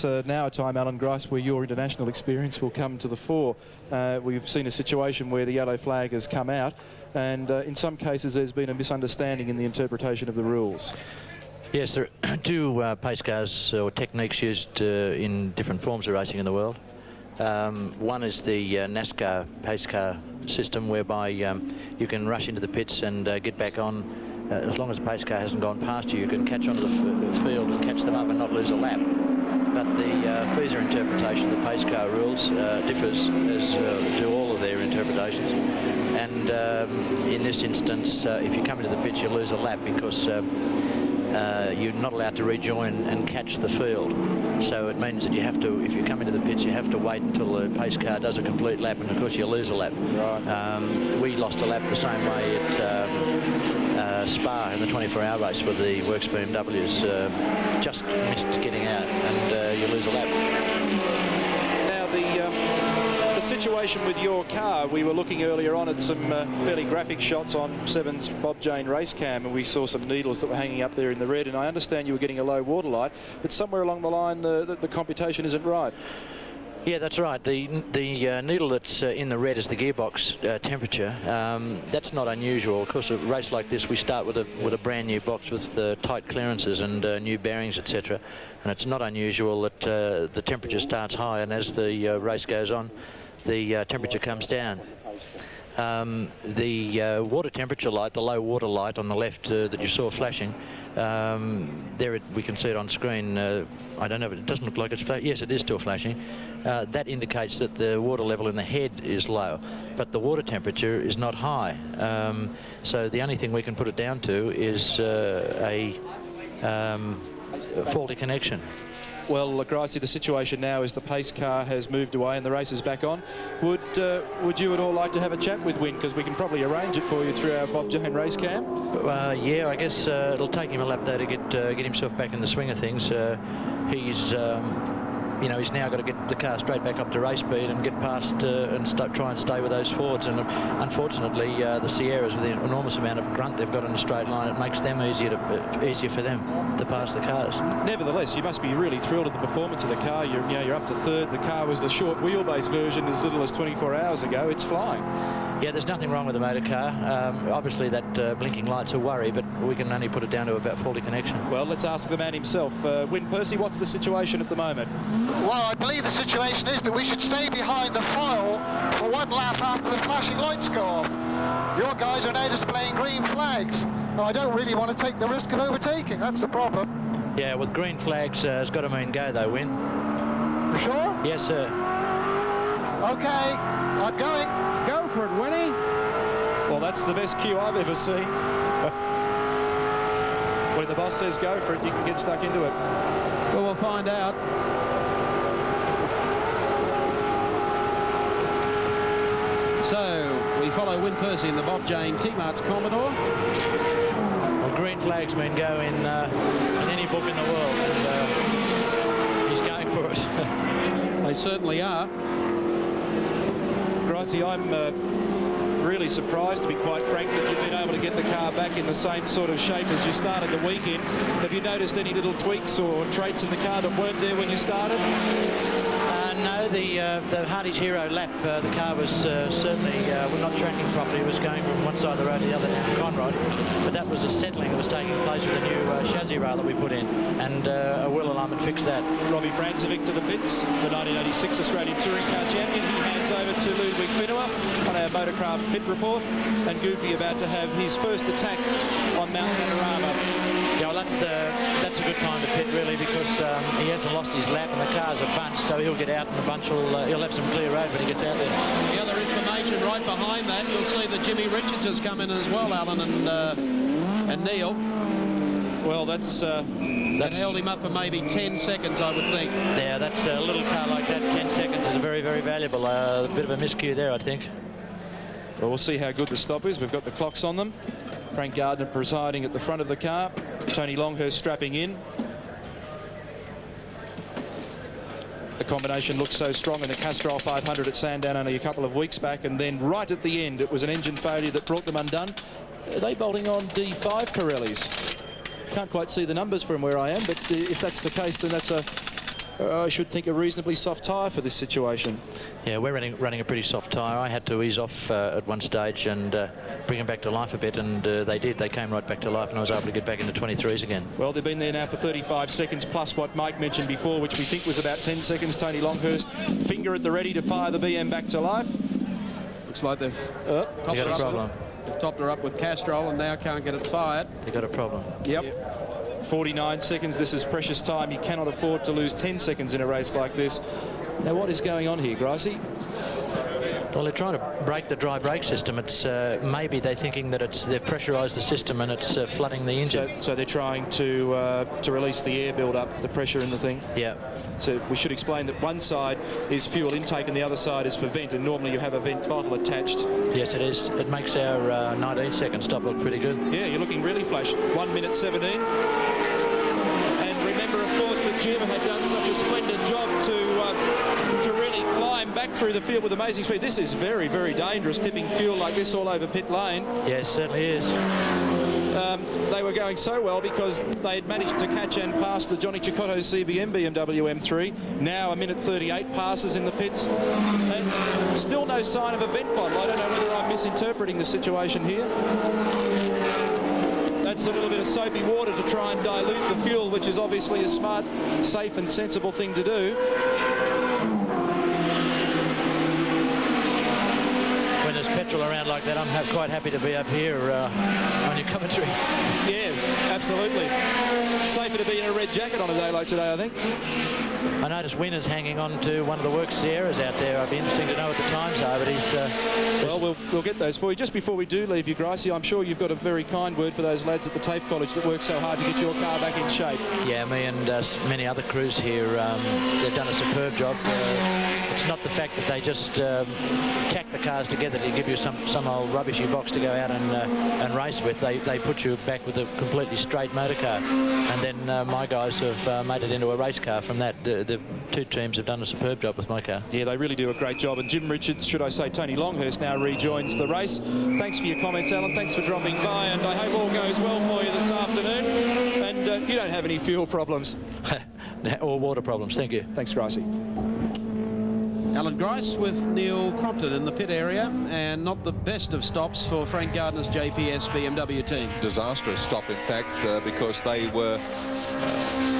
it's now a time, Alan Grice, where your international experience will come to the fore. We've seen a situation where the yellow flag has come out, and in some cases there's been a misunderstanding in the interpretation of the rules. Yes, there are two pace cars or techniques used in different forms of racing in the world. One is the NASCAR pace car system, whereby you can rush into the pits and get back on. As long as the pace car hasn't gone past you, you can catch onto the field and catch them up and not lose a lap. But the FISA interpretation of the pace car rules differs, as do all of their interpretations. And in this instance, if you come into the pits, you lose a lap because you're not allowed to rejoin and catch the field. So it means that you have to, if you come into the pits, you have to wait until the pace car does a complete lap, and of course you lose a lap. Right. We lost a lap the same way at Spa in the 24-hour race with the Works BMWs. Just missed getting out, and you lose a lap. Now the situation with your car, we were looking earlier on at some fairly graphic shots on Seven's Bob Jane race cam, and we saw some needles that were hanging up there in the red, and I understand you were getting a low water light, but somewhere along the line the computation isn't right. Yeah, that's right. The needle that's in the red is the gearbox temperature. That's not unusual. Of course, a race like this, we start with a brand new box with tight clearances and new bearings, etc. And it's not unusual that the temperature starts high, and as the race goes on, the temperature comes down. The water temperature light, the low water light on the left that you saw flashing, there we can see it on screen. I don't know, but it doesn't look like it's flashing. Yes, it is still flashing. That indicates that the water level in the head is low, but the water temperature is not high. So the only thing we can put it down to is a faulty connection. Well, Gricey, the situation now is the pace car has moved away and the race is back on. Would you at all like to have a chat with Wynne? Because we can probably arrange it for you through our Bob Jane race cam. Yeah, I guess it'll take him a lap though to get himself back in the swing of things. He's now got to get the car straight back up to race speed and get past and try and stay with those Fords. And unfortunately, the Sierras, with the enormous amount of grunt they've got in a straight line, it makes them easier for them to pass the cars. Nevertheless, you must be really thrilled at the performance of the car. You're up to third. The car was the short wheelbase version as little as 24 hours ago. It's flying. Yeah, there's nothing wrong with the motor car. Obviously, that blinking light's a worry, but we can only put it down to about faulty connection. Well, let's ask the man himself. Wynne Percy, what's the situation at the moment? Well, I believe the situation is that we should stay behind the foil for one lap after the flashing lights go off. Your guys are now displaying green flags. Now, I don't really want to take the risk of overtaking. That's the problem. Yeah, with green flags, it's got to mean go, though, Wynne. For sure? Yes, sir. OK, I'm going. Go for it, Winnie. Well, that's the best cue I've ever seen. When the boss says go for it, you can get stuck into it. Well, we'll find out. So, we follow Wynne Percy in the Bob Jane T-Mart's Commodore. Well, green flags mean go in any book in the world, and he's going for it. They certainly are. Gricey, I'm really surprised, to be quite frank, that you've been able to get the car back in the same sort of shape as you started the weekend. Have you noticed any little tweaks or traits in the car that weren't there when you started? No, the Hardy's Hero lap, the car was certainly we're not tracking properly. It was going from one side of the road to the other down Conrod, but that was a settling that was taking place with a new chassis rail that we put in, and a wheel alignment fixed that. Robbie Francevic to the pits, the 1986 Australian Touring Car Champion. He hands over to Ludwig Finua on our Motorcraft Pit Report, and Goofy about to have his first attack on Mount Panorama. Yeah, well, that's a good time to pit, really, because he hasn't lost his lap and the car's a bunch, so he'll get out and the bunch he'll have some clear road when he gets out there. The other information right behind that, you'll see that Jimmy Richards has come in as well, Alan and Neil. Well, that's held him up for maybe 10 seconds, I would think. Yeah, that's a little car like that. 10 seconds is very, very valuable. A bit of a miscue there, I think. Well, we'll see how good the stop is. We've got the clocks on them. Frank Gardner presiding at the front of the car. Tony Longhurst strapping in. The combination looks so strong in the Castrol 500 at Sandown only a couple of weeks back, and then right at the end it was an engine failure that brought them undone. Are they bolting on D5 Pirellis? Can't quite see the numbers from where I am, but if that's the case, then that's I should think, a reasonably soft tyre for this situation. Yeah, we're running a pretty soft tyre. I had to ease off at one stage and bring them back to life a bit, and they did. They came right back to life, and I was able to get back into 23s again. Well, they've been there now for 35 seconds, plus what Mike mentioned before, which we think was about 10 seconds. Tony Longhurst, finger at the ready to fire the BM back to life. Looks like they've They got a problem. They've topped her up with Castrol and now can't get it fired. They got a problem. Yep. 49 seconds. This is precious time. You cannot afford to lose 10 seconds in a race like this. Now, what is going on here, Gracie? Well, they're trying to break the dry brake system. It's maybe they're thinking that they've pressurised the system and it's flooding the engine. So they're trying to release the air build-up, the pressure in the thing. Yeah. So we should explain that one side is fuel intake and the other side is for vent, and normally you have a vent bottle attached. Yes, it is. It makes our 19-second stop look pretty good. Yeah, you're looking really flash. 1 minute 17. And remember, of course, that Jim had done such a splendid job to really climb back through the field with amazing speed. This is very, very dangerous, tipping fuel like this all over pit lane. Yeah, it certainly is. They were going so well because they had managed to catch and pass the Johnny Cicotto CBM BMW M3. Now 1 minute 38 passes in the pits. And still no sign of a vent bottle. I don't know whether I'm misinterpreting the situation here. That's a little bit of soapy water to try and dilute the fuel, which is obviously a smart, safe and sensible thing to do. When there's petrol around like that, I'm quite happy to be up here on your commentary. Yeah, absolutely. Safer to be in a red jacket on a day like today, I think. I noticed Winner's hanging on to one of the work Sierras out there. It'd be interesting to know what the times are, but he's... Well, we'll get those for you. Just before we do leave you, Gracie, I'm sure you've got a very kind word for those lads at the TAFE College that work so hard to get your car back in shape. Yeah, me and many other crews here, they've done a superb job. It's not the fact that they just tack the cars together to give you some old rubbishy box to go out and race with. They put you back with a completely straight motor car. And then my guys have made it into a race car from that. The two teams have done a superb job with my car. Yeah, they really do a great job. And Jim Richards, should I say Tony Longhurst, now rejoins the race. Thanks for your comments, Alan. Thanks for dropping by. And I hope all goes well for you this afternoon. And you don't have any fuel problems. Or water problems. Thank you. Thanks, Gracie. Alan Grice with Neil Crompton in the pit area, and not the best of stops for Frank Gardner's JPS BMW team. Disastrous stop, in fact, because they were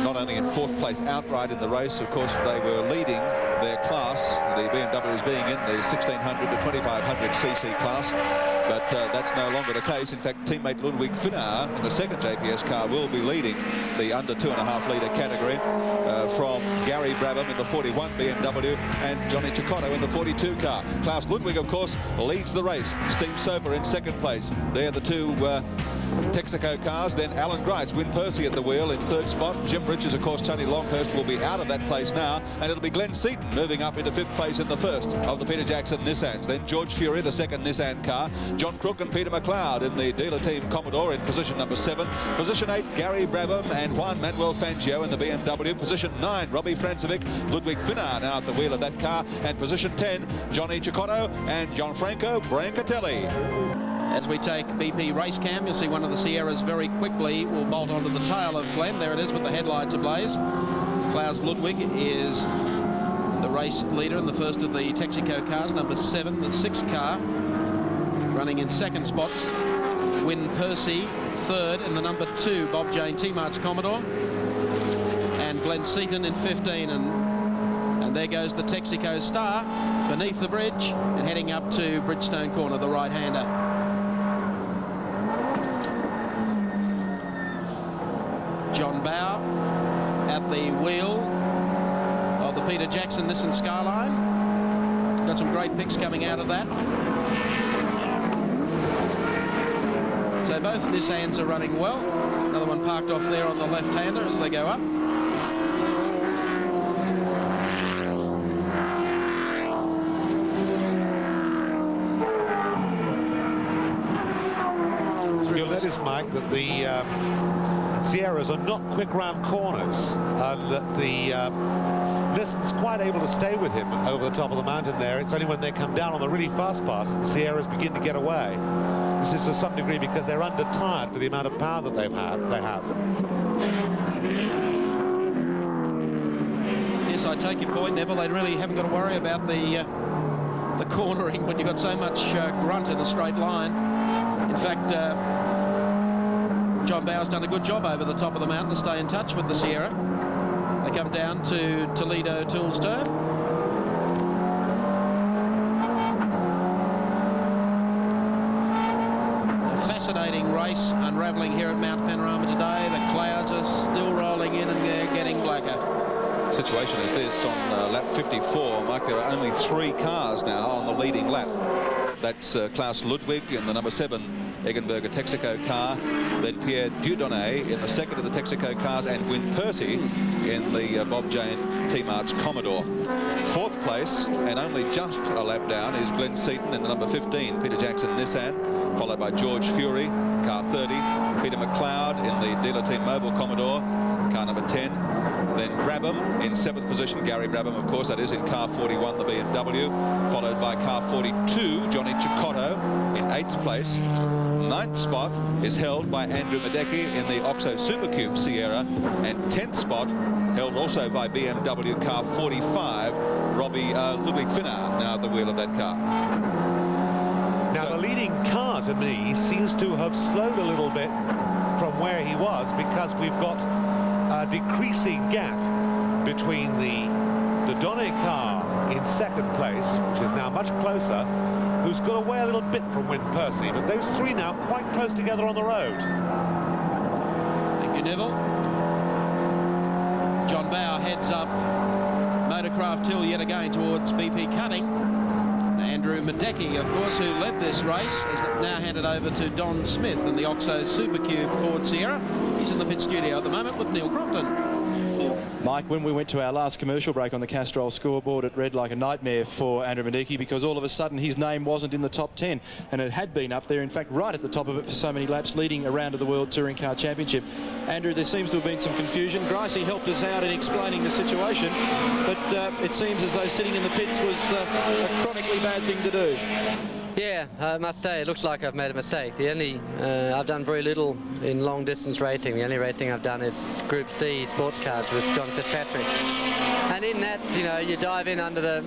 not only in fourth place outright in the race, of course, they were leading their class, the BMWs being in the 1600 to 2500 cc class. But that's no longer the case. In fact, teammate Ludwig Finnar in the second JPS car will be leading the under 2.5 litre category from Gary Brabham in the 41 BMW and Johnny Cicotto in the 42 car. Klaus Ludwig, of course, leads the race. Steve Soper in second place. They're the two Texaco cars. Then Alan Grice, Win Percy at the wheel in third spot. Jim Richards, of course, Tony Longhurst will be out of that place now, and it'll be Glenn Seaton moving up into fifth place in the first of the Peter Jackson Nissans. Then George Fury, the second Nissan car. John Crook and Peter McLeod in the dealer team Commodore in position number 7. Position 8, Gary Brabham and Juan Manuel Fangio in the BMW. Position 9, Robbie Francevic, Ludwig Finnar now at the wheel of that car. And position 10, Johnny Cicotto and Gianfranco Brancatelli. As we take BP race cam, you'll see one of the Sierras very quickly will bolt onto the tail of Glenn. There it is with the headlights ablaze. Klaus Ludwig is the race leader in the first of the Texaco cars, number 7, the 6th car. Running in second spot, Win Percy, third in the number 2, Bob Jane T-Mart's Commodore. And Glenn Seaton in 15, and there goes the Texaco star beneath the bridge and heading up to Bridgestone Corner, the right-hander. John Bow at the wheel of the Peter Jackson Nissan Skyline. Got some great picks coming out of that. So both Nissans are running well. Another one parked off there on the left-hander as they go up. You'll notice, Mike, that the Sierras are not quick round corners, and that the Nissan's quite able to stay with him over the top of the mountain there. It's only when they come down on the really fast parts that the Sierras begin to get away. This is to some degree because they're under-tired for the amount of power that they have. yes, I take your point, Neville. They really haven't got to worry about the cornering when you've got so much grunt in a straight line. In fact, John Bauer's done a good job over the top of the mountain to stay in touch with the Sierra. They come down to Toledo Tools turn. A fascinating race unravelling here at Mount Panorama today. The clouds are still rolling in and they're getting blacker. Situation is this on lap 54, Mike. There are only 3 cars now on the leading lap. That's Klaus Ludwig in the number 7 Eggenberger Texaco car, then Pierre Dieudonné in the second of the Texaco cars, and Wyn Percy in the Bob Jane T-Mart's Commodore. 4th place, and only just a lap down, is Glenn Seaton in the number 15 Peter Jackson Nissan, followed by George Fury, car 30, Peter McLeod in the Dealer Team Mobile Commodore, car number 10. Then Brabham in 7th position, Gary Brabham, of course, that is in car 41, the BMW, followed by car 42, Johnny Cicotto in 8th place. 9th spot is held by Andrew Madecki in the Oxo Supercube Sierra, and 10th spot held also by BMW car 45, Robbie Ludwig Finnar, now at the wheel of that car. Now, the leading car, to me, seems to have slowed a little bit from where he was, because we've got a decreasing gap between the Dieudonné car in 2nd place, which is now much closer, who's got away a little bit from Wyn Percy, but those 3 now quite close together on the road. Thank you, Neville. John Bauer heads up Motorcraft Hill yet again towards BP Cutting. Andrew Madecki, of course, who led this race, is now handed over to Don Smith in the Oxo Supercube Ford Sierra. He's in the pit studio at the moment with Neil Crompton. Mike, when we went to our last commercial break on the Castrol scoreboard, it read like a nightmare for Andrew Madecki, because all of a sudden his name wasn't in the top 10, and it had been up there, in fact, right at the top of it for so many laps, leading a round of the World Touring Car Championship. Andrew, there seems to have been some confusion. Gricey helped us out in explaining the situation, but it seems as though sitting in the pits was a chronically bad thing to do. Yeah, I must say, it looks like I've made a mistake. I've done very little in long distance racing. The only racing I've done is Group C sports cars with John Fitzpatrick. And in that, you know, you dive in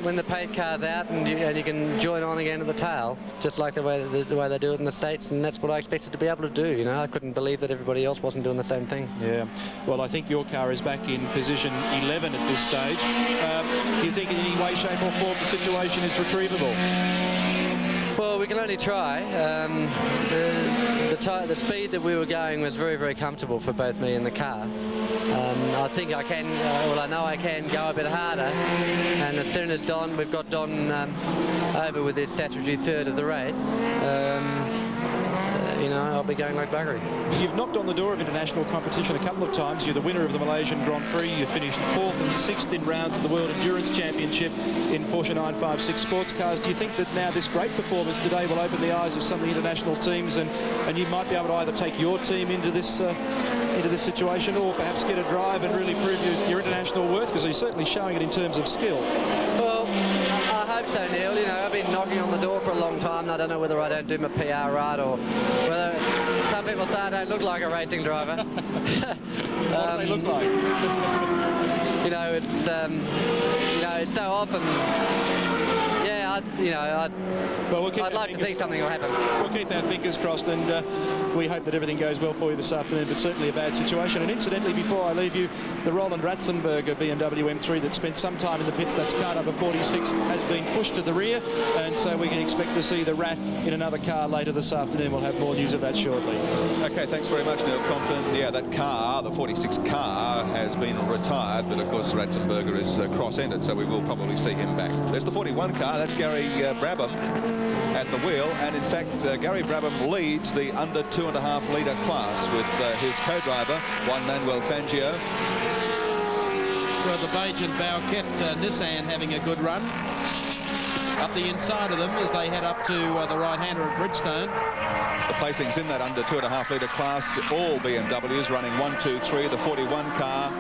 when the pace car's out, and you can join on again at the tail, just like the way they do it in the States, and that's what I expected to be able to do. You know, I couldn't believe that everybody else wasn't doing the same thing. Yeah, well, I think your car is back in position 11 at this stage. Do you think in any way, shape or form the situation is retrievable? Well, we can only try. The speed that we were going was very, very comfortable for both me and the car. I think I can, I know I can go a bit harder. And as soon as we've got Don over with his statutory 3rd of the race, you know, I'll be going like buggery. You've knocked on the door of international competition a couple of times. You're the winner of the Malaysian Grand Prix. You finished 4th and 6th in rounds of the World Endurance Championship in Porsche 956 sports cars. Do you think that now this great performance today will open the eyes of some of the international teams, and you might be able to either take your team into this situation, or perhaps get a drive and really prove your international worth, because you're certainly showing it in terms of skill? Well, I hope so, Neil. You know, I've been knocking on the door for a long time, and I don't know whether I don't do my PR right, or whether some people say I don't look like a racing driver. What do they look like? You know, it's so often. Yeah, I'd like to think something will happen. We'll keep our fingers crossed, and we hope that everything goes well for you this afternoon, but certainly a bad situation. And incidentally, before I leave you, the Roland Ratzenberger BMW M3 that spent some time in the pits, that's car number 46, has been pushed to the rear, and so we can expect to see the Rat in another car later this afternoon. We'll have more news of that shortly. Okay, thanks very much, Neil Compton. Yeah, that car, the 46 car, has been retired, but of course Ratzenberger is cross-ended, so we will probably see him back. There's the 41 car, that's Gary Brabham at the wheel, and in fact Gary Brabham leads the under 2.5 litre class with his co-driver Juan Manuel Fangio. Well, the Beige and Bauquet Nissan having a good run. Up the inside of them as they head up to the right-hander at Bridgestone. The placings in that under 2.5 litre class, all BMWs running 1, 2, 3. The 41 car,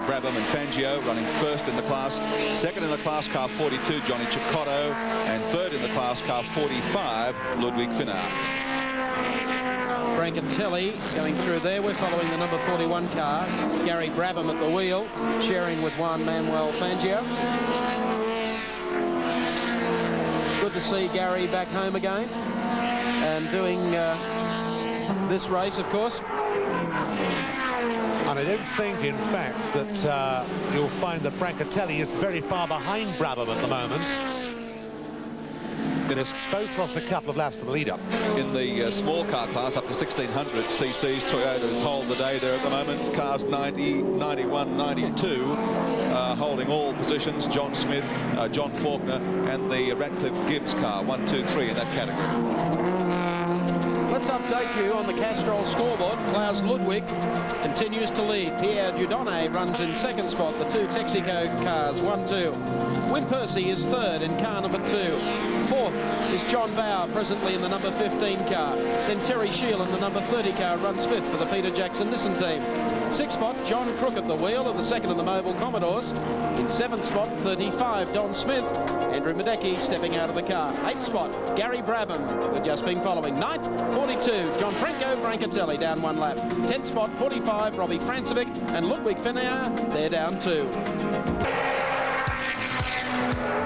Brabham and Fangio running 1st in the class. 2nd in the class, car 42, Johnny Cicotto. And 3rd in the class, car 45, Ludwig Finnar. Brancatelli going through there. We're following the number 41 car. Gary Brabham at the wheel, sharing with Juan Manuel Fangio. Good to see Gary back home again and doing this race, of course. And I don't think, in fact, that you'll find that Brancatelli is very far behind Brabham at the moment. Both lost a couple of laps to the lead-up. In the small car class, up to 1600 cc's, Toyota's hold the day there at the moment. Cars 90, 91, 92, holding all positions. John Smith, John Faulkner, and the Ratcliffe Gibbs car, 1, 2, 3 in that category. Let's update you on the Castrol scoreboard. Klaus Ludwig continues to lead. Pierre Dieudonné runs in second spot. The two Texaco cars, 1, 2. Win Percy is third in car number 2. Fourth is John Bower, presently in the number 15 car. Then Terry Shield in the number 30 car runs fifth for the Peter Jackson Nissan team. Sixth spot, John Crook at the wheel of the second of the Mobile Commodores. In seventh spot, 35, Don Smith. Andrew Madecki stepping out of the car. Eighth spot, Gary Brabham, we've just been following. Ninth, 42, John Franco Brancatelli down 1 lap. 10th spot, 45, Robbie Francevic and Ludwig Fenner, they're down 2.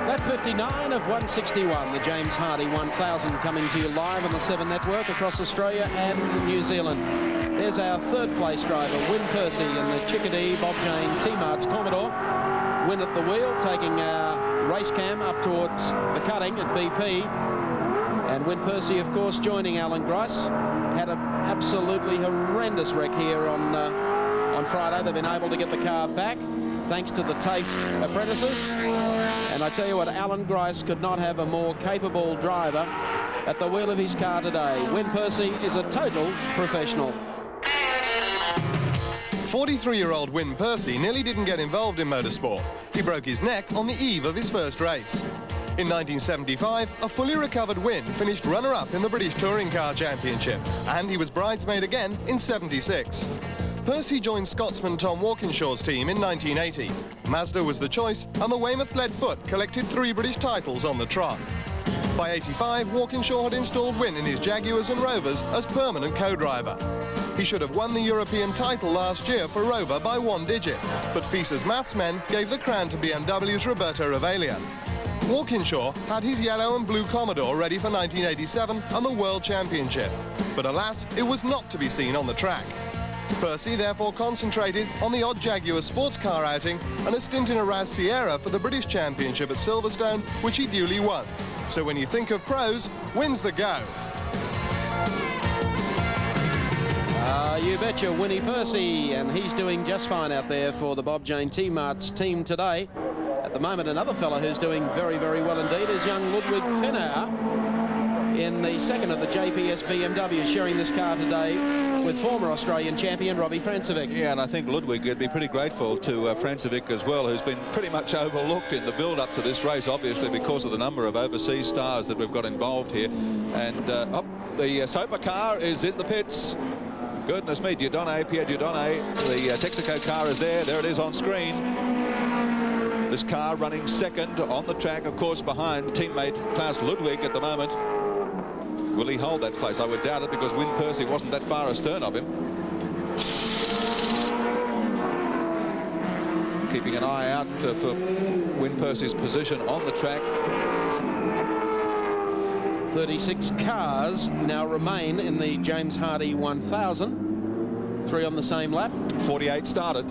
Lap 59 of 161, the James Hardy 1000 coming to you live on the 7 Network across Australia and New Zealand. There's our third place driver, Win Percy, in the Chickadee Bob Jane T-Mart's Commodore. Win at the wheel, taking our race cam up towards the cutting at BP. And Win Percy, of course, joining Alan Grice. Had an absolutely horrendous wreck here on Friday. They've been able to get the car back, thanks to the TAFE apprentices. And I tell you what, Alan Grice could not have a more capable driver at the wheel of his car today. Win Percy is a total professional. 43-year-old Win Percy nearly didn't get involved in motorsport. He broke his neck on the eve of his first race. In 1975, a fully recovered Win finished runner-up in the British Touring Car Championship, and he was bridesmaid again in 76. Percy joined Scotsman Tom Walkinshaw's team in 1980. Mazda was the choice, and the Weymouth-led Foot collected 3 British titles on the trot. By 85, Walkinshaw had installed Win in his Jaguars and Rovers as permanent co-driver. He should have won the European title last year for Rover by 1 digit, but FISA's maths men gave the crown to BMW's Roberto Ravaglia. Walkinshaw had his yellow and blue Commodore ready for 1987 and the World Championship, but alas, it was not to be seen on the track. Percy therefore concentrated on the odd Jaguar sports car outing and a stint in a Raz Sierra for the British Championship at Silverstone, which he duly won. So when you think of pros, Win's the go. You betcha, Winnie Percy, and he's doing just fine out there for the Bob Jane T-Mart's team today. At the moment, another fellow who's doing very, very well indeed is young Ludwig Fenner in the second of the JPS BMW, sharing this car today with former Australian champion Robbie Francevic. Yeah, and I think Ludwig would be pretty grateful to Francevic as well, who's been pretty much overlooked in the build-up to this race, obviously because of the number of overseas stars that we've got involved here. And the Soper car is in the pits. Goodness me, Pierre Dieudonné, the Texaco car is there. There it is on screen. This car running second on the track, of course, behind teammate Klaus Ludwig at the moment. Will he hold that place? I would doubt it, because Win Percy wasn't that far astern of him. Keeping an eye out for Win Percy's position on the track. 36 cars now remain in the James Hardy 1000. 3 on the same lap. 48 started.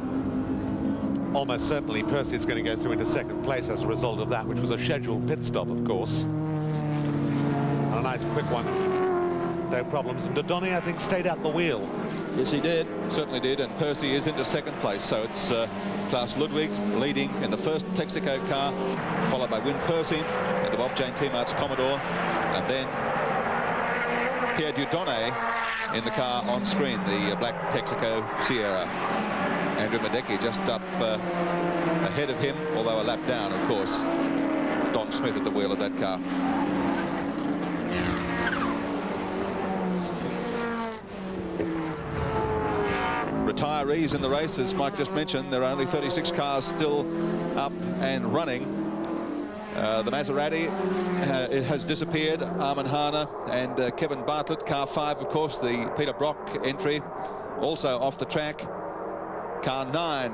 Almost certainly Percy's going to go through into second place as a result of that, which was a scheduled pit stop, of course. And a nice quick one. No problems. And Dieudonné, I think, stayed at the wheel. Yes, he did. Certainly did, and Percy is into second place. So it's Klaus Ludwig leading in the first Texaco car, followed by Win Percy in the Bob Jane T-Mart's Commodore, and then Pierre Dieudonné in the car on screen, the black Texaco Sierra. Andrew Madecki just up ahead of him, although a lap down, of course. Don Smith at the wheel of that car. Retirees in the race, as Mike just mentioned. There are only 36 cars still up and running. The Maserati it has disappeared. Armin Hahner and Kevin Bartlett. Car 5, of course, the Peter Brock entry, also off the track. Car 9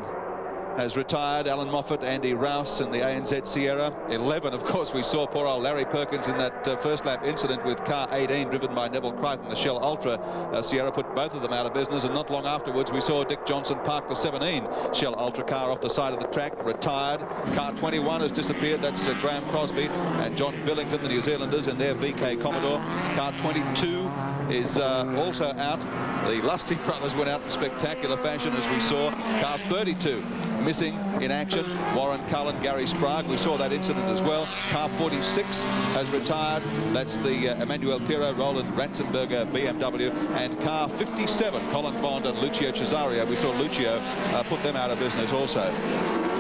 has retired. Alan Moffat, Andy Rouse in the ANZ Sierra. 11, of course, we saw poor old Larry Perkins in that first lap incident with car 18 driven by Neville Crichton. The Shell Ultra Sierra put both of them out of business, and not long afterwards we saw Dick Johnson park the 17 Shell Ultra car off the side of the track, retired. Car 21 has disappeared. That's Graham Crosby and John Billington, the New Zealanders, in their VK Commodore. Car 22 is also out. The Lusty brothers went out in spectacular fashion, as we saw. Car 32 missing in action. Warren Cullen, Gary Sprague, we saw that incident as well. Car 46 has retired. That's the Emmanuel Pirro, Roland Ratzenberger BMW. And car 57, Colin Bond and Lucio Cesario. We saw Lucio put them out of business also.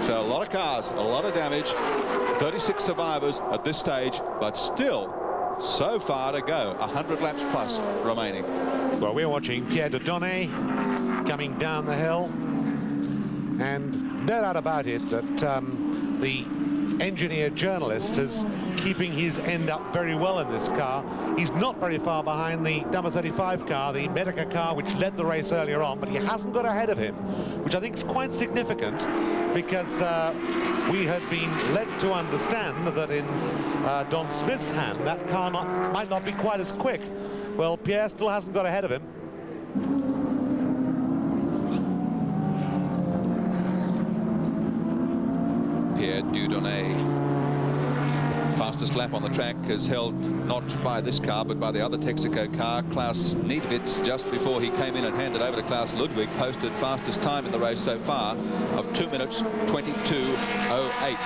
So a lot of cars, a lot of damage. 36 survivors at this stage, but still so far to go. 100 laps plus remaining. Well, we're watching Pierre Dieudonné coming down the hill, and no doubt about it that the engineer journalist is keeping his end up very well in this car. He's not very far behind the number 35 car, the Medica car, which led the race earlier on, but he hasn't got ahead of him, which I think is quite significant, because we had been led to understand that in Don Smith's hand, that car might not be quite as quick. Well, Pierre still hasn't got ahead of him. Pierre Dieudonné, fastest lap on the track, is held not by this car but by the other Texaco car. Klaus Niedwitz, just before he came in and handed over to Klaus Ludwig, posted fastest time in the race so far of 2 minutes 22:08.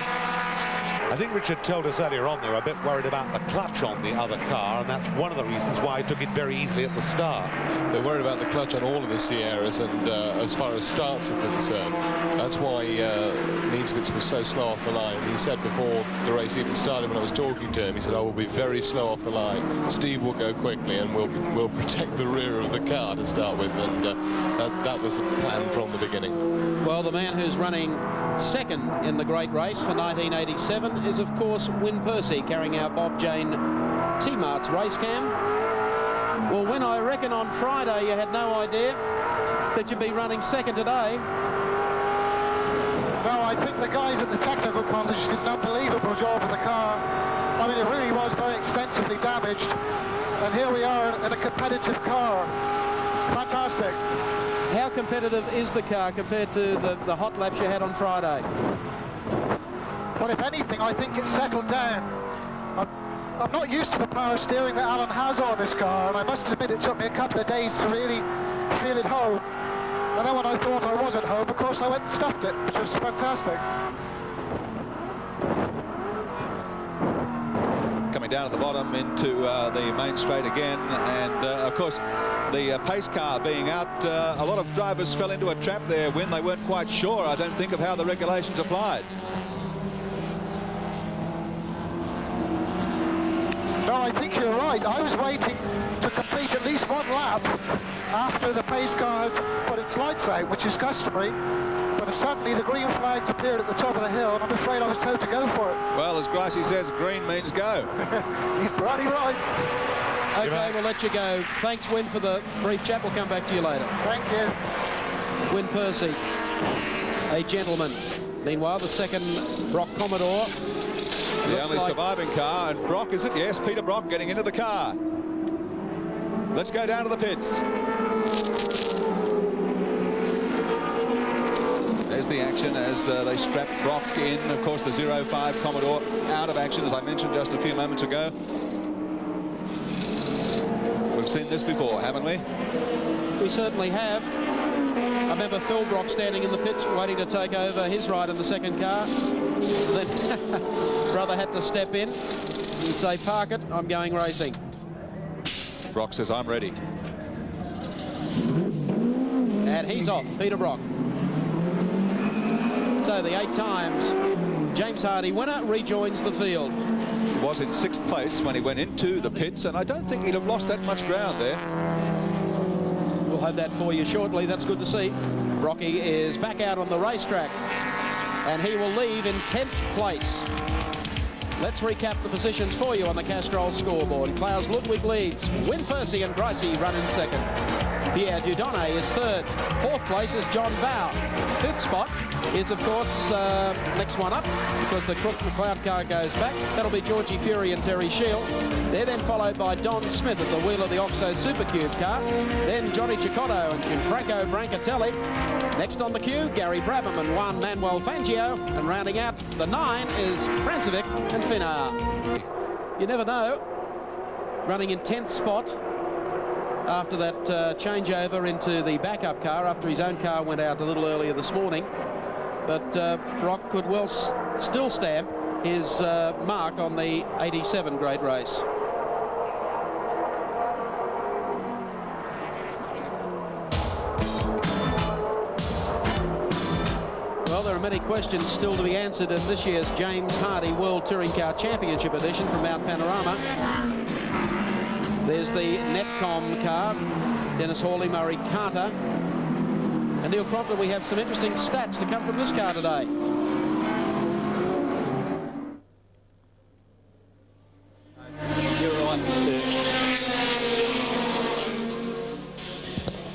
I think Richard told us earlier on they were a bit worried about the clutch on the other car, and that's one of the reasons why he took it very easily at the start. They're worried about the clutch on all of the Sierras, and as far as starts are concerned, that's why Niedwitz was so slow off the line. He said before the race even started, when I was talking to him, he said, I will be very slow off the line. Steve will go quickly, and we'll protect the rear of the car to start with, and that was the plan from the beginning. Well, the man who's running second in the great race for 1987 is, of course, Wyn Percy, carrying our Bob Jane T-Mart's race cam. Well, Wyn, I reckon on Friday you had no idea that you'd be running second today. No, I think the guys at the technical college did an unbelievable job of the car. I mean, it really was very extensively damaged, and here we are in a competitive car. Fantastic. How competitive is the car compared to the hot laps you had on Friday? Well, if anything, I think it's settled down. I'm not used to the power steering that Alan has on this car, and I must admit it took me a couple of days to really feel it home. And then when I thought I was at home, of course, I went and stuffed it, which was fantastic. Coming down at the bottom into the main straight again, and of course the pace car being out, a lot of drivers fell into a trap there when they weren't quite sure, I don't think, of how the regulations applied. No, I think you're right. I was waiting to complete at least one lap after the pace car had put its lights out, which is customary. But suddenly the green flags appeared at the top of the hill, and I'm afraid I was told to go for it. Well, as Gracie says, green means go. He's bloody right. Okay, we'll let you go. Thanks, Wyn, for the brief chat. We'll come back to you later. Thank you. Wyn Percy, a gentleman. Meanwhile, the second Brock Commodore. The only surviving car, and Brock, is it? Yes, Peter Brock getting into the car. Let's go down to the pits. There's the action as they strap Brock in. Of course, the 05 Commodore out of action, as I mentioned just a few moments ago. We've seen this before, haven't we? We certainly have. I remember Phil Brock standing in the pits waiting to take over his ride in the second car. Then brother had to step in and say, park it, I'm going racing. Brock says, I'm ready. And he's off, Peter Brock. So the 8 times James Hardy winner rejoins the field. He was in 6th place when he went into the pits, and I don't think he'd have lost that much ground there. We'll have that for you shortly. That's good to see. Brocky is back out on the racetrack, and he will leave in 10th place. Let's recap the positions for you on the Castrol scoreboard. Klaus Ludwig leads. Win Percy and Gricey run in second. Pierre Dieudonné is third. Fourth place is John Bow. Fifth spot is, of course, next one up, because the Crook McLeod car goes back. That'll be Georgie Fury and Terry Shield. They're then followed by Don Smith at the wheel of the Oxo Supercube car. Then Johnny Cicotto and Gianfranco Brancatelli. Next on the queue, Gary Brabham and Juan Manuel Fangio. And rounding out the 9 is Francevic and Finnar. You never know. Running in 10th spot after that changeover into the backup car, after his own car went out a little earlier this morning. But Brock could well still stamp his mark on the 87 grade race. Well, there are many questions still to be answered in this year's James Hardy World Touring Car Championship edition from Mount Panorama. There's the Netcom car, Dennis Hawley, Murray Carter. And Neil Crompton, we have some interesting stats to come from this car today. You're right, Mr.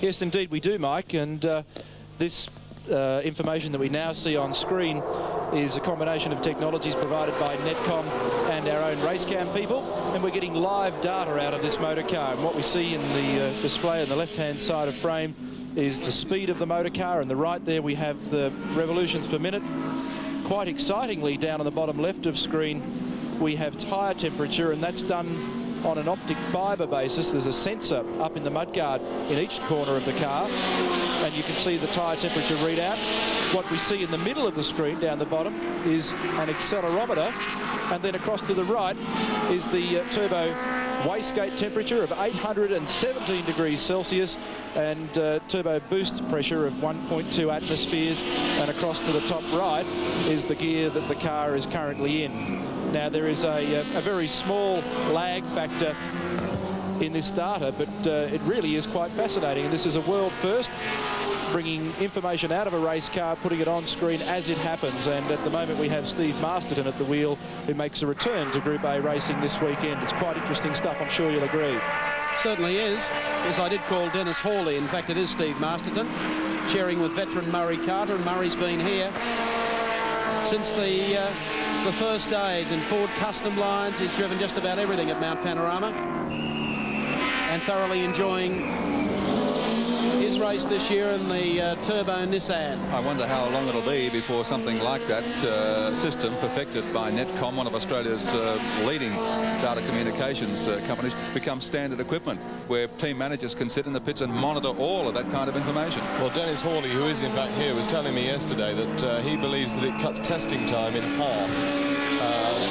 Yes, indeed we do, Mike. And this information that we now see on screen is a combination of technologies provided by Netcom and our own Racecam people, and we're getting live data out of this motor car. And what we see in the display on the left-hand side of frame is the speed of the motor car, and the right there we have the revolutions per minute. Quite excitingly, down on the bottom left of screen, we have tyre temperature, and that's done on an optic fibre basis. There's a sensor up in the mudguard in each corner of the car, and you can see the tyre temperature readout. What we see in the middle of the screen down the bottom is an accelerometer, and then across to the right is the turbo wastegate temperature of 817 degrees Celsius and turbo boost pressure of 1.2 atmospheres, and across to the top right is the gear that the car is currently in. Now, there is a very small lag factor in this data, but it really is quite fascinating, and this is a world first, bringing information out of a race car, putting it on screen as it happens. And at the moment we have Steve Masterton at the wheel, who makes a return to Group A racing this weekend. It's quite interesting stuff, I'm sure you'll agree. Certainly is. Yes, I did call Dennis Hawley. In fact, it is Steve Masterton, sharing with veteran Murray Carter, and Murray's been here since the first days in Ford Custom lines. He's driven just about everything at Mount Panorama and thoroughly enjoying his race this year in the turbo Nissan. I wonder how long it'll be before something like that system, perfected by Netcom, one of Australia's leading data communications companies, becomes standard equipment, where team managers can sit in the pits and monitor all of that kind of information. Well, Dennis Hawley, who is in fact here, was telling me yesterday that he believes that it cuts testing time in half.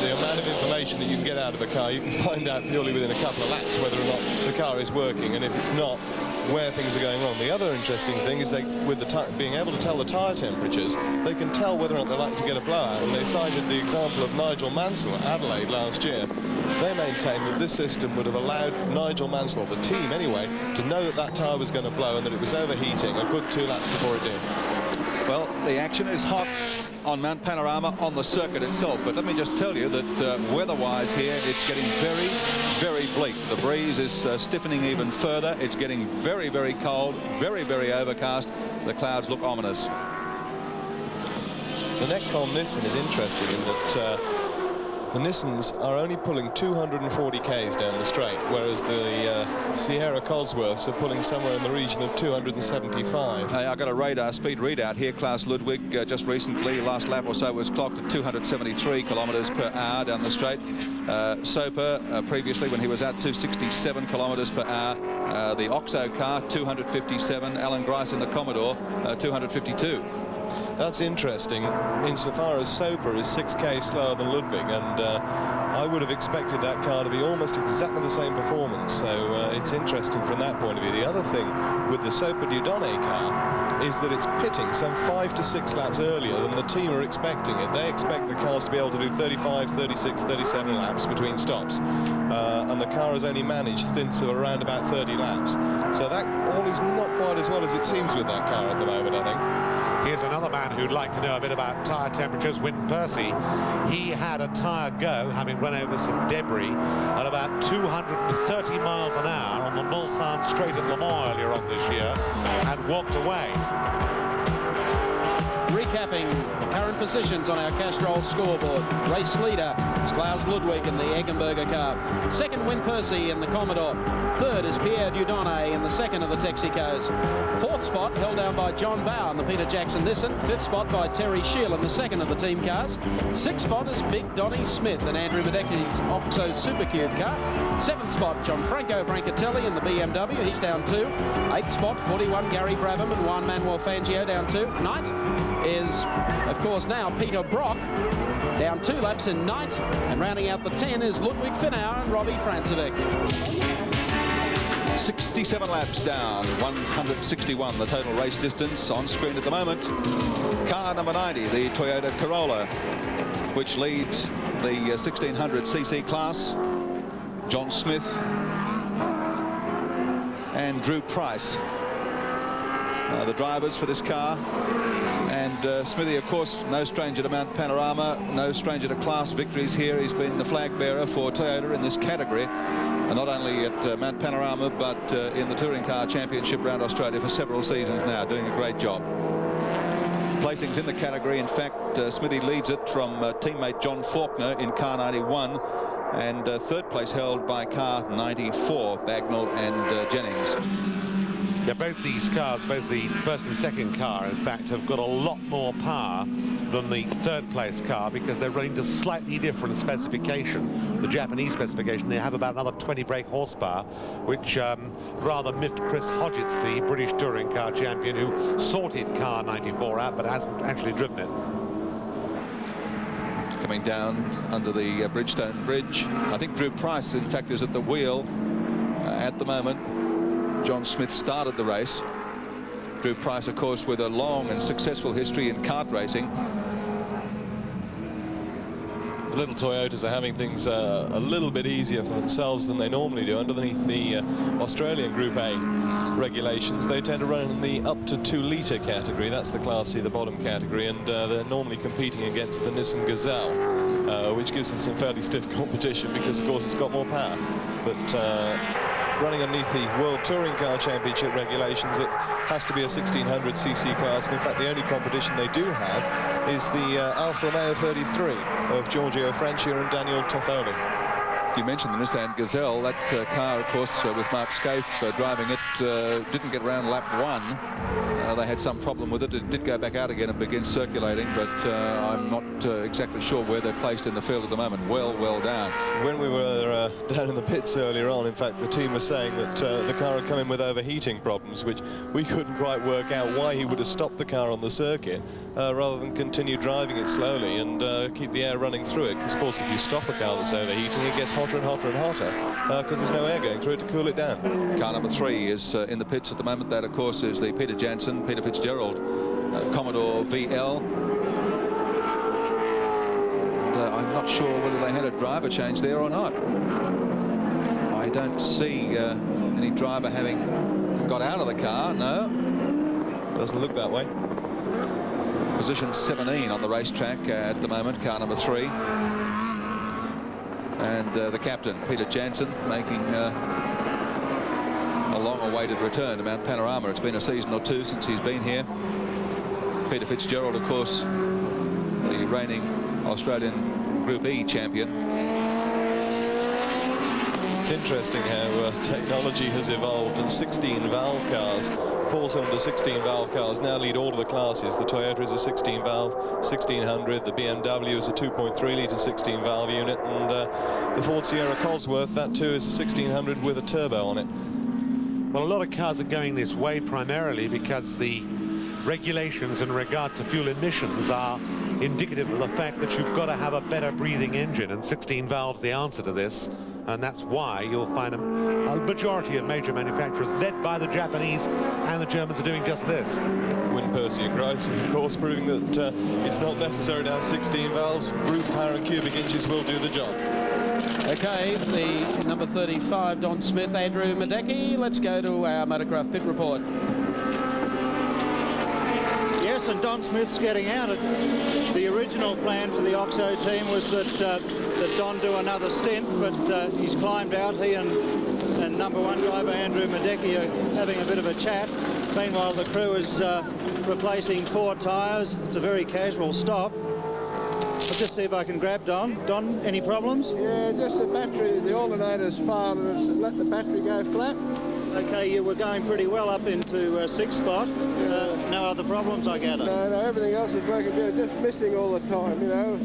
The amount of information that you can get out of a car, you can find out purely within a couple of laps whether or not the car is working, and if it's not, where things are going wrong. The other interesting thing is with being able to tell the tyre temperatures, they can tell whether or not they're likely to get a blowout. And they cited the example of Nigel Mansell at Adelaide last year. They maintained that this system would have allowed Nigel Mansell, or the team anyway, to know that that tyre was going to blow and that it was overheating a good 2 laps before it did. Well, the action is hot on Mount Panorama on the circuit itself, but let me just tell you that weather-wise here, it's getting very, very bleak. The breeze is stiffening even further. It's getting very, very cold, very, very overcast. The clouds look ominous. The Netcom Nissan is interesting in that the Nissans are only pulling 240 k's down the straight, whereas the Sierra Cosworths are pulling somewhere in the region of 275. Hey, I got a radar speed readout here. Klaus Ludwig just recently, last lap or so, was clocked at 273 kilometres per hour down the straight. Soper previously, when he was at 267 kilometres per hour. The Oxo car 257. Alan Grice in the Commodore 252. That's interesting, insofar as Soper is 6k slower than Ludwig, and I would have expected that car to be almost exactly the same performance, so it's interesting from that point of view. The other thing with the Soper Dieudonné car is that it's pitting some 5 to 6 laps earlier than the team are expecting it. They expect the cars to be able to do 35, 36, 37 laps between stops, and the car has only managed stints of around about 30 laps. So that all is not quite as well as it seems with that car at the moment, I think. Here's another man who'd like to know a bit about tyre temperatures, Wyn Percy. He had a tyre go, having run over some debris, at about 230 miles an hour on the Mulsanne Strait of Le Mans earlier on this year, and walked away. Recapping the current positions on our Castrol scoreboard. Race leader is Klaus Ludwig in the Eggenberger car. Second, Wyn Percy in the Commodore. Third is Pierre Dieudonné in the second of the Texacos. Fourth spot held down by John Bowe in the Peter Jackson Nissan. Fifth spot by Terry Shield in the second of the team cars. Sixth spot is Big Donnie Smith in Andrew Madecki's Oxo Supercube car. Seventh spot, Gianfranco Brancatelli in the BMW. He's down 2. Eighth spot, 41, Gary Brabham and Juan Manuel Fangio down 2. Ninth is, of course, now Peter Brock, down 2 laps in ninth, and rounding out the 10 is Ludwig Finauer and Robbie Francevic. 67 laps down, 161 the total race distance. On screen at the moment, car number 90, the Toyota Corolla, which leads the 1600cc class. John Smith and Drew Price are the drivers for this car. And Smithy, of course, no stranger to Mount Panorama, no stranger to class victories here. He's been the flag bearer for Toyota in this category, and not only at Mount Panorama, but in the Touring Car Championship around Australia for several seasons now, doing a great job. Placings in the category, in fact, Smithy leads it from teammate John Faulkner in car 91, and third place held by car 94, Bagnall and Jennings. Yeah, both these cars, both the first and second car, in fact, have got a lot more power than the third place car because they're running to slightly different specification. The Japanese specification, they have about another 20 brake horsepower, which rather miffed Chris Hodgetts, the British Touring Car Champion, who sorted car 94 out but hasn't actually driven it. Coming down under the Bridgestone Bridge. I think Drew Price, in fact, is at the wheel at the moment. John Smith started the race. Drew Price, of course, with a long and successful history in kart racing. The little Toyotas are having things a little bit easier for themselves than they normally do. Underneath the Australian Group A regulations, they tend to run in the up to 2 litre category. That's the Class C, the bottom category, and they're normally competing against the Nissan Gazelle, which gives them some fairly stiff competition because, of course, it's got more power. But running underneath the World Touring Car Championship regulations, it has to be a 1600cc class, and in fact the only competition they do have is the Alfa Romeo 33 of Giorgio Francia and Daniel Toffoli. You mentioned the Nissan Gazelle. That car, of course, with Mark Scaife driving it, didn't get around lap 1. They had some problem with it. It did go back out again and begin circulating, but I'm not exactly sure where they're placed in the field at the moment. Well down. When we were down in the pits earlier on, in fact, the team was saying that the car had come in with overheating problems, which we couldn't quite work out why he would have stopped the car on the circuit rather than continue driving it slowly and keep the air running through it. Because, of course, if you stop a car that's overheating, it gets hotter and hotter and hotter because there's no air going through it to cool it down. Car number 3 is in the pits at the moment. That, of course, is the Peter Jansen, Peter Fitzgerald Commodore VL. And, I'm not sure whether they had a driver change there or not. I don't see any driver having got out of the car. No, doesn't look that way. Position 17 on the racetrack at the moment, car number 3. And the captain, Peter Jansen, making a long-awaited return to Mount Panorama. It's been a season or 2 since he's been here. Peter Fitzgerald, of course, the reigning Australian Group E champion. It's interesting how technology has evolved, and 16 valve cars, 4-cylinder 16 valve cars now lead all of the classes. The Toyota is a 16 valve 1600, the BMW is a 2.3 litre 16 valve unit, and the Ford Sierra Cosworth, that too is a 1600 with a turbo on it. Well, a lot of cars are going this way primarily because the regulations in regard to fuel emissions are indicative of the fact that you've got to have a better breathing engine, and 16 valves the answer to this. And that's why you'll find a majority of major manufacturers, led by the Japanese and the Germans, are doing just this. Wyn Percy agrees, of course, proving that it's not necessary to have 16 valves. Brute power and cubic inches will do the job. Okay, the number 35, Don Smith, Andrew Madecki. Let's go to our Motocraft pit report. Yes, Yes, and Don Smith's getting out. The original plan for the Oxo team was that Don do another stint, but he's climbed out. He and number one driver Andrew Madecki are having a bit of a chat. Meanwhile, the crew is replacing 4 tyres. It's a very casual stop. I'll just see if I can grab Don. Don, any problems? Yeah, just the battery. The alternator's failed and it's let the battery go flat. Okay, you were going pretty well up into 6th spot. No other problems, I gather? No, everything else is working good. Just missing all the time, you know.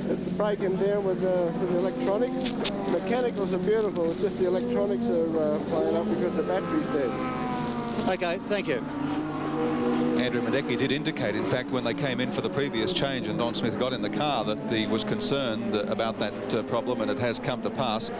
It's breaking down with the electronics. Mechanicals are beautiful. It's just the electronics are playing up because the battery's dead. Okay, thank you. Andrew Madecki did indicate, in fact, when they came in for the previous change and Don Smith got in the car, that he was concerned about that problem, and it has come to pass.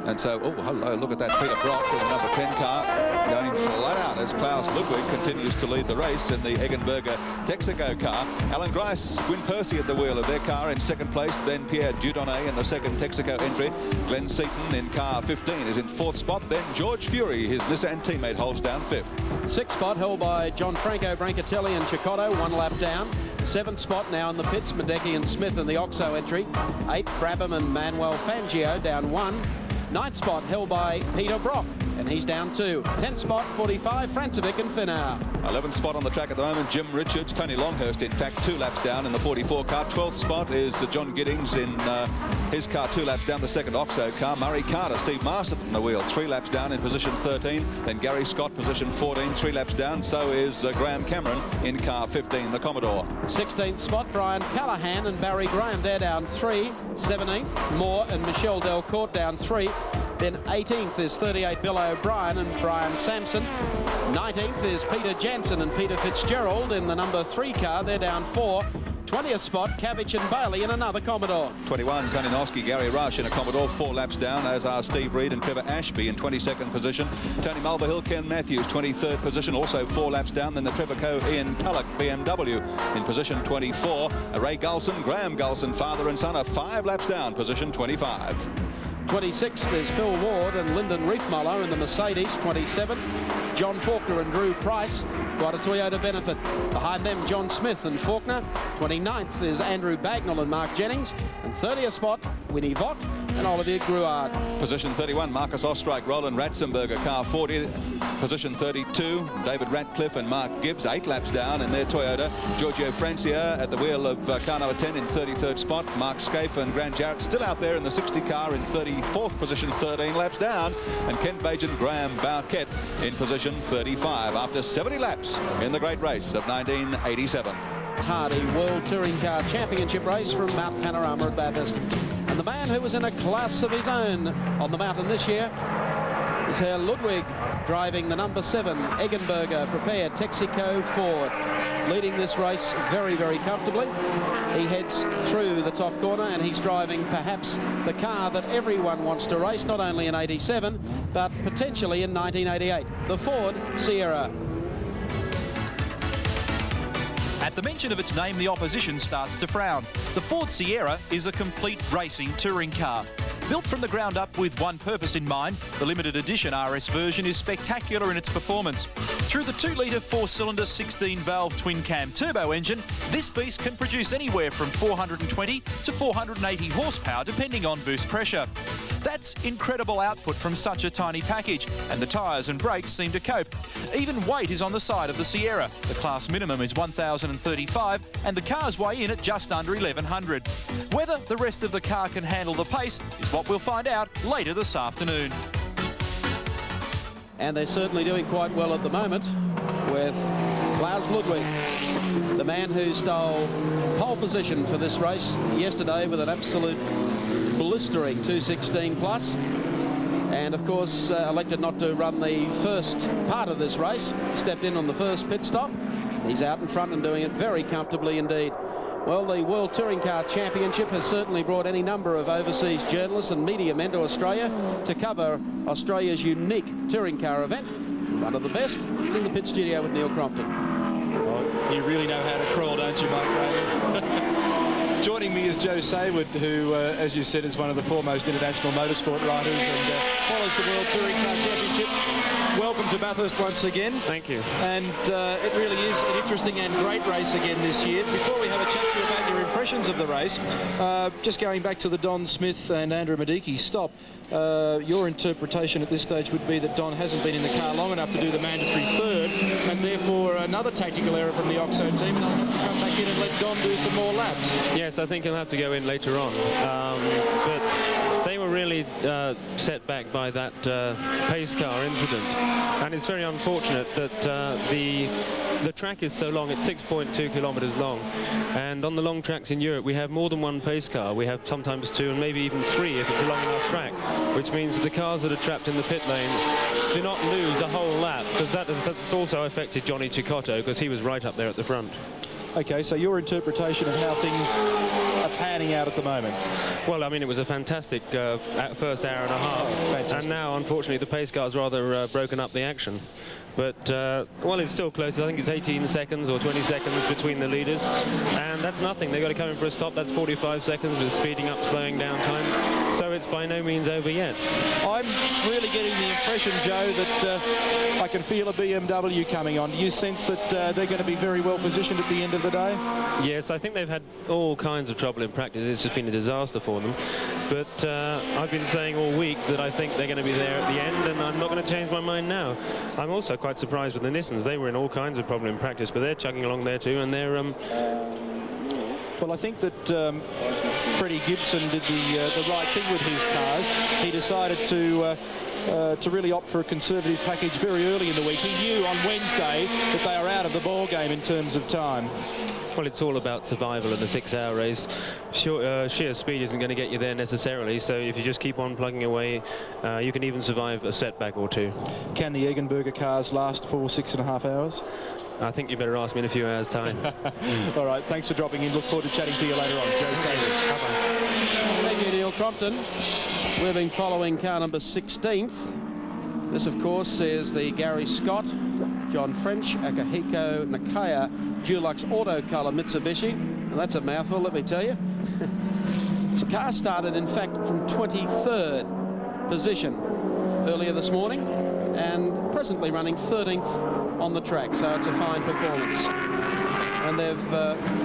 And so, oh, hello, look at that. Peter Brock in the number 10 car going flat out as Klaus Ludwig continues to lead the race in the Eggenberger Texaco car. Alan Grice, Gwyn Percy at the wheel of their car in 2nd place, then Pierre Dudonné in the 2nd Texaco entry. Glenn Seaton in car 15 is in 4th spot. Then George Fury, his Nissan teammate, holds down 5th. 6th spot held by John Franco, Brancatelli and Cicotto, 1 lap down. 7th spot now in the pits, Madecki and Smith in the Oxo entry. 8th, Brabham and Manuel Fangio down 1. 9th spot held by Peter Brock, and he's down 2. 10th spot, 45, Francevic and Finau. 11th spot on the track at the moment, Jim Richards. Tony Longhurst, in fact, 2 laps down in the 44 car. 12th spot is John Giddings in his car, 2 laps down, the 2nd Oxo car. Murray Carter, Steve Marston in the wheel, 3 laps down in position 13. Then Gary Scott, position 14, 3 laps down. So is Graham Cameron in car 15, the Commodore. 16th spot, Brian Callahan and Barry Graham, they're down 3. 17th, Moore and Michelle Delcourt down 3. Then 18th is 38 Bill O'Brien and Brian Sampson. 19th is Peter Jansen and Peter Fitzgerald in the number 3 car. They're down 4. 20th spot, Cavic and Bailey in another Commodore. 21, Koninowski, Gary Rush in a Commodore, 4 laps down, as are Steve Reed and Trevor Ashby in 22nd position. Tony Mulvihill, Ken Matthews, 23rd position, also 4 laps down. Then the Trevor Coe, Ian Tulloch, BMW in position 24. Ray Gulson, Graham Gulson, father and son, are 5 laps down, position 25. 26th is Phil Ward and Lyndon Riethmuller in the Mercedes. 27th, John Faulkner and Drew Price, got a Toyota Benefit. Behind them, John Smith and Faulkner. 29th is Andrew Bagnall and Mark Jennings. And 30th spot, Winnie Vaught and Olivier Gruard. Position 31, Marcus Ostrike, Roland Ratzenberger, car 40. Position 32, David Ratcliffe and Mark Gibbs, 8 laps down in their Toyota. Giorgio Francia at the wheel of car number 10 in 33rd spot. Mark Scaife and Grant Jarrett still out there in the 60 car in 34th position, 13 laps down. And Ken Bajan, Graham Bowkett in position 35 after 70 laps in the great race of 1987. Hardy World Touring Car Championship race from Mount Panorama at Bathurst. And the man who was in a class of his own on the mountain this year is Herr Ludwig, driving the number 7 Eggenberger prepared Texaco Ford, leading this race very, very comfortably. He heads through the top corner and he's driving perhaps the car that everyone wants to race, not only in 87 but potentially in 1988, the Ford Sierra. At the mention of its name, the opposition starts to frown. The Ford Sierra is a complete racing touring car. Built from the ground up with one purpose in mind, the limited edition RS version is spectacular in its performance. Through the 2-litre 4-cylinder 16-valve twin-cam turbo engine, this beast can produce anywhere from 420 to 480 horsepower depending on boost pressure. That's incredible output from such a tiny package, and the tyres and brakes seem to cope. Even weight is on the side of the Sierra. The class minimum is 1,035 and the cars weigh in at just under 1,100. Whether the rest of the car can handle the pace is what we'll find out later this afternoon. And they're certainly doing quite well at the moment with Klaus Ludwig, the man who stole pole position for this race yesterday with an absolute blistering 216 plus, and of course elected not to run the first part of this race. Stepped in on the first pit stop. He's out in front and doing it very comfortably indeed. Well, the World Touring Car Championship has certainly brought any number of overseas journalists and media men to Australia to cover Australia's unique touring car event. One of the best is in the pit studio with Neil Crompton. Well, you really know how to crawl, don't you, Mike Raven? Joining me is Joe Saywood, who, as you said, is one of the foremost international motorsport writers and follows the World Touring Car Championship. Welcome to Bathurst once again. Thank you. And it really is an interesting and great race again this year. Before we have a chat to you about your impressions of the race, just going back to the Don Smith and Andrew Madicki stop, your interpretation at this stage would be that Don hasn't been in the car long enough to do the mandatory third, and therefore another tactical error from the Oxo team, and they'll have to come back in and let Don do some more laps. Yes, I think he'll have to go in later on. But they were really set back by that pace car incident, and it's very unfortunate that the track is so long. It's 6.2 kilometers long, and on the long tracks in Europe we have more than one pace car. We have sometimes two and maybe even three if it's a long enough track, which means that the cars that are trapped in the pit lane do not lose a whole lap, because that's also affected Johnny Cicotto, because he was right up there at the front. Okay, so your interpretation of how things are panning out at the moment? Well, I mean, it was a fantastic first hour and a half, and now, unfortunately, the pace car's rather broken up the action. But, well, it's still close. I think it's 18 seconds or 20 seconds between the leaders, and that's nothing. They've got to come in for a stop. That's 45 seconds with speeding up, slowing down time. So it's by no means over yet. I'm really getting the impression, Joe, that I can feel a BMW coming on. Do you sense that they're going to be very well positioned at the end of the day? Yes, I think they've had all kinds of trouble in practice. It's just been a disaster for them. But I've been saying all week that I think they're going to be there at the end, and I'm not going to change my mind now. I'm also quite surprised with the Nissans. They were in all kinds of problem in practice, but they're chugging along there too, and they're... Well, I think that Freddie Gibson did the right thing with his cars. He decided to really opt for a conservative package very early in the week. He knew on Wednesday that they are out of the ball game in terms of time. Well, it's all about survival in a 6-hour race. Sheer speed isn't going to get you there necessarily, so if you just keep on plugging away, you can even survive a setback or two. Can the Eggenberger cars last for 6.5 hours? I think you better ask me in a few hours' time. All right, thanks for dropping in. Look forward to chatting to you later on. Joe Saywood. Bye-bye. Thank you, Neil Crompton. We've been following car number 16th. This, of course, is the Gary Scott, John French, Akihiko Nakaya Dulux Auto Colour Mitsubishi. And that's a mouthful, let me tell you. This car started, in fact, from 23rd position earlier this morning, and presently running 13th on the track, so it's a fine performance. And they've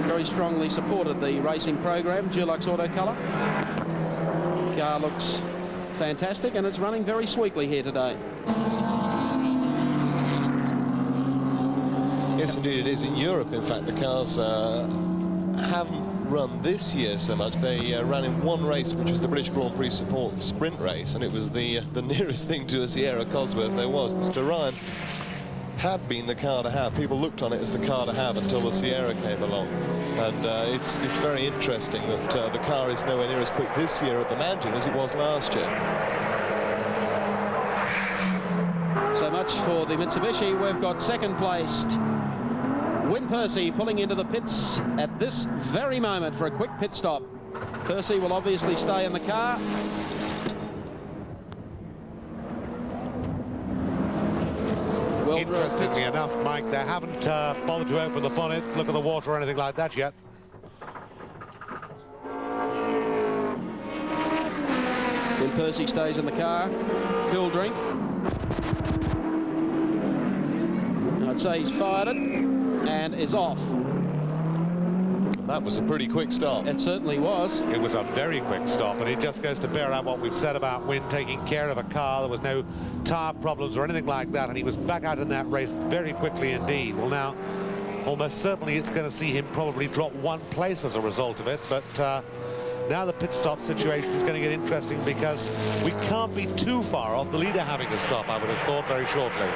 very strongly supported the racing program, Dulux Auto Colour. Car looks fantastic, and it's running very sweetly here today. Yes, indeed it is. In Europe, in fact, the cars haven't run this year so much. They ran in one race, which was the British Grand Prix Support Sprint race, and it was the nearest thing to a Sierra Cosworth there was. The Sturine had been the car to have. People looked on it as the car to have until the Sierra came along. And it's very interesting that the car is nowhere near as quick this year at the mountain as it was last year. So much for the Mitsubishi. We've got second placed Win Percy pulling into the pits at this very moment for a quick pit stop. Percy will obviously stay in the car. Interestingly enough, Mike, they haven't bothered to open the bonnet, look at the water or anything like that yet. When Percy stays in the car, cool drink. I'd say he's fired it and is off. That was a pretty quick stop. It certainly was. It was a very quick stop, and it just goes to bear out what we've said about Wynne taking care of a car. There was no tyre problems or anything like that, and he was back out in that race very quickly indeed. Well, now, almost certainly it's going to see him probably drop one place as a result of it, but now the pit stop situation is going to get interesting, because we can't be too far off the leader having to stop, I would have thought, very shortly.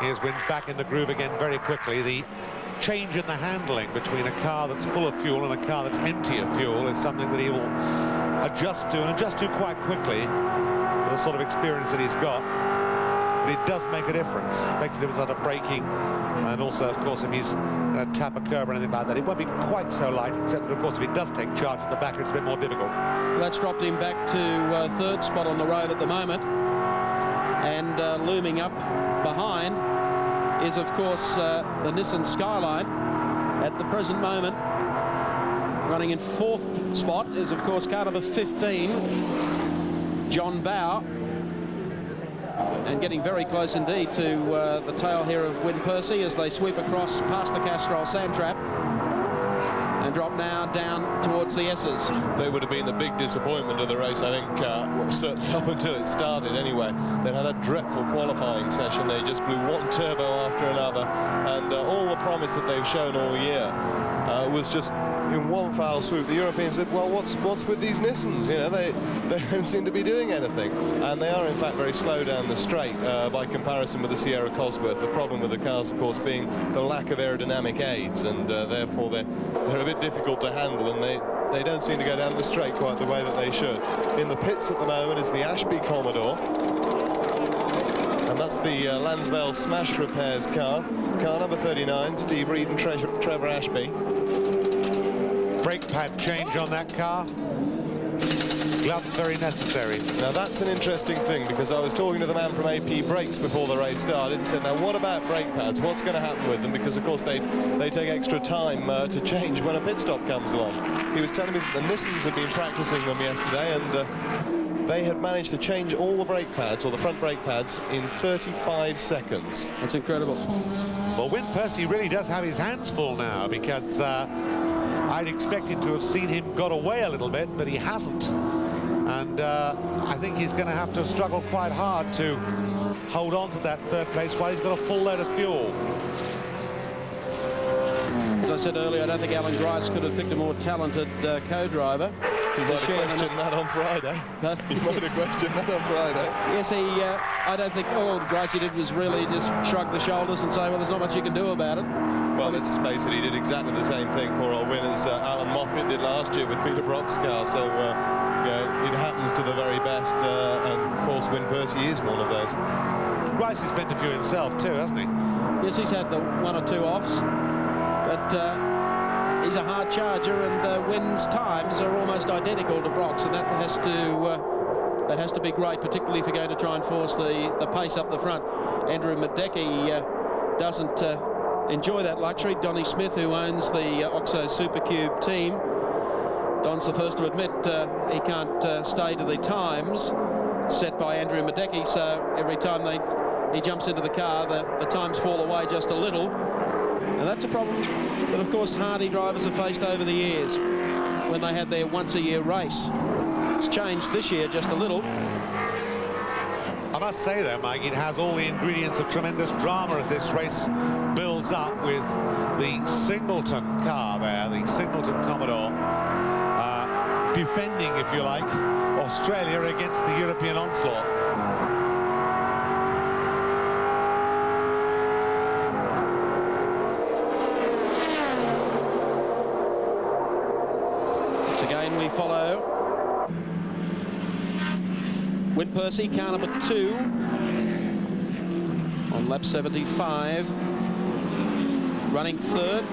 Here's Wynne back in the groove again very quickly. The change in the handling between a car that's full of fuel and a car that's empty of fuel is something that he will adjust to, and adjust to quite quickly with the sort of experience that he's got. But it does make a difference. It makes a difference under braking, and also, of course, if he's going to tap a curb or anything like that, it won't be quite so light, except that, of course, if he does take charge at the back, it's a bit more difficult. That's dropped him back to third spot on the road at the moment. And looming up behind is, of course, the Nissan Skyline. at the present moment. Running in 4th spot is, of course, car number 15, John Bow. And getting very close indeed to the tail here of Win Percy as they sweep across past the Castrol sand trap and drop now down towards the S's. They would have been the big disappointment of the race, I think, well, certainly up until it started anyway. They'd had a dreadful qualifying session. They just blew one turbo after another, and all the promise that they've shown all year was just in one foul swoop. The Europeans said, well, what's with these Nissans? You know, they don't seem to be doing anything. And they are, in fact, very slow down the straight by comparison with the Sierra Cosworth. The problem with the cars, of course, being the lack of aerodynamic aids, and therefore they're a bit difficult to handle, and they don't seem to go down the straight quite the way that they should. In the pits at the moment is the Ashby Commodore, and that's the Lansvale Smash Repairs car number 39, Steve Reed and Trevor Ashby. Brake pad change on that car. Gloves very necessary. Now that's an interesting thing, because I was talking to the man from AP Brakes before the race started and said, now what about brake pads? What's going to happen with them? Because of course they take extra time to change when a pit stop comes along. He was telling me that the Nissans had been practicing them yesterday, and they had managed to change all the brake pads, or the front brake pads, in 35 seconds. That's incredible. Well, Win Percy really does have his hands full now, because I'd expected to have seen him got away a little bit, but he hasn't. And I think he's going to have to struggle quite hard to hold on to that 3rd place while he's got a full load of fuel. As I said earlier, I don't think Alan Grice could have picked a more talented co-driver. He might have questioned that on Friday. He might have questioned that on Friday. Yes, I don't think all Grice did was really just shrug the shoulders and say, well, there's not much you can do about it. Well, let's face it, he did exactly the same thing, poor old win, as Alan Moffat did last year with Peter Brock's car. So, you know, it happens to the very best, and of course, Win Percy is one of those. Grice has spent a few himself too, hasn't he? Yes, he's had the 1 or 2 offs, but he's a hard charger, and Win's times are almost identical to Brock's, and that has to be great, particularly if you're going to try and force the pace up the front. Andrew Madecki doesn't enjoy that luxury. Donnie Smith, who owns the Oxo Supercube team, Don's the first to admit he can't stay to the times set by Andrew Madecki, so every time he jumps into the car, the times fall away just a little. And that's a problem that, of course, hardy drivers have faced over the years when they had their once-a-year race. It's changed this year just a little. I must say, though, Mike, it has all the ingredients of tremendous drama as this race builds up, with the Singleton car there, the Singleton Commodore, defending, if you like, Australia against the European onslaught. We follow Win Percy, car number 2, on lap 75, running 3rd.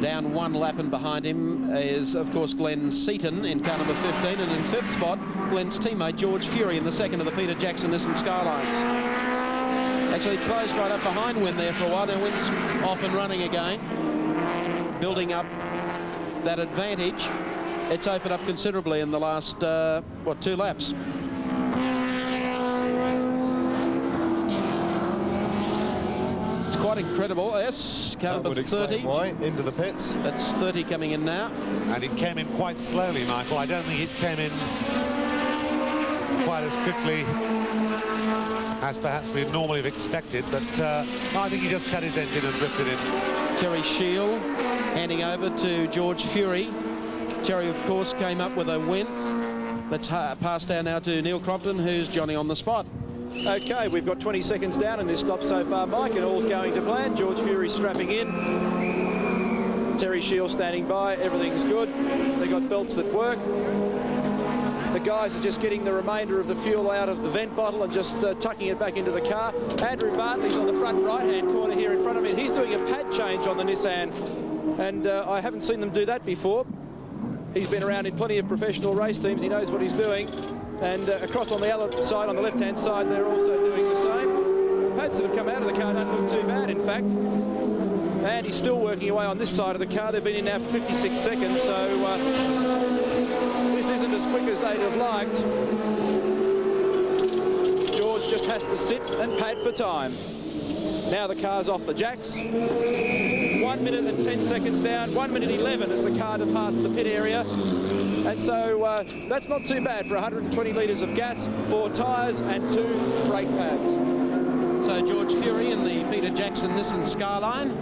Down 1 lap, and behind him is, of course, Glenn Seaton in car number 15, and in 5th spot, Glenn's teammate George Fury in the 2nd of the Peter Jackson Nissan Skylines. Actually closed right up behind Win there for a while. Now Win's off and running again, building up that advantage. It's opened up considerably in the last 2 laps. It's quite incredible. Yes, car number 30 why into the pits. That's 30 coming in now, and it came in quite slowly, Michael. I don't think it came in quite as quickly as perhaps we'd normally have expected, but no, I think he just cut his engine and drifted in. Terry Shield handing over to George Fury. Terry, of course, came up with a win. Let's pass down now to Neil Crompton, who's Johnny on the spot. Okay, we've got 20 seconds down in this stop so far, Mike, and all's going to plan. George Fury strapping in. Terry Shield standing by. Everything's good. They got belts that work. The guys are just getting the remainder of the fuel out of the vent bottle and just tucking it back into the car. Andrew Bartley's on the front right-hand corner here in front of me. He's doing a pad change on the Nissan, and I haven't seen them do that before. He's been around in plenty of professional race teams. He knows what he's doing. And across on the other side, on the left-hand side, they're also doing the same. The pads that have come out of the car don't look too bad, in fact. And he's still working away on this side of the car. They've been in now for 56 seconds, so this isn't as quick as they'd have liked. George just has to sit and pad for time. Now the car's off the jacks. 1 minute and 10 seconds down, 1 minute 11 as the car departs the pit area. And so that's not too bad for 120 litres of gas, 4 tyres and 2 brake pads. So George Fury in the Peter Jackson Nissan Skyline.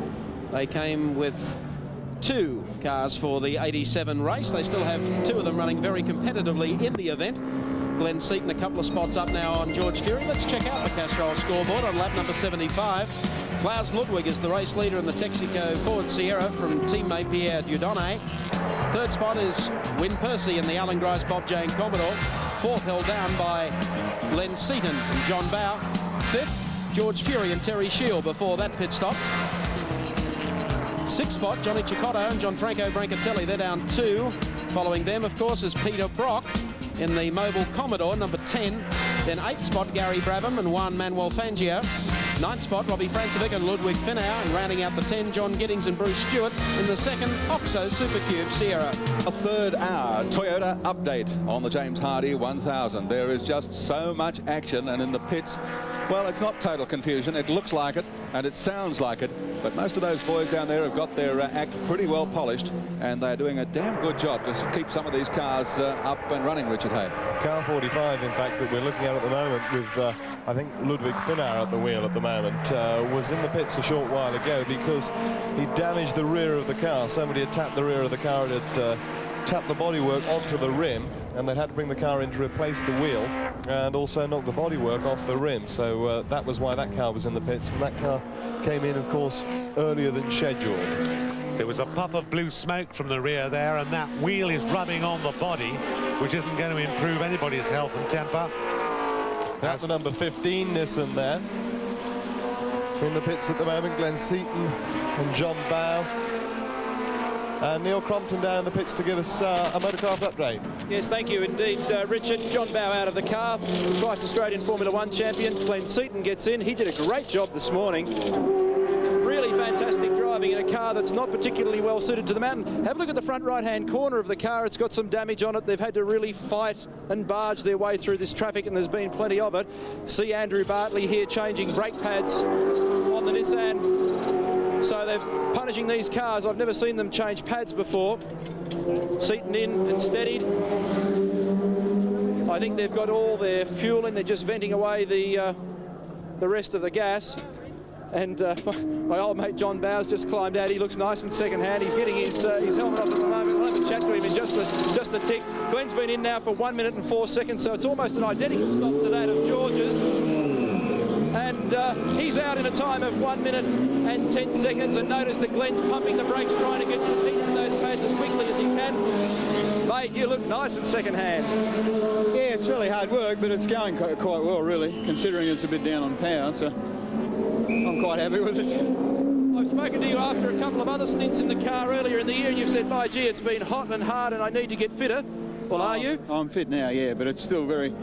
They came with 2 cars for the 87 race. They still have 2 of them running very competitively in the event. Glenn Seaton a couple of spots up now on George Fury. Let's check out the Castrol scoreboard on lap number 75. Klaus Ludwig is the race leader in the Texaco Ford Sierra from teammate Pierre Dieudonné. 3rd spot is Win Percy in the Alan Grice Bob Jane Commodore. 4th held down by Glenn Seaton and John Bow. 5th, George Fury and Terry Shield before that pit stop. 6th spot, Johnny Cicotto and Gianfranco Brancatelli. They're down 2. Following them, of course, is Peter Brock in the Mobile Commodore, number 10. Then 8th spot, Gary Brabham and Juan Manuel Fangio. 9th spot, Robbie Francevic and Ludwig Finau. And rounding out the 10, John Giddings and Bruce Stewart in the 2nd Oxo Supercube Sierra. A 3rd hour Toyota update on the James Hardy 1000. There is just so much action, and in the pits, well, it's not total confusion. It looks like it and it sounds like it, but most of those boys down there have got their act pretty well polished, and they're doing a damn good job to keep some of these cars up and running, Richard Hay. Car 45, in fact, that we're looking at the moment with, I think, Ludwig Finau at the wheel at the moment, was in the pits a short while ago because he damaged the rear of the car. Somebody had tapped the rear of the car and had tapped the bodywork onto the rim, and they had to bring the car in to replace the wheel and also knock the bodywork off the rim. So that was why that car was in the pits, and that car came in, of course, earlier than scheduled. There was a puff of blue smoke from the rear there, and that wheel is rubbing on the body, which isn't going to improve anybody's health and temper. That's the number 15 Nissan there. In the pits at the moment, Glenn Seaton and John Bow. And Neil Crompton down in the pits to give us a motorcraft update. Yes, thank you indeed, Richard. John Bow out of the car, twice Australian Formula 1 champion. Glenn Seaton gets in. He did a great job this morning. Really fantastic driving in a car that's not particularly well suited to the mountain. Have a look at the front right-hand corner of the car. It's got some damage on it. They've had to really fight and barge their way through this traffic, and there's been plenty of it. See Andrew Bartley here changing brake pads on the Nissan. So they're punishing these cars. I've never seen them change pads before. Seaton in and steadied. I think they've got all their fuel in. They're just venting away the rest of the gas. And my old mate John Bow's just climbed out. He looks nice in second hand. He's getting his helmet off at the moment. We'll have a chat to him in just a tick. Glenn's been in now for 1 minute and 4 seconds, so it's almost an identical stop to that of George's. And he's out in a time of 1 minute and 10 seconds. And notice that Glenn's pumping the brakes, trying to get some heat in those pads as quickly as he can. Mate, you look nice in second hand. Yeah, it's really hard work, but it's going quite well, really, considering it's a bit down on power. So I'm quite happy with it. I've spoken to you after a couple of other stints in the car earlier in the year, and you've said, by gee, it's been hot and hard and I need to get fitter. Well, are you? I'm fit now, yeah, but it's still very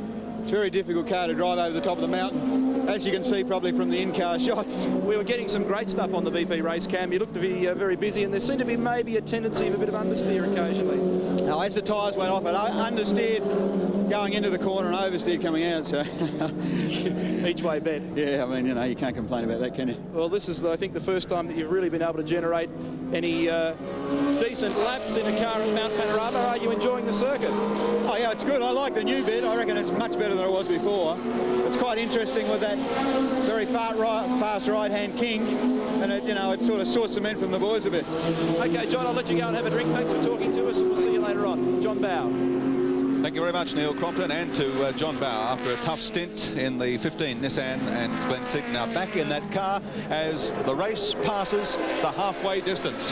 difficult car to drive over the top of the mountain, as you can see probably from the in-car shots. We were getting some great stuff on the BP race cam. You looked to be very busy, and there seemed to be maybe a tendency of a bit of understeer occasionally. No, as the tyres went off, it understeered going into the corner and oversteered coming out, so... Each way bet. Yeah, I mean, you know, you can't complain about that, can you? Well, this is, I think, the first time that you've really been able to generate any decent laps in a car at Mount Panorama. Are you enjoying the circuit? Oh, yeah, it's good. I like the new bit. I reckon it's much better than it was before. It's quite interesting with that very fast right-hand king, and it, you know, it sort of sorts them in from the boys a bit. Okay, John, I'll let you go and have a drink. Thanks for talking to us, and we'll see you later on. John Bow. Thank you very much, Neil Crompton, and to John Bow after a tough stint in the 15 Nissan, and Glenn Seaton now back in that car as the race passes the halfway distance.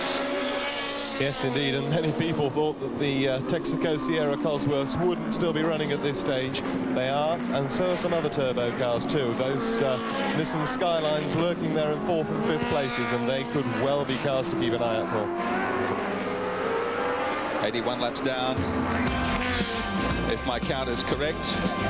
Yes, indeed, and many people thought that the Texaco Sierra Cosworths wouldn't still be running at this stage. They are, and so are some other turbo cars too. Those Nissan Skylines lurking there in 4th and 5th places, and they could well be cars to keep an eye out for. 81 laps down. if my count is correct.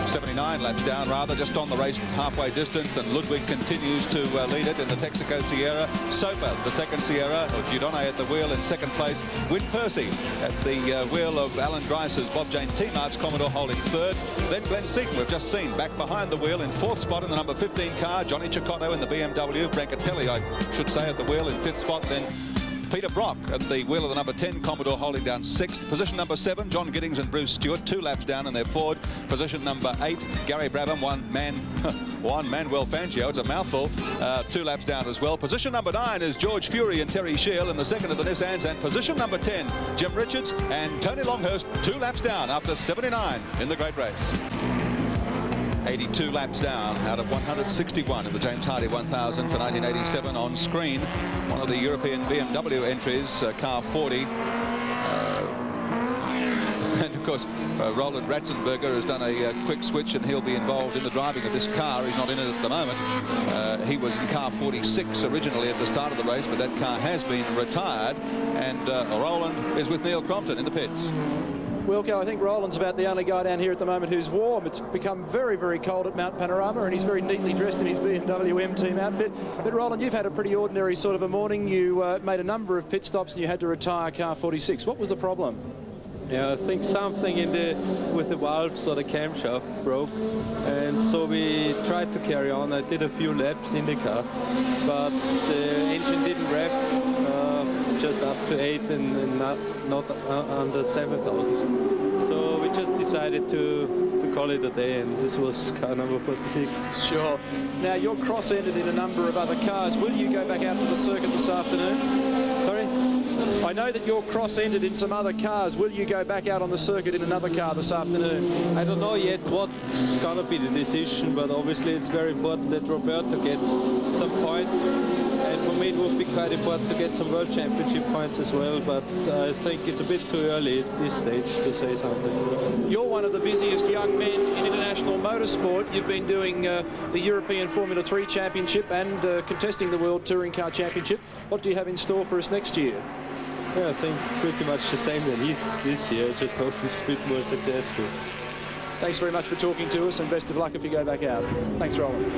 79 laps down, rather, just on the race halfway distance, and Ludwig continues to lead it in the Texaco Sierra. Soper, the second Sierra, or Giudone at the wheel in second place. Win Percy at the wheel of Alan Dreiser's Bob Jane T-Mark's Commodore holding third. Then Glenn Seaton, we've just seen, back behind the wheel in fourth spot in the number 15 car. Johnny Cicotto in the BMW. Brancatelli, I should say, at the wheel in fifth spot. Then Peter Brock at the wheel of the number 10 Commodore holding down sixth. Position number 7, John Giddings and Bruce Stewart, 2 laps down in their Ford. Position number 8, Gary Brabham, one Manuel Fangio, it's a mouthful, 2 laps down as well. Position number 9 is George Fury and Terry Shield in the second of the Nissans, and position number 10, Jim Richards and Tony Longhurst, 2 laps down after 79 in the great race. 82 laps down out of 161 in the James Hardy 1000 for 1987 on screen. One of the European BMW entries, car 40. And of course, Roland Ratzenberger has done a quick switch, and he'll be involved in the driving of this car. He's not in it at the moment. He was in car 46 originally at the start of the race, but that car has been retired. And Roland is with Neil Crompton in the pits. Wilco, I think Roland's about the only guy down here at the moment who's warm. It's become very, very cold at Mount Panorama, and he's very neatly dressed in his BMW M team outfit. But Roland, you've had a pretty ordinary sort of a morning. You made a number of pit stops and you had to retire car 46. What was the problem? Yeah, I think something with the valves or the camshaft broke, and so we tried to carry on. I did a few laps in the car, but the engine didn't rev just up to 8 and not under 7,000. So we just decided to call it a day, and this was car number 46. Sure. Now, you're cross-ended in a number of other cars. Will you go back out to the circuit this afternoon? Sorry? I know that you're cross-ended in some other cars. Will you go back out on the circuit in another car this afternoon? I don't know yet what's going to be the decision, but obviously it's very important that Roberto gets some points. And for me, it would be quite important to get some World Championship points as well, but I think it's a bit too early at this stage to say something. You're one of the busiest young men in international motorsport. You've been doing the European Formula 3 Championship and contesting the World Touring Car Championship. What do you have in store for us next year? Yeah, I think pretty much the same than this year. Just hope it's a bit more successful. Thanks very much for talking to us, and best of luck if you go back out. Thanks, Roland.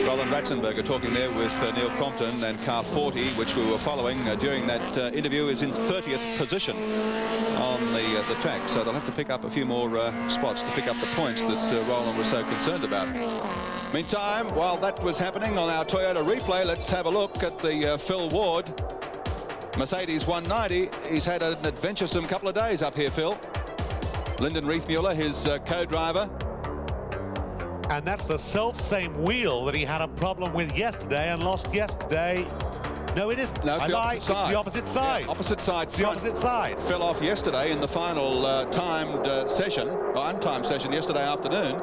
Roland Ratzenberger talking there with Neil Crompton, and car 40, which we were following during that interview, is in 30th position on the track. So they'll have to pick up a few more spots to pick up the points that Roland was so concerned about. Meantime, while that was happening on our Toyota replay, let's have a look at the Phil Ward Mercedes 190. He's had an adventuresome couple of days up here, Phil. Lyndon Reithmuller, his co-driver. And that's the self-same wheel that he had a problem with yesterday and lost yesterday. No, it isn't. No, it's the opposite side. It's the opposite side. Yeah, opposite side. The opposite side. Fell off yesterday in the final timed session, or untimed session yesterday afternoon.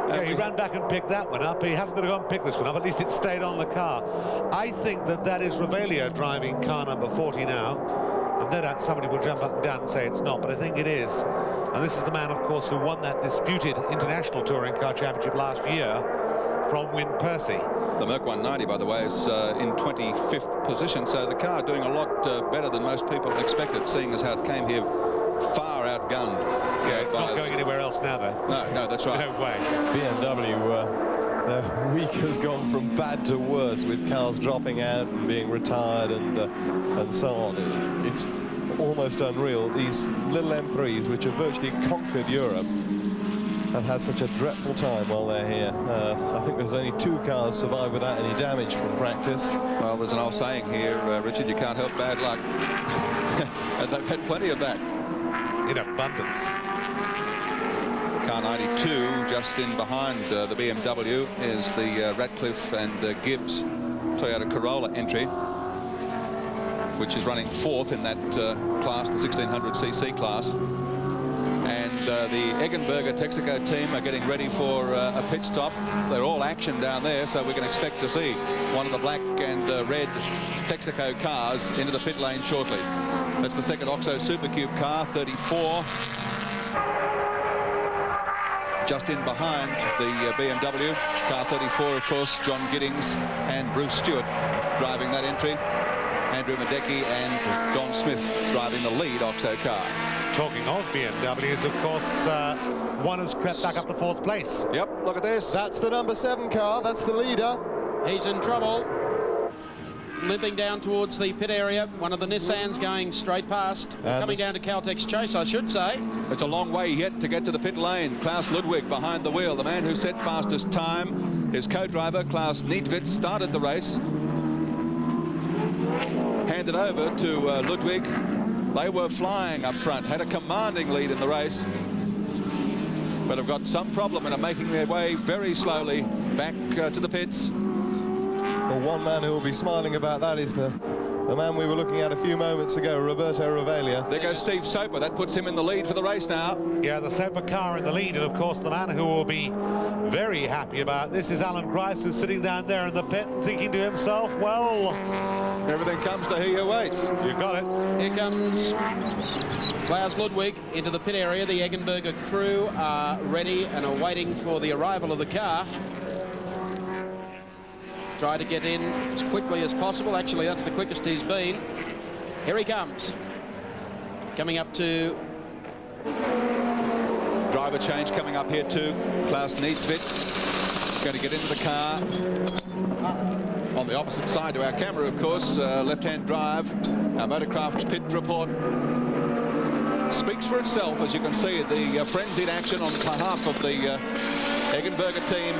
Yeah, he ran back and picked that one up. He hasn't got to go and pick this one up. At least it stayed on the car. I think that is Revelio driving car number 40 now. And no doubt somebody will jump up and down and say it's not, but I think it is. And this is the man, of course, who won that disputed International Touring Car Championship last year from Win Percy. The Merc 190, by the way, is in 25th position, so the car doing a lot better than most people expected, seeing as how it came here far outgunned. Yeah, it's not going anywhere else now, though. No, that's right. No way. BMW, their week has gone from bad to worse, with cars dropping out and being retired and so on. It's almost unreal. These little M3s, which have virtually conquered Europe, have had such a dreadful time while they're here. I think there's only 2 cars survived without any damage from practice. Well, there's an old saying here, Richard, you can't help bad luck. And they've had plenty of that. In abundance. Car 92, just in behind the BMW, is the Ratcliffe and Gibbs Toyota Corolla entry, which is running 4th in that class, the 1600cc class. And the Eggenberger Texaco team are getting ready for a pit stop. They're all action down there, so we can expect to see one of the black and red Texaco cars into the pit lane shortly. That's the second Oxo Supercube car, 34. Just in behind the BMW. Car 34, of course, John Giddings and Bruce Stewart driving that entry. Andrew Madecki and Don Smith driving the lead Oxo car. Talking of BMWs, of course, one has crept back up to 4th place. Yep, look at this. That's the number 7 car. That's the leader. He's in trouble. Limping down towards the pit area. One of the Nissans going straight past. Coming down to Caltech's chase, I should say. It's a long way yet to get to the pit lane. Klaus Ludwig behind the wheel. The man who set fastest time. His co-driver, Klaus Niedwitz, started the race. Handed over to Ludwig. They were flying up front. Had a commanding lead in the race. But have got some problem and are making their way very slowly back to the pits. Well, one man who will be smiling about that is the man we were looking at a few moments ago, Roberto Ravaglia. There goes Steve Soper. That puts him in the lead for the race now. Yeah, the Soper car in the lead, and of course the man who will be very happy about this is Alan Grice, who's sitting down there in the pit and thinking to himself, well, everything comes to he who waits. You've got it. Here comes Klaus Ludwig into the pit area. The Eggenberger crew are ready and are waiting for the arrival of the car. Try to get in as quickly as possible. Actually, that's the quickest he's been. Here he comes. Coming up to... Driver change coming up here too. Klaus Niedwitz going to get into the car. On the opposite side to our camera, of course, left-hand drive. Our Motorcraft's pit report speaks for itself, as you can see, the frenzied action on behalf of the Eggenberger team.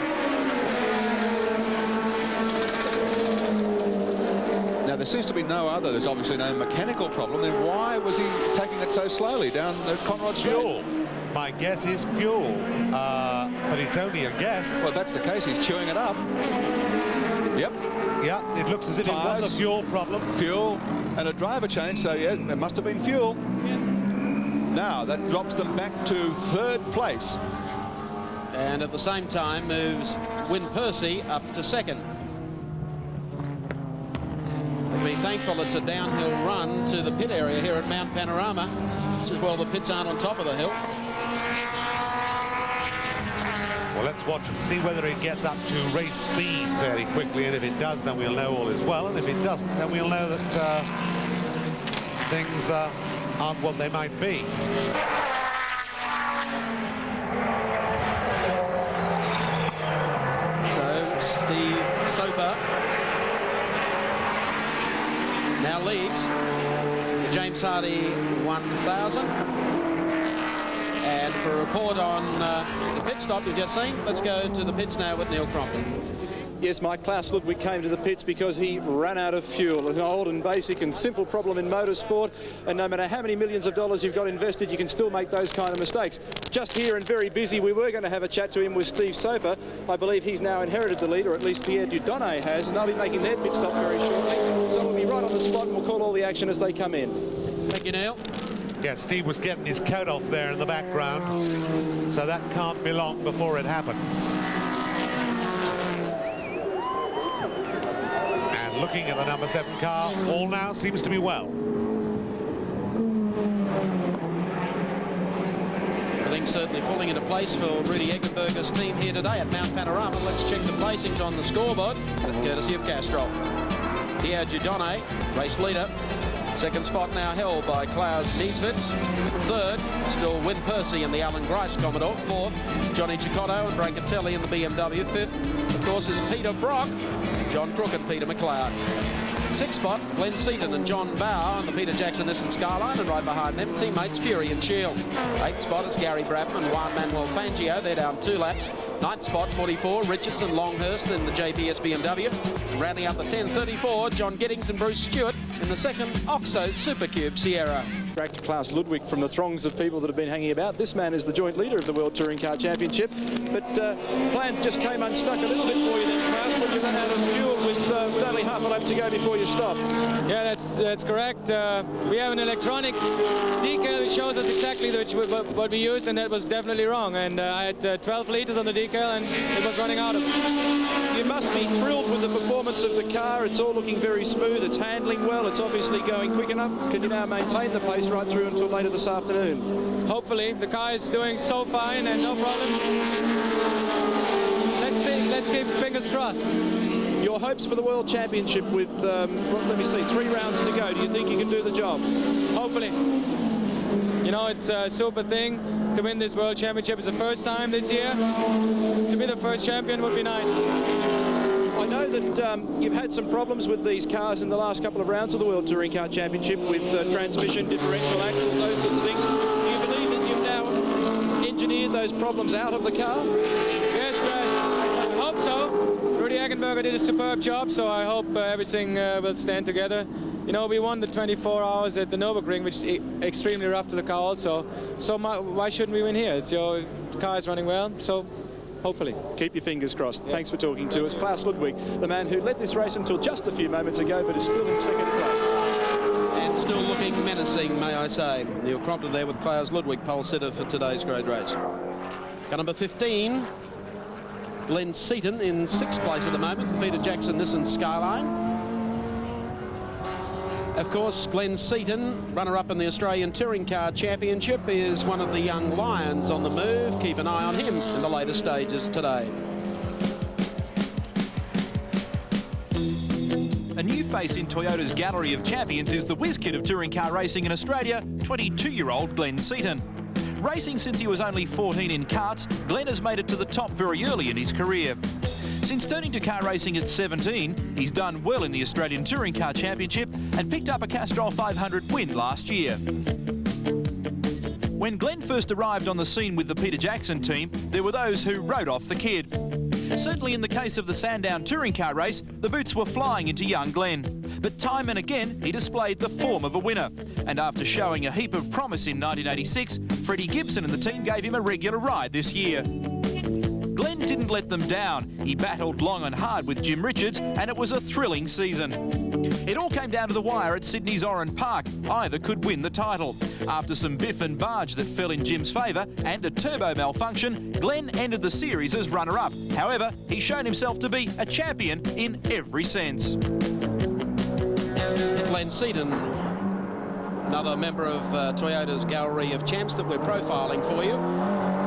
Now, there seems to be there's obviously no mechanical problem. Then why was he taking it so slowly down Conrad's fuel? My guess is fuel, but it's only a guess. Well, if that's the case, he's chewing it up. Yep. Yeah, it looks as if it was a fuel problem. Fuel and a driver change, so yeah, it must have been fuel. Yeah. Now, that drops them back to 3rd place. And at the same time moves Win Percy up to 2nd. Be thankful it's a downhill run to the pit area here at Mount Panorama, which is well the pits aren't on top of the hill. Well, let's watch and see whether it gets up to race speed fairly quickly, and if it does, then we'll know all is well, and if it doesn't, then we'll know that things aren't what they might be. So Steve Soper now leads the James Hardy 1000. And for a report on the pit stop you've just seen, let's go to the pits now with Neil Crompton. Yes, Mike, Klaus Ludwig came to the pits because he ran out of fuel. An old and basic and simple problem in motorsport, and no matter how many millions of dollars you've got invested, you can still make those kind of mistakes. Just here and very busy, we were going to have a chat to him with Steve Soper. I believe he's now inherited the lead, or at least Pierre Dudonné has, and they'll be making their pit stop very shortly. So we'll be right on the spot and we'll call all the action as they come in. Thank you, Neil. Yeah, Steve was getting his coat off there in the background, so that can't be long before it happens. And looking at the number 7 car, all now seems to be well. Everything's certainly falling into place for Rudy Eggenberger's team here today at Mount Panorama. Let's check the placings on the scoreboard, courtesy of Castrol. Pierre Dudonné, race leader. 2nd spot now held by Klaus Niedwitz. 3rd, still Win Percy and the Alan Grice Commodore. 4th, Johnny Cicotto and Brancatelli in the BMW. 5th, of course, is Peter Brock, John Crook and Peter McLeod. 6th spot, Glenn Seaton and John Bauer on the Peter Jackson Nissan Skyline, and right behind them, teammates Fury and Shield. 8th spot is Gary Brabham and Juan Manuel Fangio. They're down 2 laps. 9th spot, 44, Richards and Longhurst in the JPS BMW. And rounding out the 10, 34, John Giddings and Bruce Stewart in the 2nd Oxo Supercube Sierra. Back to Klaus Ludwig from the throngs of people that have been hanging about. This man is the joint leader of the World Touring Car Championship, but plans just came unstuck a little bit for you then, Klaus, when you ran out of fuel with only half a lap to go before you stop. Yeah, that's correct. We have an electronic decal that shows us exactly what we used, and that was definitely wrong. And I had 12 litres on the decal, and it was running out of it. You must be thrilled with the performance of the car. It's all looking very smooth. It's handling well. It's obviously going quick enough. Can you now maintain the pace right through until later this afternoon? Hopefully. The car is doing so fine and no problem. Let's keep fingers crossed. Your hopes for the World Championship with, let me see, 3 rounds to go. Do you think you can do the job? Hopefully. You know, it's a super thing to win this World Championship. It's the first time this year. To be the first champion would be nice. I know that you've had some problems with these cars in the last couple of rounds of the World Touring Car Championship with transmission, differential axles, those sorts of things. Do you believe that you've now engineered those problems out of the car? Yes, I hope so. Rudy Eggenberger did a superb job, so I hope everything will stand together. You know, we won the 24 hours at the Nürburgring, which is extremely rough to the car also. So why shouldn't we win here? It's your car is running well, so hopefully. Keep your fingers crossed. Yes. Thanks for talking to us. Klaus Ludwig, the man who led this race until just a few moments ago, but is still in second place. And still looking menacing, may I say. Neil Crompton there with Klaus Ludwig, pole sitter for today's grade race. Car number 15, Glenn Seaton in 6th place at the moment, Peter Jackson Nissan Skyline. Of course, Glenn Seaton, runner-up in the Australian Touring Car Championship, is one of the young lions on the move. Keep an eye on him in the later stages today. A new face in Toyota's gallery of champions is the whiz kid of touring car racing in Australia, 22-year-old Glenn Seaton. Racing since he was only 14 in karts, Glenn has made it to the top very early in his career. Since turning to car racing at 17, he's done well in the Australian Touring Car Championship and picked up a Castrol 500 win last year. When Glenn first arrived on the scene with the Peter Jackson team, there were those who wrote off the kid. Certainly in the case of the Sandown Touring Car race, the boots were flying into young Glenn. But time and again, he displayed the form of a winner. And after showing a heap of promise in 1986, Freddie Gibson and the team gave him a regular ride this year. Glenn didn't let them down. He battled long and hard with Jim Richards, and it was a thrilling season. It all came down to the wire at Sydney's Oran Park. Either could win the title. After some biff and barge that fell in Jim's favour and a turbo malfunction, Glenn ended the series as runner-up. However, he's shown himself to be a champion in every sense. Glenn Seaton, another member of Toyota's gallery of champs that we're profiling for you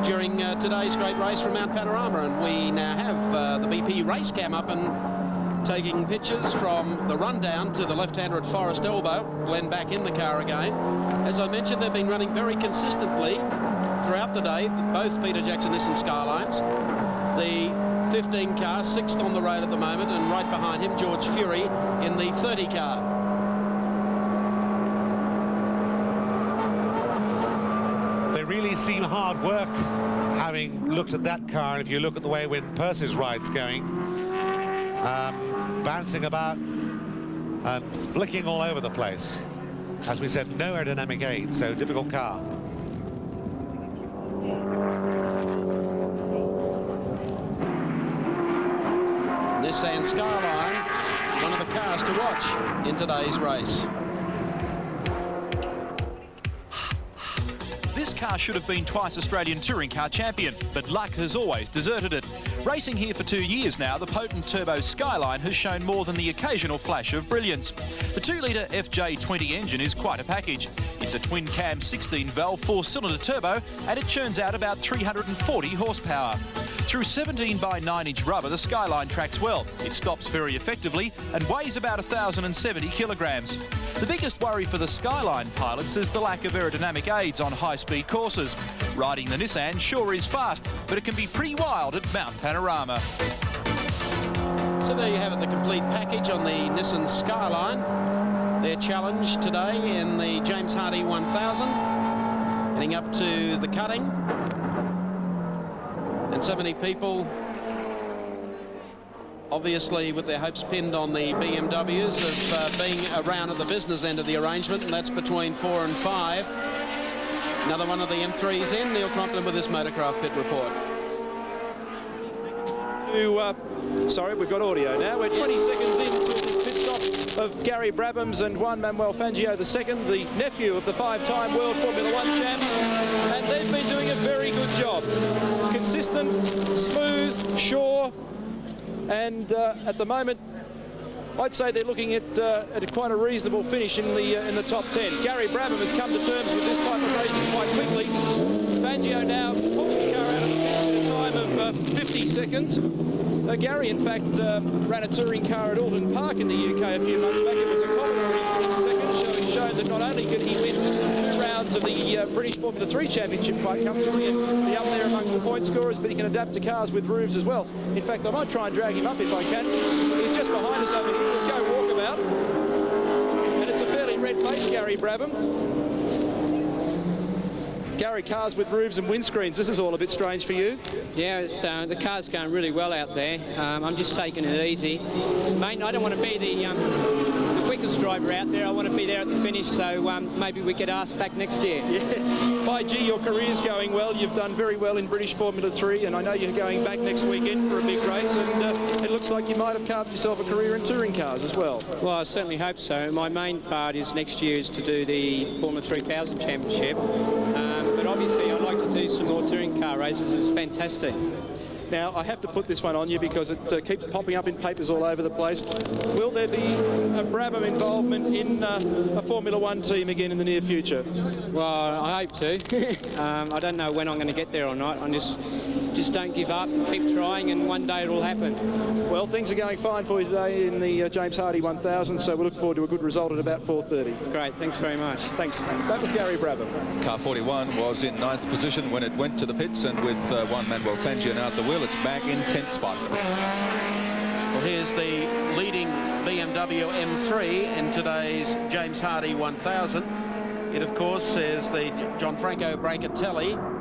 during today's great race from Mount Panorama, and we now have the BP race cam up and taking pictures from the rundown to the left-hander at Forest Elbow. Glenn back in the car again. As I mentioned, they've been running very consistently throughout the day, both Peter Jackson Nissan Skylines. The 15 car, 6th on the road at the moment, and right behind him, George Fury in the 30 car. They really seem hard work, having looked at that car. And if you look at the way Win Percy's ride's going, bouncing about and flicking all over the place. As we said, no aerodynamic aid, so difficult car. Nissan Skyline, one of the cars to watch in today's race. This car should have been twice Australian Touring Car champion, but luck has always deserted it. Racing here for 2 years now, the potent turbo Skyline has shown more than the occasional flash of brilliance. The 2-litre FJ20 engine is quite a package. It's a twin-cam 16-valve 4-cylinder turbo, and it churns out about 340 horsepower. Through 17 by 9-inch rubber, the Skyline tracks well. It stops very effectively and weighs about 1,070 kilograms. The biggest worry for the Skyline pilots is the lack of aerodynamic aids on high-speed courses. Riding the Nissan sure is fast, but it can be pretty wild at Mount Panorama. So there you have it, the complete package on the Nissan Skyline. Their challenge today in the James Hardy 1000, heading up to the cutting. And so many people, obviously with their hopes pinned on the BMWs of being around at the business end of the arrangement, and that's between 4 and 5. Another one of the M3s in. Neil Crompton with his Motorcraft Pit Report. Sorry, we've got audio now. We're 20 seconds into this pit stop of Gary Brabhams and Juan Manuel Fangio II, the nephew of the 5-time World Formula 1 champ, and they've been doing a very good job. Consistent, smooth, sure, and at the moment, I'd say they're looking at quite a reasonable finish in the top 10. Gary Brabham has come to terms with this type of racing quite quickly. Fangio now pulls the car out of the pits at a time of 50 seconds. Gary, in fact, ran a touring car at Alton Park in the UK a few months back. It was a commentary 3 seconds, shown that not only could he win 2 rounds of the British Formula 3 Championship quite comfortably and be up there amongst the point scorers, but he can adapt to cars with roofs as well. In fact, I might try and drag him up if I can. He's just behind us over here. We'll go walkabout. And it's a fairly red-faced Gary Brabham. Gary, cars with roofs and windscreens, this is all a bit strange for you. Yeah, it's, the car's going really well out there. I'm just taking it easy. Mate, I don't want to be the quickest driver out there. I want to be there at the finish, so maybe we get asked back next year. Yeah. By gee, your career's going well. You've done very well in British Formula 3, and I know you're going back next weekend for a big race, and it looks like you might have carved yourself a career in touring cars as well. Well, I certainly hope so. My main part is next year is to do the Formula 3000 Championship. But obviously I'd like to do some more touring car races. It's fantastic. Now, I have to put this one on you because it keeps popping up in papers all over the place. Will there be a Brabham involvement in a Formula 1 team again in the near future? Well, I hope to. I don't know when I'm going to get there or not. I'm just don't give up, keep trying, and one day it'll happen. Well, things are going fine for you today in the James Hardy 1000, so we look forward to a good result at about 4:30. Great, thanks very much. Thanks. That was Gary Brabham. Car 41 was in 9th position when it went to the pits, and with Juan Manuel Fangio now at the wheel, it's back in 10th spot. Well, here's the leading BMW M3 in today's James Hardy 1000. It, of course, is the Gianfranco Brancatelli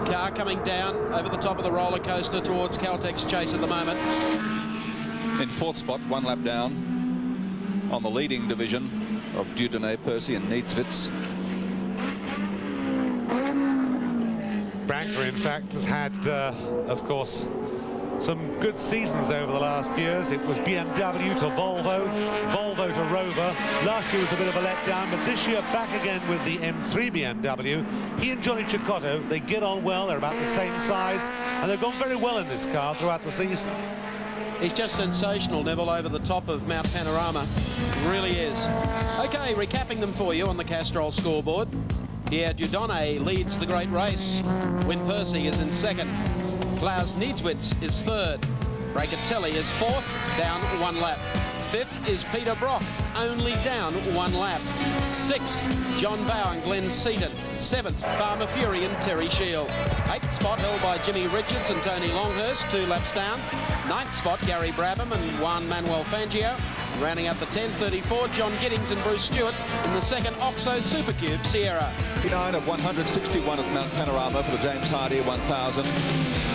car coming down over the top of the roller coaster towards Caltech's chase at the moment. In 4th spot, 1 lap down on the leading division of Dieudonné, Percy and Niedzwitz. Branca, in fact, has had, of course, some good seasons over the last years. It was BMW to Volvo, Volvo to Rover. Last year was a bit of a letdown, but this year back again with the M3 BMW. He and Johnny Cecotto, they get on well. They're about the same size, and they've gone very well in this car throughout the season. He's just sensational, Neville, over the top of Mount Panorama. Really is. Okay, recapping them for you on the Castrol scoreboard. Here, Dieudonné leads the great race. Win Percy is in 2nd. Klaus Niedzwitz is 3rd. Brancatelli is 4th, down 1 lap. 5th is Peter Brock, only down 1 lap. 6th, John Bow and Glenn Seaton. 7th, Farmer Fury and Terry Shield. 8th spot held by Jimmy Richards and Tony Longhurst, 2 laps down. 9th spot, Gary Brabham and Juan Manuel Fangio. Rounding up the 10:34, John Giddings and Bruce Stewart in the 2nd Oxo Supercube Sierra. 59 of 161 at Mount Panorama for the James Hardy 1000.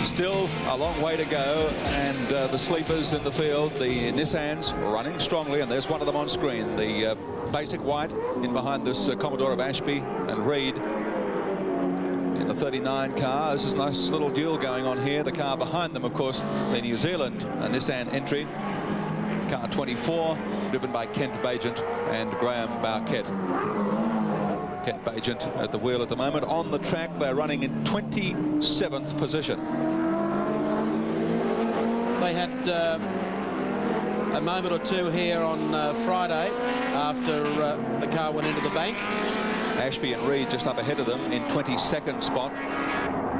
Still a long way to go, and the sleepers in the field, the Nissans, running strongly, and there's one of them on screen. The basic white in behind this Commodore of Ashby and Reed in the 39 car. This is a nice little duel going on here. The car behind them, of course, the New Zealand Nissan entry. Car 24, driven by Kent Bagent and Graham Bowkett. Kent Bagent at the wheel at the moment. On the track, they're running in 27th position. They had a moment or two here on Friday after the car went into the bank. Ashby and Reed just up ahead of them in 22nd spot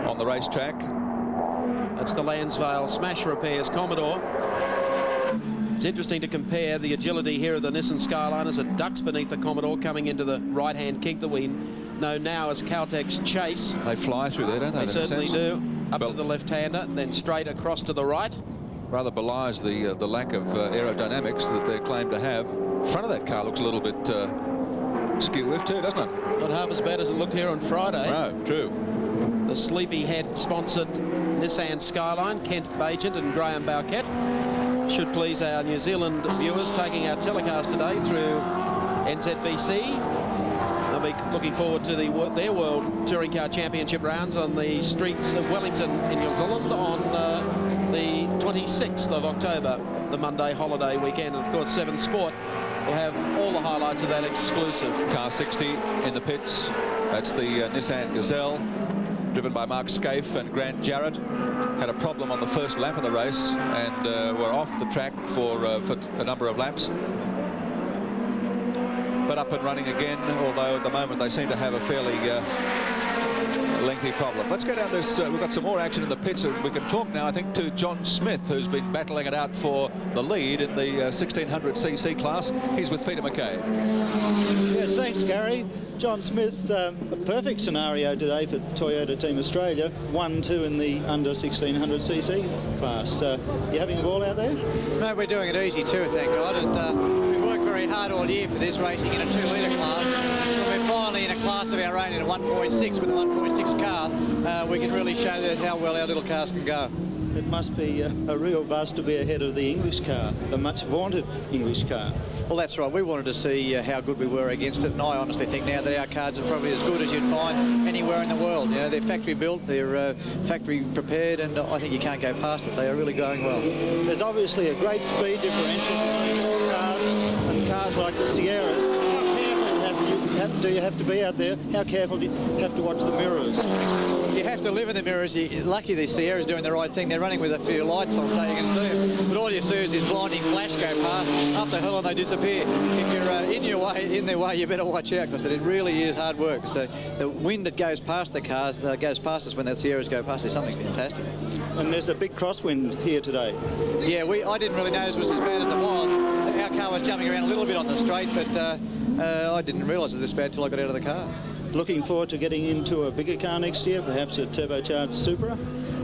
on the racetrack. That's the Lansvale Smash Repairs Commodore. It's interesting to compare the agility here of the Nissan Skyline as it ducks beneath the Commodore coming into the right-hand kink that we know now as Caltech's Chase. They fly through there, don't they? They certainly do. Up to the left-hander, then straight across to the right. Rather belies the lack of aerodynamics that they claim to have. Front of that car looks a little bit skew-whiffed too, doesn't it? Not half as bad as it looked here on Friday. No, true. The Sleepyhead-sponsored Nissan Skyline, Kent Bagent and Graham Bowkett. Should please our New Zealand viewers taking our telecast today through NZBC. They'll be looking forward to their World Touring Car Championship rounds on the streets of Wellington in New Zealand on the 26th of October, the Monday holiday weekend. And of course, 7 Sport will have all the highlights of that exclusive. Car 60 in the pits. That's the Nissan Gazelle, driven by Mark Scaife and Grant Jarrett. Had a problem on the first lap of the race and were off the track for a number of laps. But up and running again, although at the moment they seem to have a fairly lengthy problem. Let's go down this. We've got some more action in the pits. We can talk now, I think, to John Smith, who's been battling it out for the lead in the 1600cc class. He's with Peter McKay. Yes, thanks, Gary. John Smith, a perfect scenario today for Toyota Team Australia. 1-2 in the under 1600cc class. You having a ball out there? No, we're doing it easy too, thank God. And we've worked very hard all year for this, racing in a 2-litre class. When we're finally in a class of our own in a 1.6 with a 1.6 car, we can really show that how well our little cars can go. It must be a real buzz to be ahead of the English car, the much vaunted English car. Well, that's right. We wanted to see how good we were against it, and I honestly think now that our cars are probably as good as you'd find anywhere in the world. You know, they're factory built, they're factory prepared, and I think you can't go past it. They are really going well. There's obviously a great speed differential between cars and cars like the Sierras. How careful do you have to be out there? How careful do you have to watch the mirrors? You have to live in the mirrors. Lucky the Sierra's doing the right thing. They're running with a few lights on so you can see them. But all you see is this blinding flash go past, up the hill, and they disappear. If you're in their way, you better watch out, because it really is hard work. So the wind that goes past the cars goes past us when the Sierras go past is something fantastic. And there's a big crosswind here today. Yeah, I didn't really notice it was as bad as it was. Our car was jumping around a little bit on the straight, but I didn't realise it was this bad till I got out of the car. Looking forward to getting into a bigger car next year, perhaps a turbocharged Supra?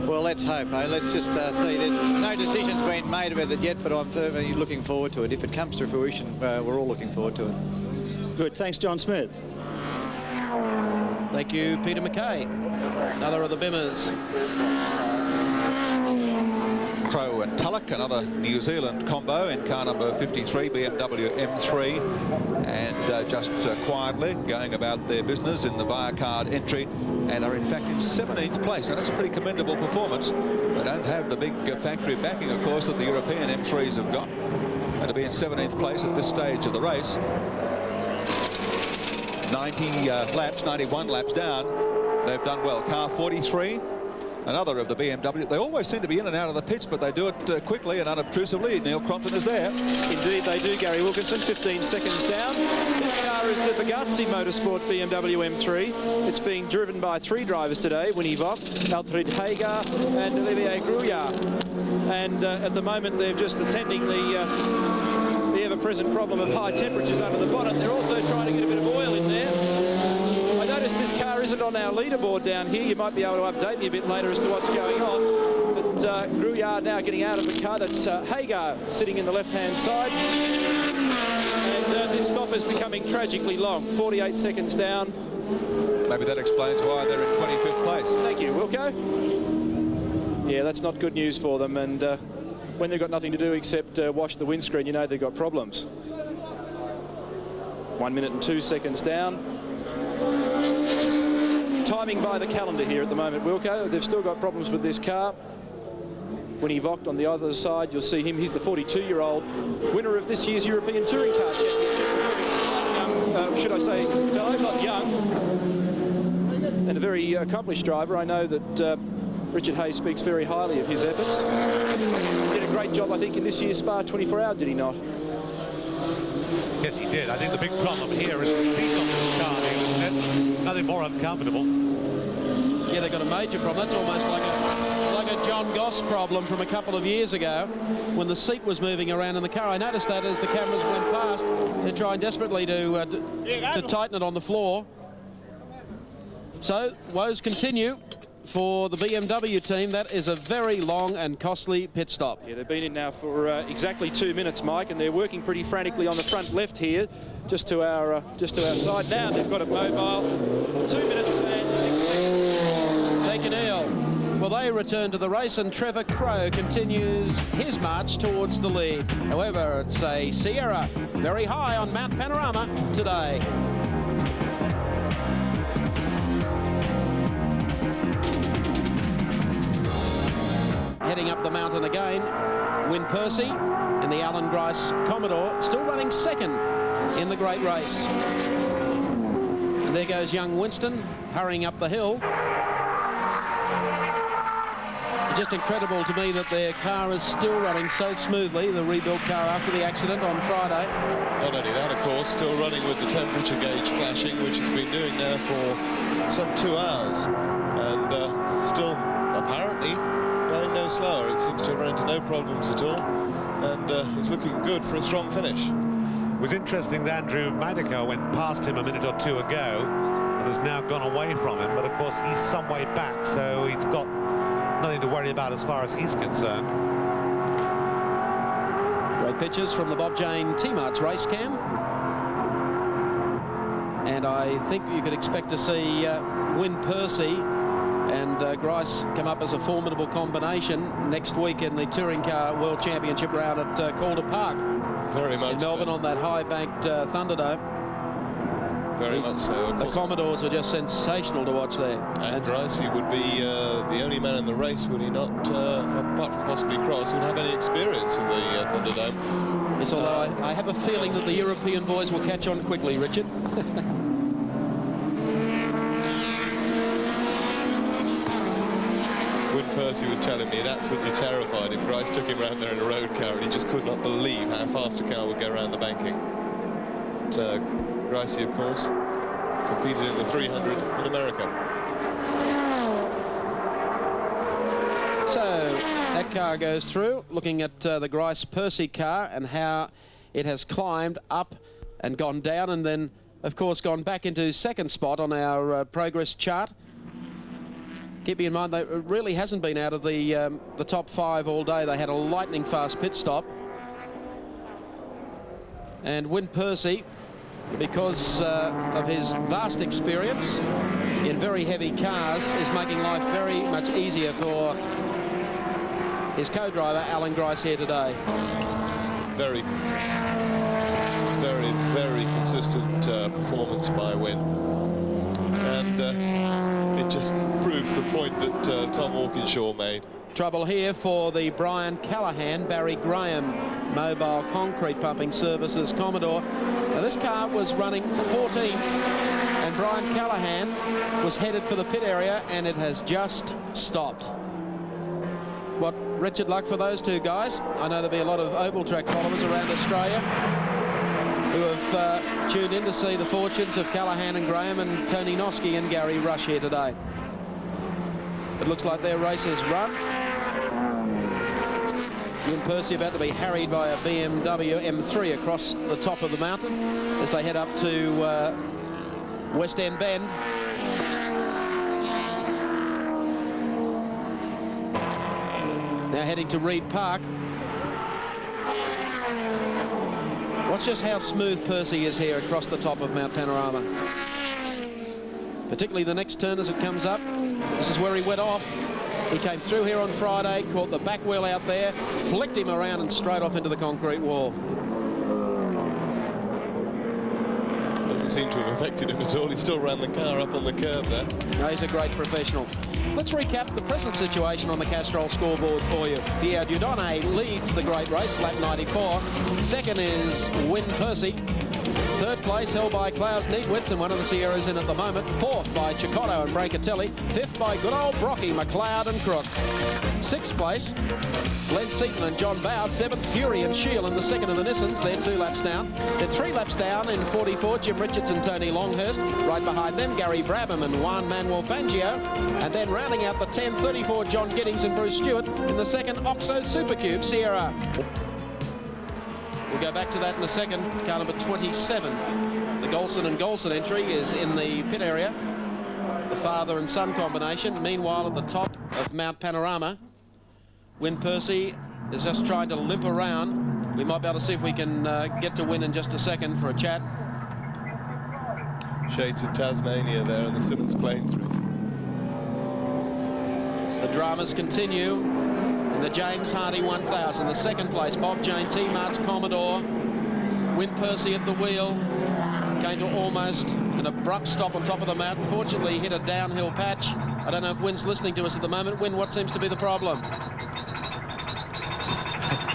Well, let's hope. Let's just see. There's no decisions been made about it yet, but I'm firmly looking forward to it. If it comes to fruition, we're all looking forward to it. Good. Thanks, John Smith. Thank you, Peter McKay. Another of the Bimmers. Crow and Tulloch, another New Zealand combo in car number 53, BMW M3, and just quietly going about their business in the Wirecard entry, and are in fact in 17th place. Now that's a pretty commendable performance. They don't have the big factory backing, of course, that the European M3s have got, and to be in 17th place at this stage of the race, 91 laps down, they've done well. Car 43. Another of the BMW. They always seem to be in and out of the pits, but they do it quickly and unobtrusively. Neil Crompton is there. Indeed they do, Gary Wilkinson. 15 seconds down. This car is the Bugatti Motorsport BMW M3. It's being driven by 3 drivers today: Winnie Vogt, Alfred Hagar and Olivier Grouillard. And at the moment they're just attending the ever-present problem of high temperatures under the bonnet. They're also trying to get a bit of oil in there. This car isn't on our leaderboard down here. You might be able to update me a bit later as to what's going on. But Grouillard now getting out of the car. That's Hagar sitting in the left-hand side. And this stop is becoming tragically long. 48 seconds down. Maybe that explains why they're in 25th place. Thank you, Wilco. Yeah, that's not good news for them. And when they've got nothing to do except wash the windscreen, you know they've got problems. 1 minute and 2 seconds down. Timing by the calendar here at the moment, Wilco. They've still got problems with this car. Winnie Vogt on the other side, you'll see him. He's the 42-year-old winner of this year's European Touring Car Championship. Young, should I say, fellow, not young. And a very accomplished driver. I know that Richard Hayes speaks very highly of his efforts. He did a great job, I think, in this year's Spa 24-hour, did he not? Yes, he did. I think the big problem here is the seat on this car. There's nothing more uncomfortable. Yeah, they've got a major problem. That's almost like a John Goss problem from a couple of years ago when the seat was moving around in the car. I noticed that as the cameras went past. They're trying desperately to tighten it on the floor. So, woes continue for the BMW team. That is a very long and costly pit stop. Yeah, they've been in now for exactly 2 minutes, Mike, and they're working pretty frantically on the front left here, just to our side. Now they've got it mobile. 2 minutes and 6 seconds. Take an eel. Well, they return to the race, and Trevor Crow continues his march towards the lead. However, it's a Sierra very high on Mount Panorama today. Heading up the mountain again, Win Percy in the Alan Grice Commodore, still running second in the great race. And there goes young Winston hurrying up the hill. It's just incredible to me that their car is still running so smoothly, the rebuilt car after the accident on Friday. Not only that, of course, still running with the temperature gauge flashing, which it's been doing now for some 2 hours, and still apparently going no slower. It seems to have run into no problems at all, and is looking good for a strong finish. It was interesting that Andrew Madico went past him a minute or two ago and has now gone away from him, but of course he's some way back, so he's got nothing to worry about as far as he's concerned. Great pictures from the Bob Jane T-Mart's race cam. And I think you could expect to see Win Percy and Grice come up as a formidable combination next week in the Touring Car World Championship round at Calder Park. Very much in Melbourne, so. On that high-banked Thunderdome. Very much so. The Commodores are just sensational to watch there. And Gricey would be the only man in the race, would he not, apart from possibly Cross, who'd have any experience of the Thunderdome. Yes, although I have a feeling that the European boys will catch on quickly, Richard. Win Percy was telling me it absolutely terrified him. Grice took him around there in a road car, and he just could not believe how fast a car would go around the banking. But, Gricey, of course, competed in the 300 in America. So that car goes through, looking at the Grice-Percy car and how it has climbed up and gone down, and then, of course, gone back into second spot on our progress chart. Keeping in mind that it really hasn't been out of the top 5 all day. They had a lightning fast pit stop. And Win Percy, because of his vast experience in very heavy cars, is making life very much easier for his co-driver Alan Grice here today. Very, very, very consistent performance by Win. And it just proves the point that Tom Walkinshaw made. Trouble here for the Brian Callahan, Barry Graham Mobile Concrete Pumping Services Commodore. Now this car was running 14th and Brian Callahan was headed for the pit area, and it has just stopped. What wretched luck for those two guys. I know there'll be a lot of oval track followers around Australia who have tuned in to see the fortunes of Callahan and Graham and Tony Noski and Gary Rush here today. It looks like their race has run. Win Percy about to be harried by a BMW M3 across the top of the mountain as they head up to West End Bend. Now heading to Reed Park. Watch just how smooth Percy is here across the top of Mount Panorama. Particularly the next turn as it comes up. This is where he went off. He came through here on Friday, caught the back wheel out there, flicked him around and straight off into the concrete wall. Doesn't seem to have affected him at all. He still ran the car up on the curb there. No, he's a great professional. Let's recap the present situation on the Castrol scoreboard for you. Pierre Dieudonné leads the great race, lap 94. Second is Win Percy. Third place held by Klaus Niedwitz and one of the Sierras in at the moment. Fourth by Chicotto and Brancatelli. Fifth by good old Brocky, McLeod and Crook. Sixth place, Glenn Seaton and John Bow. Seventh, Fury and Shield in the second of the Nissans. They're 2 laps down. They're 3 laps down in 44, Jim Richards and Tony Longhurst. Right behind them, Gary Brabham and Juan Manuel Fangio. And then rounding out the 10, 34, John Giddings and Bruce Stewart in the second Oxo Supercube Sierra. We'll go back to that in a second. Car number 27. The Golson and Golson entry is in the pit area. The father and son combination. Meanwhile, at the top of Mount Panorama, Win Percy is just trying to limp around. We might be able to see if we can get to Win in just a second for a chat. Shades of Tasmania there and the Simmons playing through it. The dramas continue in the James Hardy 1000. The second place, Bob Jane T-Mart's Commodore. Win Percy at the wheel. Came to almost an abrupt stop on top of the mountain. Fortunately, hit a downhill patch. I don't know if Win's listening to us at the moment. Win, what seems to be the problem?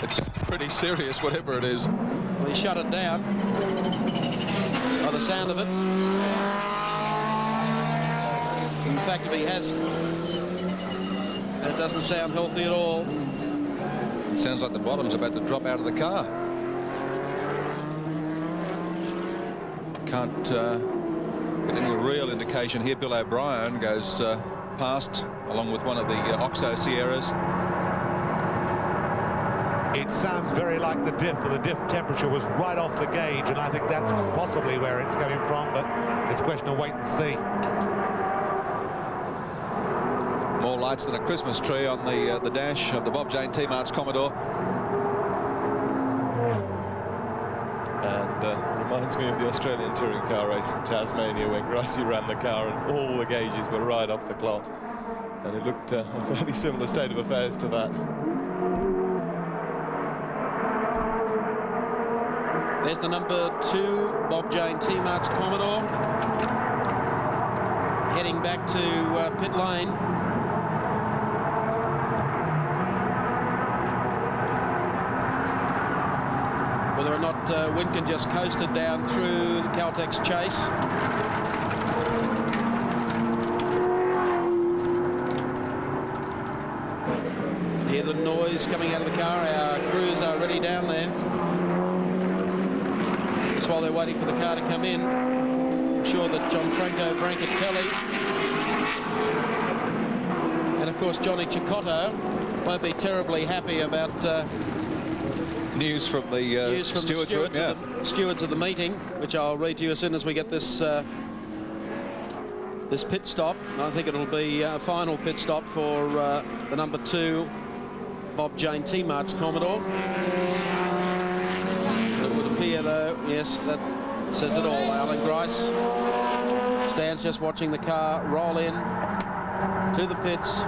It's pretty serious, whatever it is. Well, he shut it down by the sound of it. In fact, if he has, it doesn't sound healthy at all. It sounds like the bottom's about to drop out of the car. Can't But any real indication here, Bill O'Brien goes past along with one of the Oxo Sierras. It sounds very like the diff, or the diff temperature was right off the gauge, and I think that's possibly where it's coming from, but it's a question of wait and see. More lights than a Christmas tree on the dash of the Bob Jane T-Mart's Commodore. And reminds me of the Australian touring car race in Tasmania when Gracie ran the car and all the gauges were right off the clock. And it looked a fairly similar state of affairs to that. There's the number 2 Bob Jane T-Mart's Commodore heading back to pit lane. Whether or not Winkin just coasted down through the Caltex chase. Hear the noise coming out of the car. Our crews are already down there. Just while they're waiting for the car to come in, I'm sure that Gianfranco Brancatelli and of course Johnny Cicotto won't be terribly happy about news from the stewards of the meeting, which I'll read to you as soon as we get this this pit stop. I think it'll be a final pit stop for the number 2 Bob Jane T-Mart's Commodore. It would appear, though, yes, that says it all. Alan Grice stands just watching the car roll in to the pits.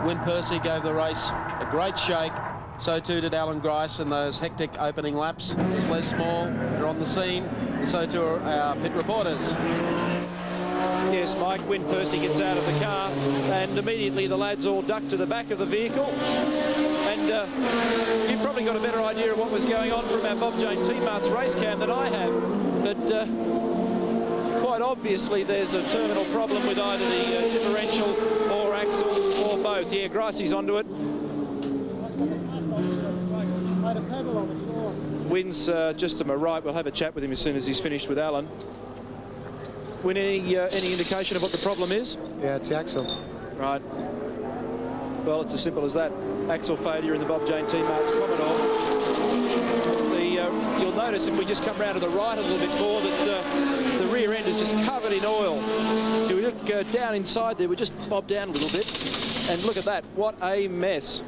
Win Percy gave the race a great shake. So too did Alan Grice in those hectic opening laps. There's Les Small, they're on the scene, and so too are our pit reporters. Yes, Mike, Win Percy gets out of the car, and immediately the lads all duck to the back of the vehicle. And you've probably got a better idea of what was going on from our Bob Jane T-Mart's race cam than I have. But quite obviously there's a terminal problem with either the differential or axles or both. Yeah, Gricey's onto it. Win's just to my right. We'll have a chat with him as soon as he's finished with Alan. Win, any indication of what the problem is? Yeah, it's the axle. Right. Well, it's as simple as that. Axle failure in the Bob Jane T-Mart's Commodore. You'll notice if we just come round to the right a little bit more that the rear end is just covered in oil. If we look down inside there, we just bob down a little bit, and look at that. What a mess.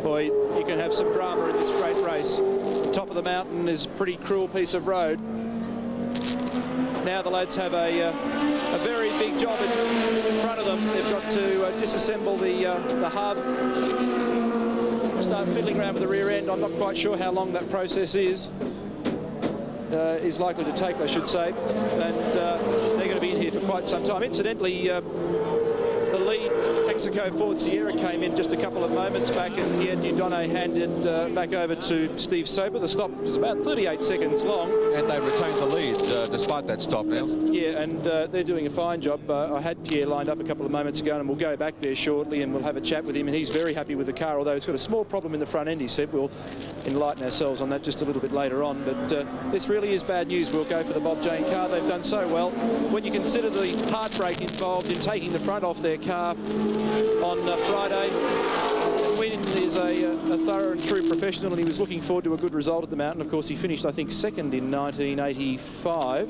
Boy, you can have some drama in this great race. The top of the mountain is a pretty cruel piece of road. Now the lads have a very big job in front of them. They've got to disassemble the hub, start fiddling around with the rear end. I'm not quite sure how long that process is likely to take, I should say. And they're going to be in here for quite some time. Incidentally, the lead Texaco Ford Sierra came in just a couple of moments back, and he had Dieudonné handed back over to Steve Soper. The stop was about 38 seconds long. And they retained the lead despite that stop now. Yeah, and they're doing a fine job. I had Pierre lined up a couple of moments ago, and we'll go back there shortly and we'll have a chat with him, and he's very happy with the car, although it's got a small problem in the front end, he said. We'll enlighten ourselves on that just a little bit later on, but this really is bad news. We'll go for the Bob Jane car. They've done so well. When you consider the heartbreak involved in taking the front off their car on Friday, Win is a thorough and true professional, and he was looking forward to a good result at the mountain. Of course, he finished, I think, second in 1985.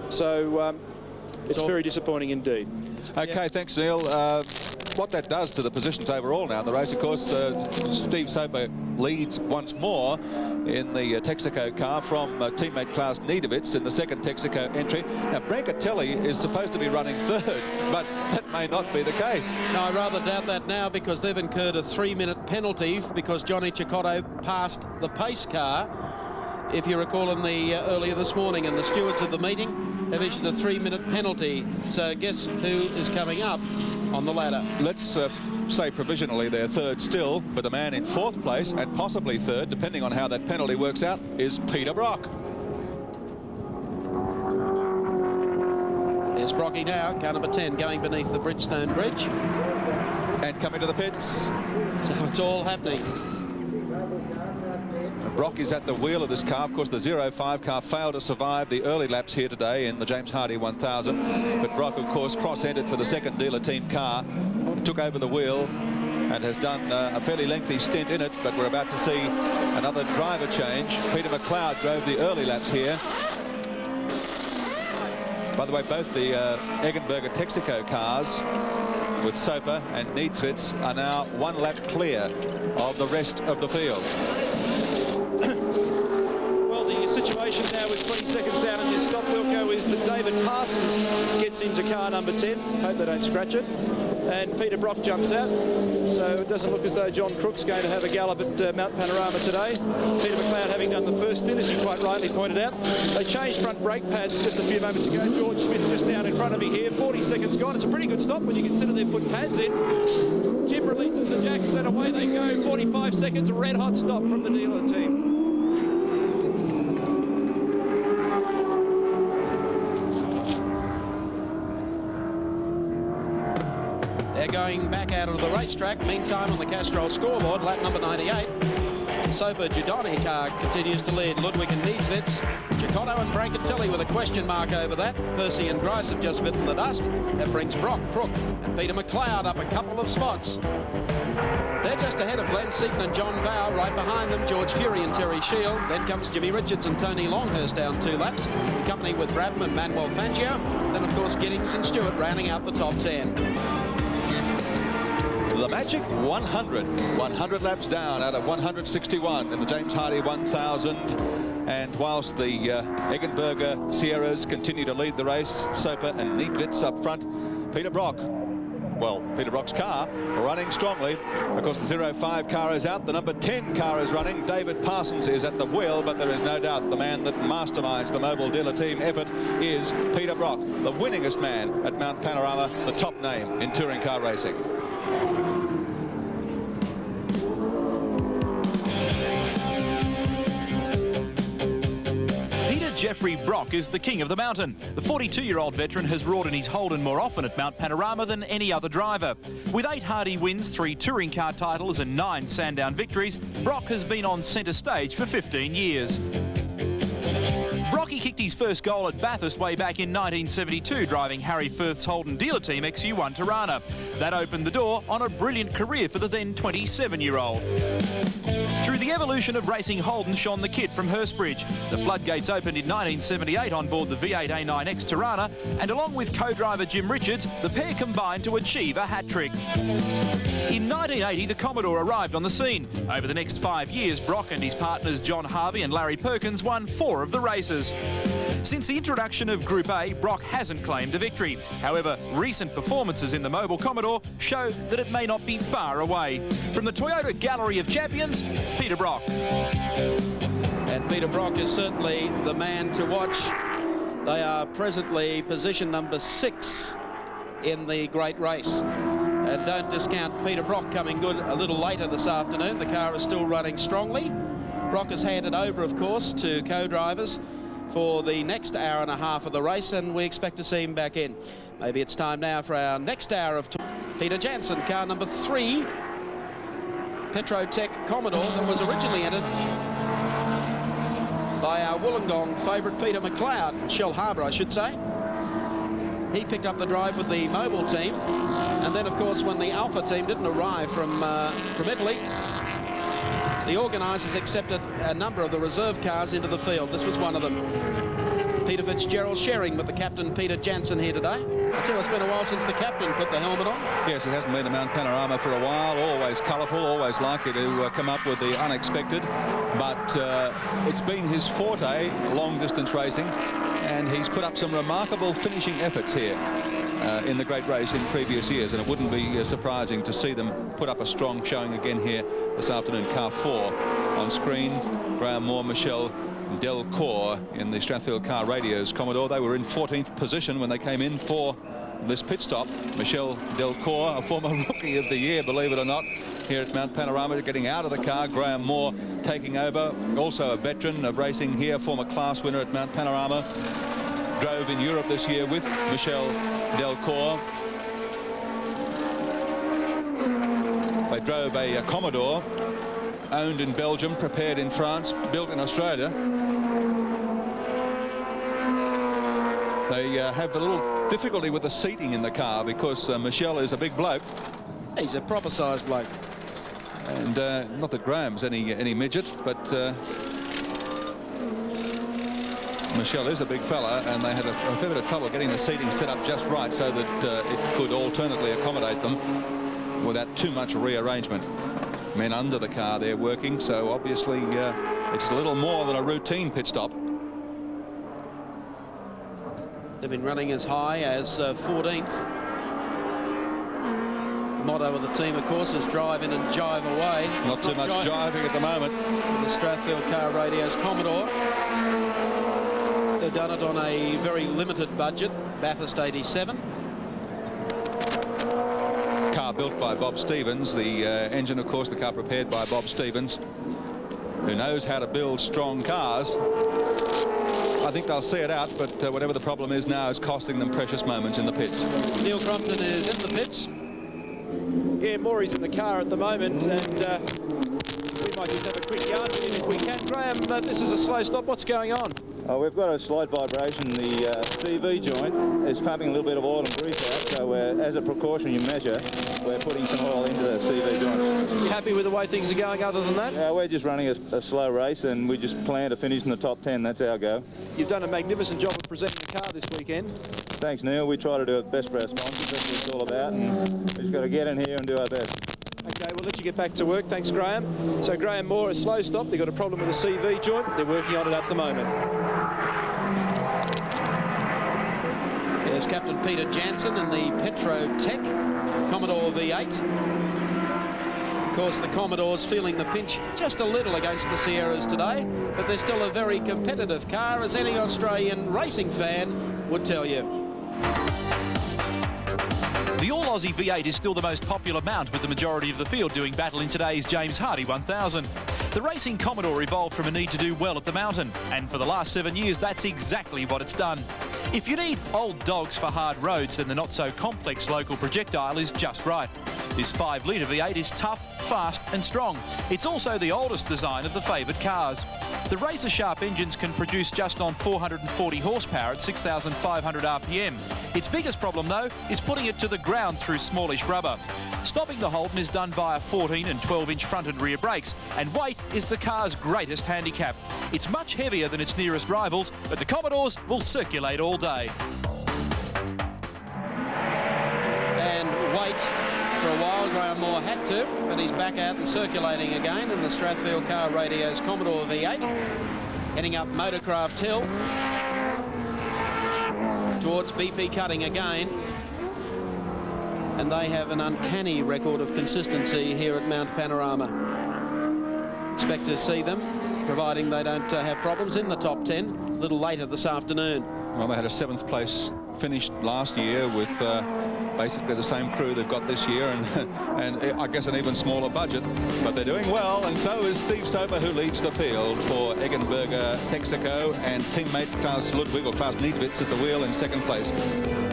So it's very disappointing indeed. Okay, thanks, Neil. What that does to the positions overall now in the race, of course, Steve Soper leads once more in the Texaco car from teammate Klaus Niedewitz in the second Texaco entry. Now, Brancatelli is supposed to be running third, but that may not be the case. No, I rather doubt that now, because they've incurred a 3-minute penalty because Johnny Cicotto passed the pace car. If you recall in the earlier this morning, and the stewards of the meeting have issued a 3-minute penalty. So guess who is coming up on the ladder? Let's say provisionally they're third still, but the man in fourth place and possibly third, depending on how that penalty works out, is Peter Brock. There's Brocky now, car number 10, going beneath the Bridgestone Bridge. And coming to the pits. So it's all happening. Brock is at the wheel of this car. Of course, the 05 car failed to survive the early laps here today in the James Hardy 1000. But Brock, of course, cross-ended for the second dealer team car, took over the wheel and has done a fairly lengthy stint in it. But we're about to see another driver change. Peter McLeod drove the early laps here. By the way, both the Eggenberger Texaco cars with Soper and Niedzwitz are now 1 lap clear of the rest of the field. Well, the situation now with 20 seconds down in this stop, Wilco, is that David Parsons gets into car number 10. Hope they don't scratch it. And Peter Brock jumps out. So it doesn't look as though John Crook's going to have a gallop at Mount Panorama today. Peter McLeod having done the first stint, as you quite rightly pointed out. They changed front brake pads just a few moments ago. George Smith just down in front of me here. 40 seconds gone. It's a pretty good stop when you consider they've put pads in. Tim releases the jacks and away they go. 45 seconds, red hot stop from the dealer team. They're going back out of the racetrack. Meantime, on the Castrol scoreboard, lap number 98. Soper Giudoni car continues to lead Ludwig and Niedzwitz. Giacotto and Brancatelli with a question mark over that. Percy and Grice have just bitten the dust. That brings Brock, Crook and Peter McLeod up a couple of spots. They're just ahead of Glenn Seaton and John Bowe. Right behind them, George Fury and Terry Shield. Then comes Jimmy Richards and Tony Longhurst down 2 laps. Accompanied with Bradman and Manuel Fangio. Then, of course, Giddings and Stewart rounding out the top 10. The magic 100. 100 laps down out of 161 in the James Hardy 1000. And whilst the Eggenberger Sierras continue to lead the race, Soper and Niedzwitz up front, Peter Brock, well, Peter Brock's car running strongly. Of course, the 05 car is out. The number 10 car is running. David Parsons is at the wheel, but there is no doubt the man that masterminds the mobile dealer team effort is Peter Brock, the winningest man at Mount Panorama, the top name in touring car racing. Jeffrey Brock is the king of the mountain. The 42-year-old veteran has roared in his Holden more often at Mount Panorama than any other driver. With 8 Hardy wins, 3 touring car titles and 9 Sandown victories, Brock has been on centre stage for 15 years. Brocky kicked his first goal at Bathurst way back in 1972, driving Harry Firth's Holden dealer team XU1 Tirana. That opened the door on a brilliant career for the then 27-year-old. Through the evolution of racing, Holden shone the kid from Hurstbridge. The floodgates opened in 1978 on board the V8 A9X Tirana, and along with co-driver Jim Richards, the pair combined to achieve a hat-trick. In 1980, the Commodore arrived on the scene. Over the next 5 years, Brock and his partners John Harvey and Larry Perkins won 4 of the races. Since the introduction of Group A, Brock hasn't claimed a victory. However, recent performances in the mobile Commodore show that it may not be far away. From the Toyota Gallery of Champions, Peter Brock. And Peter Brock is certainly the man to watch. They are presently position number 6 in the great race. And don't discount Peter Brock coming good a little later this afternoon. The car is still running strongly. Brock has handed over, of course, to co-drivers for the next hour and a half of the race, and we expect to see him back in. Maybe it's time now for our next hour of Peter Jansen, car number 3, Petrotech Commodore, that was originally entered by our Wollongong favourite Peter McLeod, Shell Harbour, I should say. He picked up the drive with the mobile team, and then, of course, when the Alpha team didn't arrive from Italy, the organisers accepted a number of the reserve cars into the field. This was one of them. Peter Fitzgerald sharing with the captain, Peter Jansen, here today. I tell you, it's been a while since the captain put the helmet on. Yes, he hasn't been to Mount Panorama for a while. Always colourful, always likely to come up with the unexpected. But it's been his forte, long-distance racing, and he's put up some remarkable finishing efforts here in the great race in previous years, and it wouldn't be surprising to see them put up a strong showing again here this afternoon. Car 4 on screen, Graham Moore, Michelle Delcourt in the Strathfield Car Radios Commodore. They were in 14th position when they came in for this pit stop. Michelle Delcourt, a former Rookie of the Year, believe it or not, here at Mount Panorama, getting out of the car. Graham Moore taking over, also a veteran of racing here, former class winner at Mount Panorama. Drove in Europe this year with Michelle Delcourt. They drove a Commodore owned in Belgium, prepared in France, built in Australia. They have a little difficulty with the seating in the car because Michel is a big bloke. He's a proper sized bloke. And not that Graham's any midget, but Michel is a big fella, and they had a fair bit of trouble getting the seating set up just right so that it could alternately accommodate them without too much rearrangement. Men under the car there working, so obviously it's a little more than a routine pit stop. They've been running as high as 14th. Motto of the team, of course, is drive in and jive away. Not too much jiving at the moment. The Strathfield Car Radio's Commodore. They've done it on a very limited budget, Bathurst 87. Car built by Bob Stevens. The engine, of course, the car prepared by Bob Stevens, who knows how to build strong cars. I think they'll see it out, but whatever the problem is now is costing them precious moments in the pits. Neil Crompton is in the pits. Yeah, Maury's in the car at the moment, and we might just have a quick yard with him if we can. Graham, this is a slow stop. What's going on? We've got a slight vibration. The CV joint is pumping a little bit of oil and grease out, so as a precautionary measure, we're putting some oil into the CV joints. You happy with the way things are going other than that? Yeah, we're just running a slow race, and we just plan to finish in the top 10. That's our go. You've done a magnificent job of presenting the car this weekend. Thanks, Neil. We try to do our best for our sponsors. That's what it's all about, and we just got to get in here and do our best. Okay, we'll let you get back to work. Thanks, Graham. So Graham Moore, a slow stop. They've got a problem with the CV joint. They're working on it at the moment. There's Captain Peter Jansen in the Petrotech Commodore V8. Of course, the Commodore's feeling the pinch just a little against the Sierras today, but they're still a very competitive car, as any Australian racing fan would tell you. The All-Aussie V8 is still the most popular mount, with the majority of the field doing battle in today's James Hardy 1000. The racing Commodore evolved from a need to do well at the mountain, and for the last 7 years, that's exactly what it's done. If you need old dogs for hard roads, then the not-so-complex local projectile is just right. This 5-litre V8 is tough, fast and strong. It's also the oldest design of the favoured cars. The razor-sharp engines can produce just on 440 horsepower at 6,500 RPM. Its biggest problem, though, is putting it to the ground through smallish rubber. Stopping the Holden is done via 14 and 12-inch front and rear brakes, and weight is the car's greatest handicap. It's much heavier than its nearest rivals, but the Commodores will circulate all day. And wait for a while, Graham Moore had to, but he's back out and circulating again in the Strathfield Car Radio's Commodore V8, heading up Motorcraft Hill towards BP Cutting again. And they have an uncanny record of consistency here at Mount Panorama. Expect to see them, providing they don't have problems, in the top 10 a little later this afternoon. Well, they had a 7th place finish last year with basically the same crew they've got this year, and I guess an even smaller budget, but they're doing well, and so is Steve Soper, who leads the field for Eggenberger Texaco, and teammate Klaus Ludwig, or Klaus Niedwitz, at the wheel in 2nd place.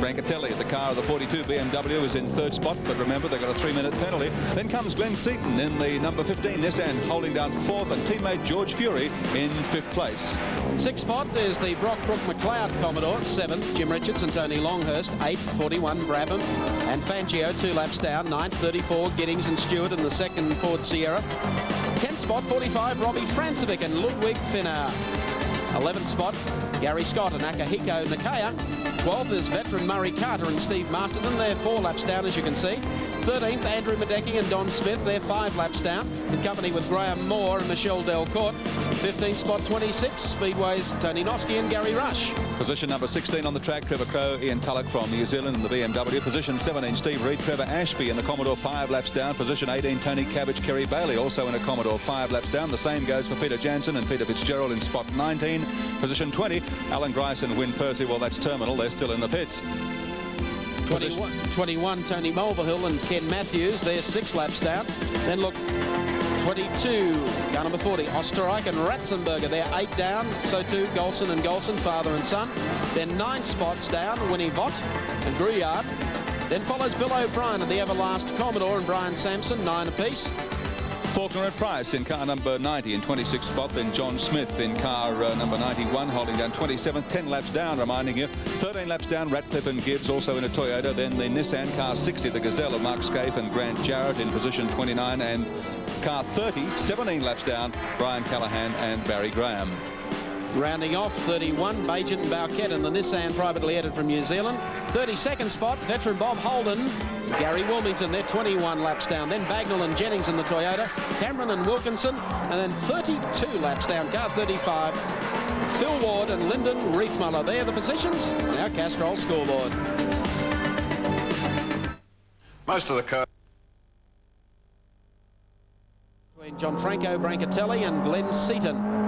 Brancatelli at the car of the 42 BMW is in 3rd spot, but remember, they've got a 3-minute penalty. Then comes Glenn Seaton in the number 15 Nissan, holding down 4th, and teammate George Fury in 5th place. 6th spot, there's the Brockbrook McLeod Commodore. 7th, Jim Richards and Tony Longhurst. 8th, 41, Brabham and Fangio, 2 laps down. 9th, 34, Giddings and Stewart in the 2nd Ford Sierra. 10th spot, 45, Robbie Francevic and Ludwig Finau. 11th spot, Gary Scott and Akihiko Nakaya. 12th is veteran Murray Carter and Steve Masterton. They're 4 laps down, as you can see. 13th, Andrew Medecky and Don Smith. They're 5 laps down, in company with Graham Moore and Michelle Delcourt. 15th spot, 26, Speedway's Tony Noski and Gary Rush. Position number 16 on the track, Trevor Crowe, Ian Tulloch from New Zealand in the BMW. Position 17, Steve Reed, Trevor Ashby in the Commodore, 5 laps down. Position 18, Tony Cabbage, Kerry Bailey, also in a Commodore, 5 laps down. The same goes for Peter Jansen and Peter Fitzgerald in spot 19. Position 20, Alan Grice and Wynne Percy. Well, that's terminal. They're still in the pits. 21, Tony Mulvihill and Ken Matthews. They're 6 laps down. Then look, 22, car number 40, Osterreich and Ratzenberger. They're 8 down. So too Golson and Golson, father and son. Then 9 spots down, Winnie Vaught and Gruyard. Then follows Bill O'Brien and the Everlast Commodore and Brian Sampson, 9 apiece. Faulkner and Price in car number 90 in 26th spot. Then John Smith in car number 91, holding down 27th, 10 laps down, reminding you. 13 laps down, Ratcliffe and Gibbs, also in a Toyota. Then the Nissan car 60, the Gazelle of Mark Scaife and Grant Jarrett in position 29. And car 30, 17 laps down, Brian Callahan and Barry Graham. Rounding off 31, Bajan and Bowkett in the Nissan privately added from New Zealand. 32nd spot, veteran Bob Holden, Gary Wilmington, they're 21 laps down. Then Bagnall and Jennings in the Toyota, Cameron and Wilkinson, and then 32 laps down, car 35. Phil Ward and Lyndon Riefmuller, they're the positions. Now Castrol scoreboard. Most of the code. Between Gianfranco Brancatelli and Glenn Seaton.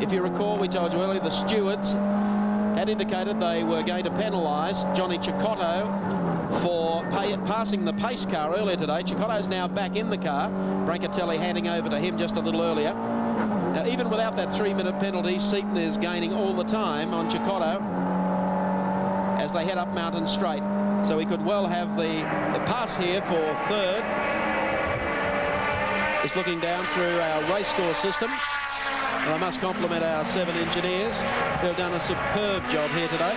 If you recall, we told you earlier the stewards had indicated they were going to penalise Johnny Cecotto for passing the pace car earlier today. Cecotto's now back in the car. Brancatelli handing over to him just a little earlier. Now, even without that 3-minute penalty, Seaton is gaining all the time on Cecotto as they head up Mountain Straight. So he could well have the pass here for third. Just looking down through our race score system. And I must compliment our 7 engineers who have done a superb job here today.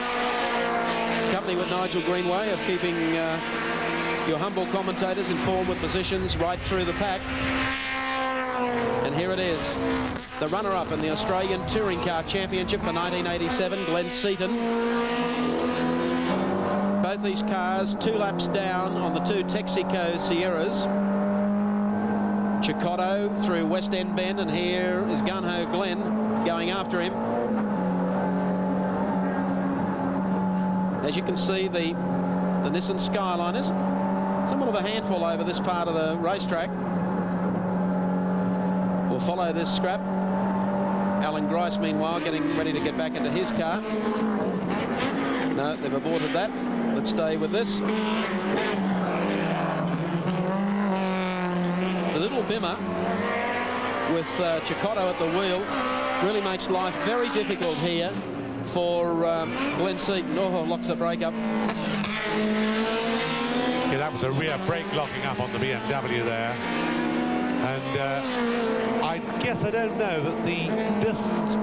Company with Nigel Greenway of keeping your humble commentators informed with positions right through the pack. And here it is, the runner-up in the Australian Touring Car Championship for 1987, Glenn Seaton. Both these cars 2 laps down on the 2 Texaco Sierras. Cecotto through West End Bend, and here is Gun-Ho Glenn going after him. As you can see, the Nissan Skyline is somewhat of a handful over this part of the racetrack. We'll follow this scrap. Alan Grice, meanwhile, getting ready to get back into his car. No, they've aborted that. Let's stay with this. The little Bimmer with Cecotto at the wheel really makes life very difficult here for Glenn Seaton. Oh, locks the brake up. Yeah, that was a rear brake locking up on the BMW there. And I guess I don't know that the distance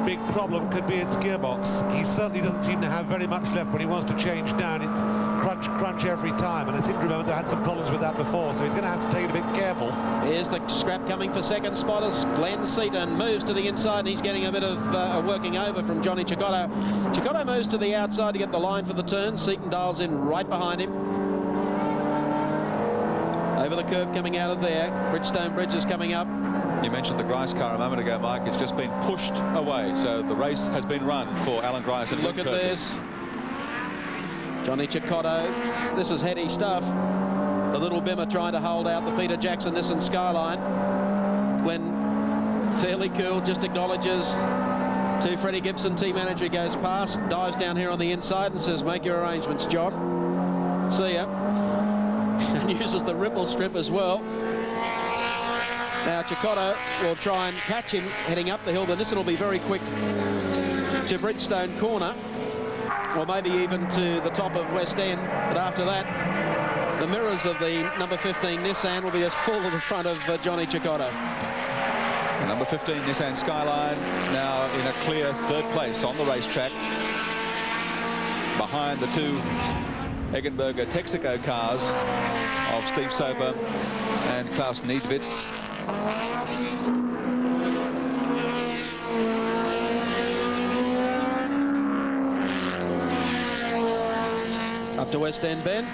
big problem could be its gearbox. He certainly doesn't seem to have very much left when he wants to change down. It's crunch, crunch every time. And I seem to remember they had some problems with that before, so he's going to have to take it a bit careful. Here's the scrap coming for second spot as Glenn Seaton moves to the inside, and he's getting a bit of a working over from Johnny Cecotto. Cecotto moves to the outside to get the line for the turn. Seaton dials in right behind him. Over the curve coming out of there. Bridgestone Bridge is coming up. You mentioned the Grice car a moment ago, Mike. It's just been pushed away, so the race has been run for Alan Grice and Look at this. Johnny Cecotto. This is heady stuff. The little Bimmer trying to hold out the Peter Jackson Nissan Skyline. Glenn, fairly cool, just acknowledges to Freddie Gibson, team manager, goes past, dives down here on the inside and says, make your arrangements, John. See ya. And uses the ripple strip as well. Now Cecotto will try and catch him heading up the hill. The Nissan will be very quick to Bridgestone Corner, or maybe even to the top of West End. But after that, the mirrors of the number 15 Nissan will be as full to the front of Johnny Cecotto. The number 15 Nissan Skyline now in a clear third place on the racetrack, behind the 2 Eggenberger Texaco cars of Steve Soper and Klaus Niedwitz. Up to West End Bend.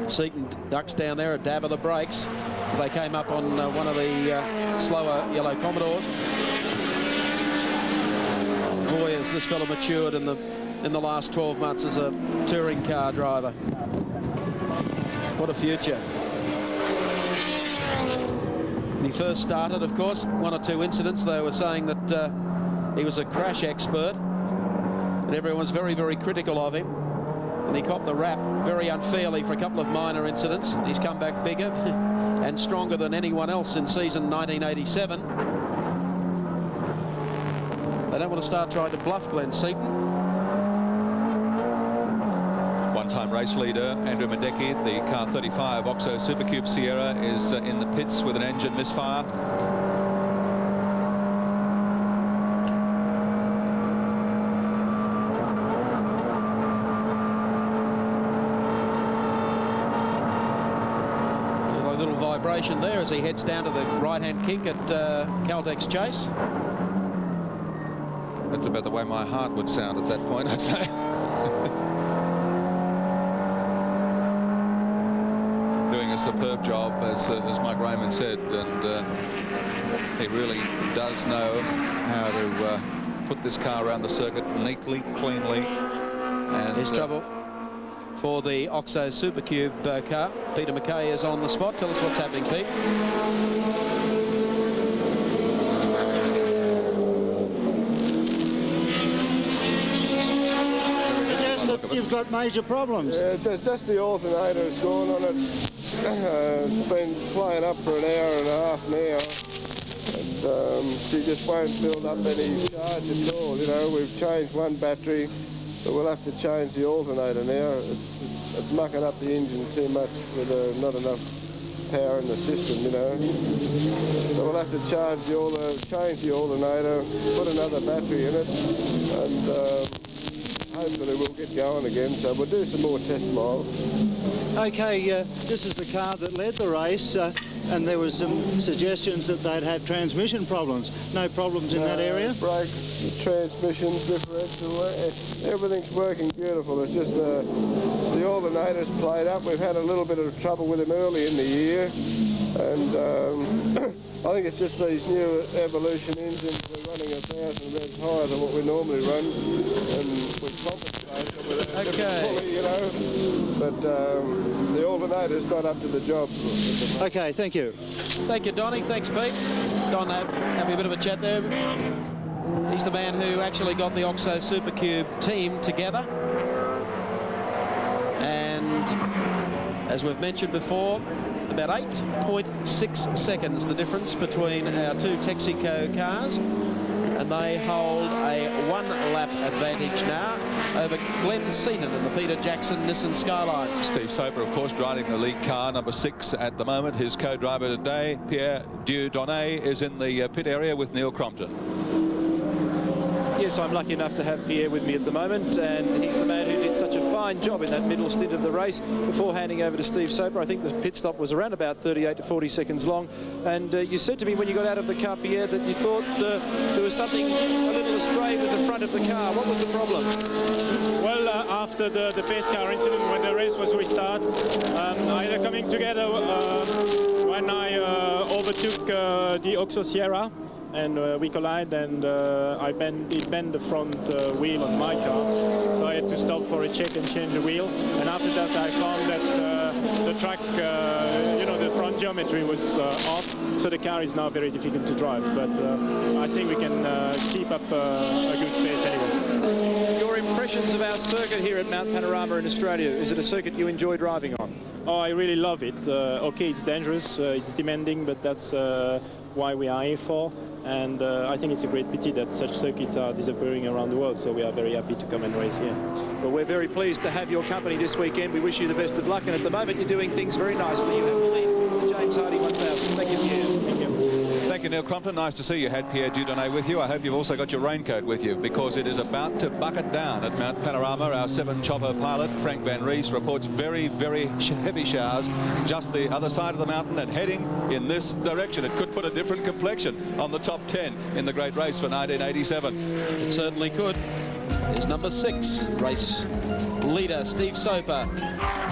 Seaton ducks down there, a dab of the brakes. They came up on one of the slower yellow Commodores. Boy, has this fellow matured in the last 12 months as a touring car driver. What a future. When he first started, of course, 1 or 2 incidents. They were saying that he was a crash expert, and everyone was very, very critical of him. And he copped the rap very unfairly for a couple of minor incidents. He's come back bigger and stronger than anyone else in season 1987. They don't want to start trying to bluff Glenn Seaton. one-time race leader, Andrew Madecki. The car 35 Oxo Supercube Sierra is in the pits with an engine misfire. A little vibration there as he heads down to the right-hand kink at Caltex Chase. That's about the way my heart would sound at that point, I'd say. Doing a superb job, as Mike Raymond said, and he really does know how to put this car around the circuit neatly, cleanly. And there's trouble for the Oxo Supercube car. Peter McKay is on the spot. Tell us what's happening, Pete. You've got major problems. Yeah, just the alternator's gone on it. It's been playing up for an hour and a half now. And she just won't build up any charge at all. You know, we've changed one battery, but we'll have to change the alternator now. It's mucking up the engine too much with not enough power in the system, you know. So we'll have to change the alternator, put another battery in it, and hopefully we'll get going again. So we'll do some more test miles. Okay, this is the car that led the race, and there was some suggestions that they'd had transmission problems. No problems in that area? Brakes, the transmission, differential, everything's working beautiful. It's just the alternator's played up. We've had a little bit of trouble with him early in the year, and I think it's just these new Evolution engines. We're running 1,000 revs higher than what we normally run, and we compensate with a different pulley, you know. But the alternator's not up to the job. Okay, thank you. Thank you, Donnie. Thanks, Pete. Don, having a bit of a chat there. He's the man who actually got the Oxo Supercube team together. And as we've mentioned before, about 8.6 seconds the difference between our two Texaco cars, and they hold a one-lap advantage now over Glenn Seaton in the Peter Jackson Nissan Skyline. Steve Soper, of course, driving the lead car, number 6 at the moment. His co-driver today, Pierre Dieudonné, is in the pit area with Neil Crompton. Yes, I'm lucky enough to have Pierre with me at the moment, and he's the man who did such a fine job in that middle stint of the race before handing over to Steve Soper. I think the pit stop was around about 38 to 40 seconds long, and you said to me when you got out of the car, Pierre, that you thought there was something a little astray with the front of the car. What was the problem? Well, after the pace car incident, when the race was restart, either coming together when I overtook the Oxo Sierra, and we collide, and it bent the front wheel on my car, so I had to stop for a check and change the wheel. And after that, I found that the track, the front geometry was off, so the car is now very difficult to drive. But I think we can keep up a good pace anyway. Your impressions of our circuit here at Mount Panorama in Australia, is it a circuit you enjoy driving on? Oh, I really love it. Okay, it's dangerous, it's demanding, but that's why we are here for. And I think it's a great pity that such circuits are disappearing around the world, so we are very happy to come and race here. Well, we're very pleased to have your company this weekend. We wish you the best of luck, and at the moment you're doing things very nicely. You have the lead for the James Hardy 1000. Thank you, Pierre. Thank you. Thank you, Neil Crompton. Nice to see you had Pierre Dieudonné with you. I hope you've also got your raincoat with you, because it is about to bucket down at Mount Panorama. Our 7-chopper pilot, Frank Van Ries, reports very, very heavy showers just the other side of the mountain and heading in this direction. It could put a different complexion on the top 10 in the great race for 1987. It certainly could. There's number 6, race leader Steve Soper.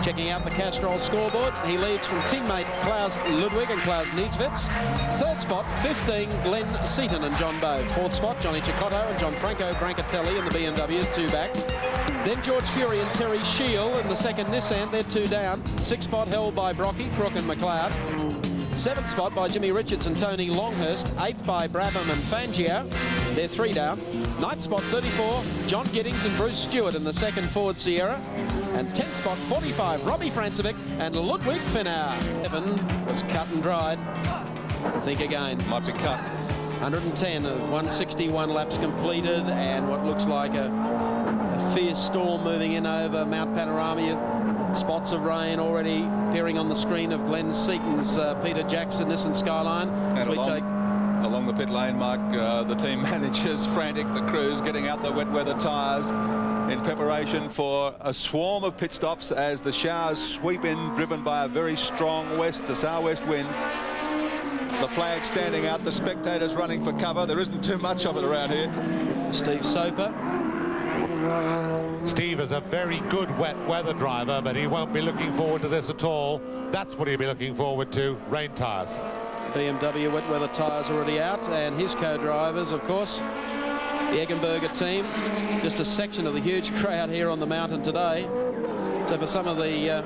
Checking out the Castrol scoreboard, he leads from teammate Klaus Ludwig and Klaus Niedzwitz. Third spot, 15, Glenn Seaton and John Bowe. Fourth spot, Johnny Cicotto and John Franco Brancatelli in the BMWs, 2 back. Then George Fury and Terry Shield in the second Nissan, they're 2 down. 6th spot held by Brocky, Crook and McLeod. 7th spot by Jimmy Richards and Tony Longhurst. 8th by Brabham and Fangio. They're 3 down. 9th spot 34, John Giddings and Bruce Stewart in the second Ford Sierra. And 10th spot 45, Robbie Francevic and Ludwig Finauer. 7 was cut and dried. Think again. Might be cut. 110 of 161 laps completed, and what looks like a fierce storm moving in over Mount Panorama. Spots of rain already appearing on the screen of Glenn Seaton's Peter Jackson Nissan Skyline. And along the pit lane, Mark, the team managers frantic, the crews getting out the wet weather tyres in preparation for a swarm of pit stops as the showers sweep in, driven by a very strong west to southwest wind. The flag standing out, the spectators running for cover. There isn't too much of it around here. Steve Soper. Steve is a very good wet weather driver, but he won't be looking forward to this at all. That's what he'll be looking forward to, rain tyres. BMW wet weather tyres already out, and his co-drivers, of course, the Eggenberger team. Just a section of the huge crowd here on the mountain today. So for some of the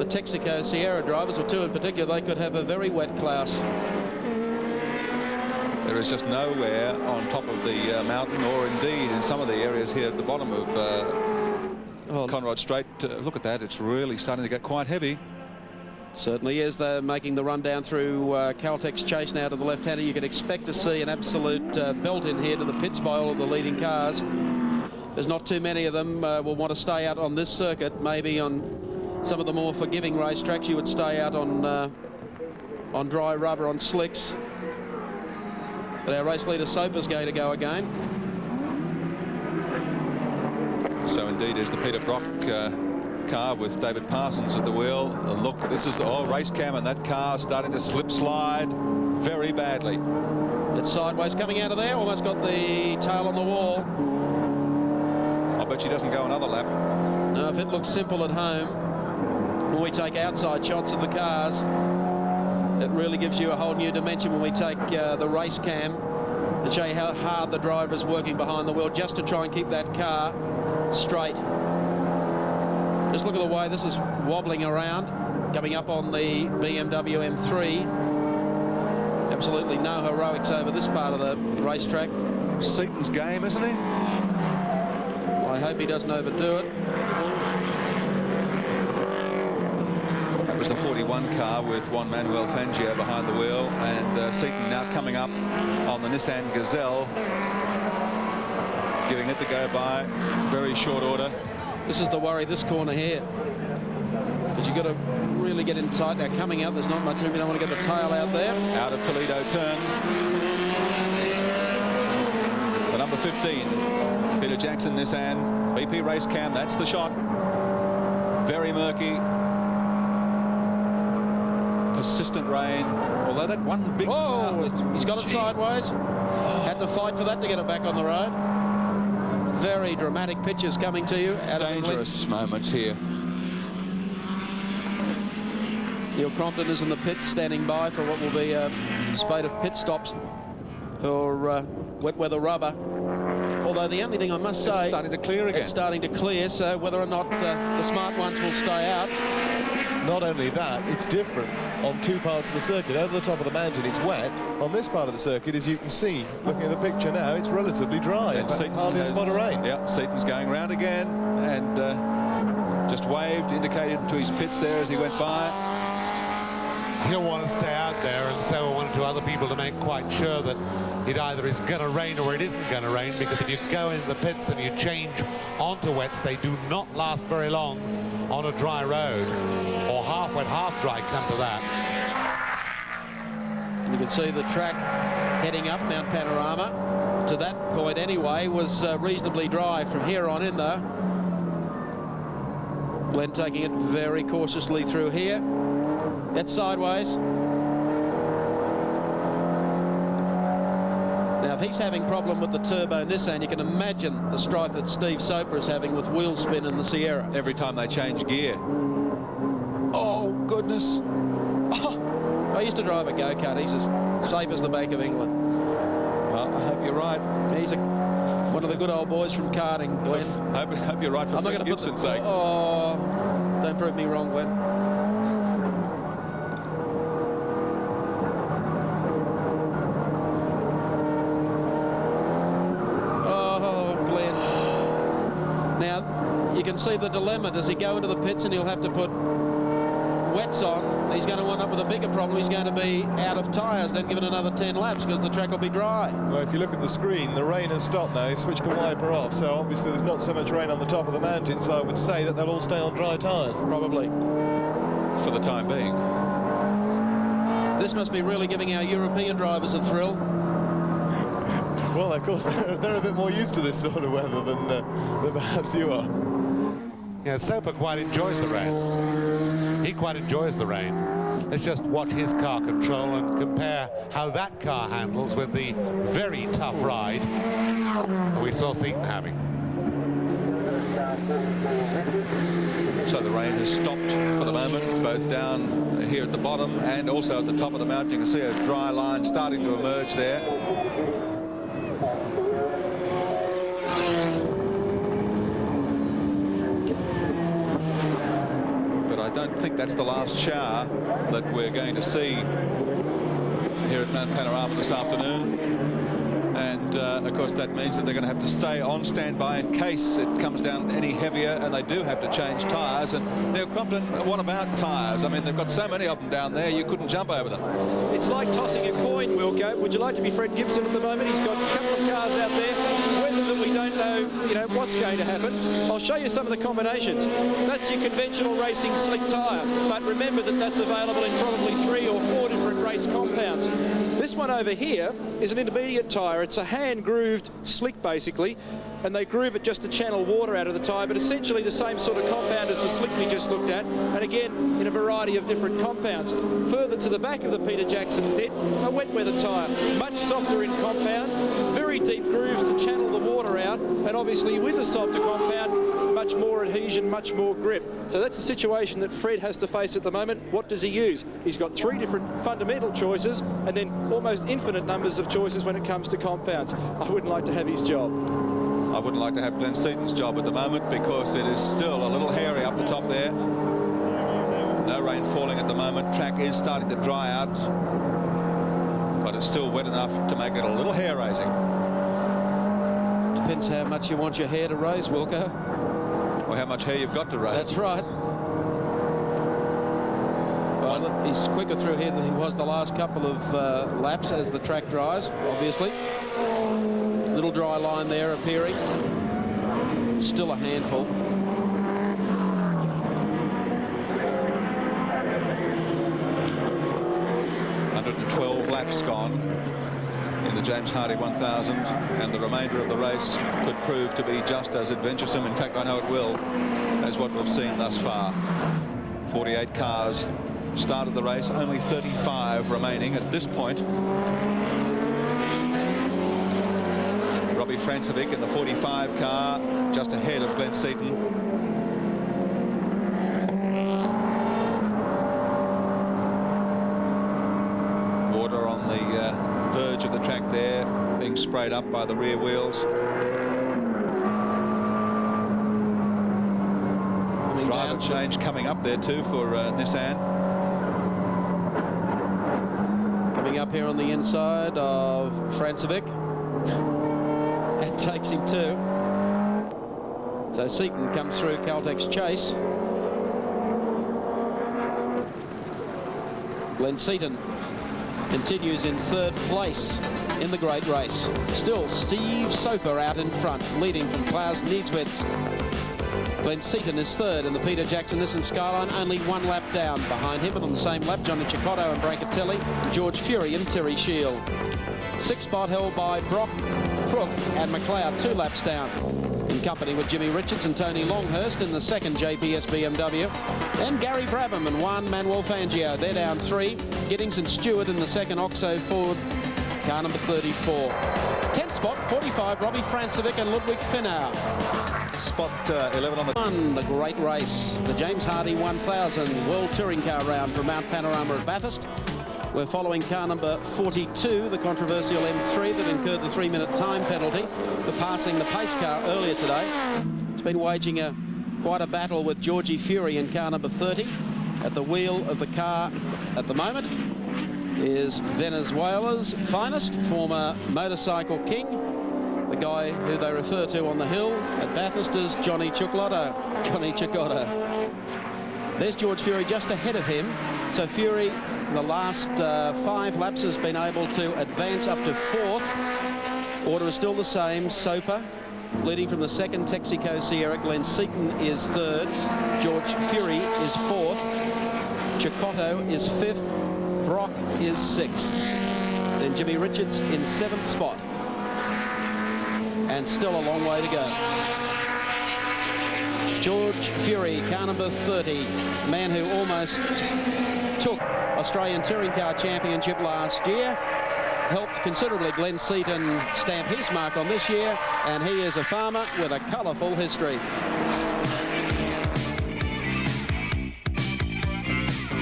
Texaco Sierra drivers, or two in particular, they could have a very wet class. There is just nowhere on top of the mountain, or indeed in some of the areas here at the bottom of Conrod Strait. Look at that, it's really starting to get quite heavy. Certainly is. They're making the run down through Caltex Chase now to the left-hander. You can expect to see an absolute belt in here to the pits by all of the leading cars. There's not too many of them will want to stay out on this circuit. Maybe on some of the more forgiving racetracks you would stay out on dry rubber, on slicks. But our race leader Soper's going to go again. So indeed is the Peter Brock car with David Parsons at the wheel. And look, this is the race cam, and that car starting to slip slide very badly. It's sideways coming out of there, almost got the tail on the wall. I bet she doesn't go another lap. No, if it looks simple at home, when we take outside shots of the cars, it really gives you a whole new dimension when we take the race cam to show you how hard the driver is working behind the wheel just to try and keep that car straight. Just look at the way this is wobbling around, coming up on the BMW M3. Absolutely no heroics over this part of the racetrack. Seaton's game, isn't he? Well, I hope he doesn't overdo it. That was the 41 car with Juan Manuel Fangio behind the wheel, and Seaton now coming up on the Nissan Gazelle, giving it to go by very short order. This is the worry, this corner here, because you've got to really get in tight. Now coming out, there's not much room. You don't want to get the tail out there. Out of Toledo turn. The number 15, Peter Jackson Nissan, BP race cam, that's the shot. Very murky. Persistent rain, although that one big... Oh, he's got it sideways. Had to fight for that to get it back on the road. Very dramatic pictures coming to you out of England. Dangerous moments here. Neil Crompton is in the pits standing by for what will be a spate of pit stops for wet weather rubber. Although the only thing I must say... It's starting to clear again. It's starting to clear, so whether or not the smart ones will stay out. Not only that, it's different on two parts of the circuit. Over the top of the mountain, it's wet. On this part of the circuit, as you can see, looking at the picture now, it's relatively dry. And It's hardly a spot of rain. Yeah, Seaton's going round again, and just waved, indicated to his pits there as he went by. He'll want to stay out there, and so will one or two other people to make quite sure that it either is going to rain or it isn't going to rain, because if you go into the pits and you change onto wets, they do not last very long on a dry road, or half wet, half dry, come to that. You can see the track heading up Mount Panorama. To that point anyway, was reasonably dry. From here on in though, Glenn taking it very cautiously through here. That's sideways. Now, if he's having problem with the turbo Nissan, you can imagine the strife that Steve Soper is having with wheel spin in the Sierra. Every time they change gear. Oh, goodness. Oh. I used to drive a go-kart. He's as safe as the Bank of England. Well, I hope you're right. He's one of the good old boys from karting, Glenn. I hope you're right for I'm not going to Gibson's sake. Oh, don't prove me wrong, Glenn. You can see the dilemma. Does he go into the pits and he'll have to put wet's on, he's going to wind up with a bigger problem. He's going to be out of tyres, then given another 10 laps because the track will be dry. Well, if you look at the screen, the rain has stopped now. He switched the wiper off, so obviously there's not so much rain on the top of the mountain, so I would say that they'll all stay on dry tyres. Probably. For the time being. This must be really giving our European drivers a thrill. Well, of course, they're a bit more used to this sort of weather than perhaps you are. Yeah, Soper quite enjoys the rain. He quite enjoys the rain. Let's just watch his car control and compare how that car handles with the very tough ride we saw Seaton having. So the rain has stopped for the moment, both down here at the bottom and also at the top of the mountain. You can see a dry line starting to emerge there. But I don't think that's the last shower that we're going to see here at Mount Panorama this afternoon. And of course that means that they're going to have to stay on standby in case it comes down any heavier, and they do have to change tyres. And now Crompton, what about tyres? I mean, they've got so many of them down there, you couldn't jump over them. It's like tossing a coin, Wilco. Would you like to be Fred Gibson at the moment? He's got a couple of cars out there. Whether that we don't know, what's going to happen. I'll show you some of the combinations. That's your conventional racing slick tyre, but remember that that's available in probably 3 or 4 different race compounds. This one over here is an intermediate tyre. It's a hand-grooved slick, basically, and they groove it just to channel water out of the tyre, but essentially the same sort of compound as the slick we just looked at, and again, in a variety of different compounds. Further to the back of the Peter Jackson pit, a wet weather tyre, much softer in compound, very deep grooves to channel the water out, and obviously with a softer compound, much more adhesion, much more grip. So that's the situation that Fred has to face at the moment. What does he use? He's got 3 different fundamental choices and then almost infinite numbers of choices when it comes to compounds. I wouldn't like to have his job. I wouldn't like to have Glenn Seaton's job at the moment because it is still a little hairy up the top there. No rain falling at the moment. Track is starting to dry out, but it's still wet enough to make it a little hair-raising. Depends how much you want your hair to raise, Wilco. Or how much hair you've got to raise. That's right. Well, he's quicker through here than he was the last couple of laps as the track dries, obviously. Little dry line there appearing. Still a handful. Laps gone in the James Hardy 1000, and the remainder of the race could prove to be just as adventuresome. In fact, I know it will, as what we've seen thus far. 48 cars started the race, only 35 remaining at this point. Robbie Francevic in the 45 car, just ahead of Glenn Seaton. Verge of the track there, being sprayed up by the rear wheels. Driver change coming up there too for Nissan. Coming up here on the inside of Francevic. And takes him too. So Seaton comes through Caltech's chase. Glenn Seaton continues in 3rd place in the great race. Still Steve Soper out in front, leading from Klaus Niedzwitz. Glenn Seaton is 3rd in the Peter Jackson Nissan Skyline, only 1 lap down. Behind him, but on the same lap, Johnny Cicotto and Brancatelli, and George Fury and Terry Shield. 6th spot held by Brock Crook and McLeod, 2 laps down. In company with Jimmy Richards and Tony Longhurst in the 2nd JPS BMW. Then Gary Brabham and Juan Manuel Fangio, they're down 3. Giddings and Stewart in the 2nd Oxo Ford, car number 34. 10th spot, 45, Robbie Francevic and Ludwig Finau. Spot 11 on the great race, the James Hardy 1000 World Touring Car Round from Mount Panorama at Bathurst. We're following car number 42, the controversial M3 that incurred the 3-minute time penalty for passing the pace car earlier today. It's been waging quite a battle with Georgie Fury in car number 30. At the wheel of the car at the moment is Venezuela's finest, former motorcycle king, the guy who they refer to on the hill at Bathurst as Johnny Cicotto. Johnny Cicotto. There's George Fury just ahead of him. So Fury, in the last 5 laps, has been able to advance up to 4th. Order is still the same. Soper leading from the 2nd, Texaco Sierra. Glenn Seaton is 3rd. George Fury is 4th. Chicotto is 5th. Brock is 6th. Then Jimmy Richards in 7th spot. And still a long way to go. George Fury, car number 30, man who almost took Australian Touring Car Championship last year, helped considerably Glenn Seaton stamp his mark on this year, and he is a farmer with a colourful history.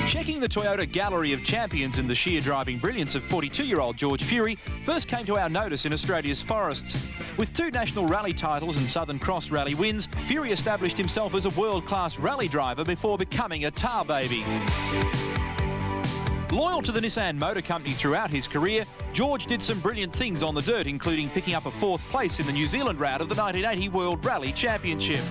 Checking the Toyota gallery of champions in the sheer driving brilliance of 42-year-old George Fury first came to our notice in Australia's forests. With 2 national rally titles and Southern Cross rally wins, Fury established himself as a world-class rally driver before becoming a tar baby. Loyal to the Nissan Motor Company throughout his career, George did some brilliant things on the dirt, including picking up a 4th place in the New Zealand round of the 1980 World Rally Championship.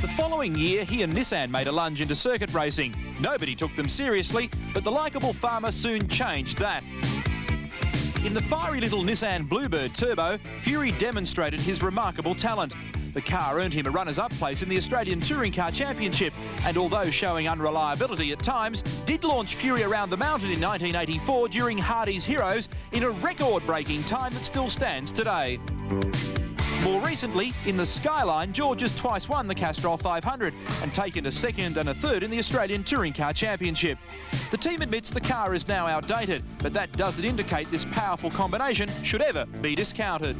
The following year, he and Nissan made a lunge into circuit racing. Nobody took them seriously, but the likeable farmer soon changed that. In the fiery little Nissan Bluebird Turbo, Fury demonstrated his remarkable talent. The car earned him a runners-up place in the Australian Touring Car Championship, and although showing unreliability at times, did launch Fury around the mountain in 1984 during Hardy's Heroes in a record-breaking time that still stands today. More recently, in the Skyline, George has twice won the Castrol 500 and taken a 2nd and a 3rd in the Australian Touring Car Championship. The team admits the car is now outdated, but that doesn't indicate this powerful combination should ever be discounted.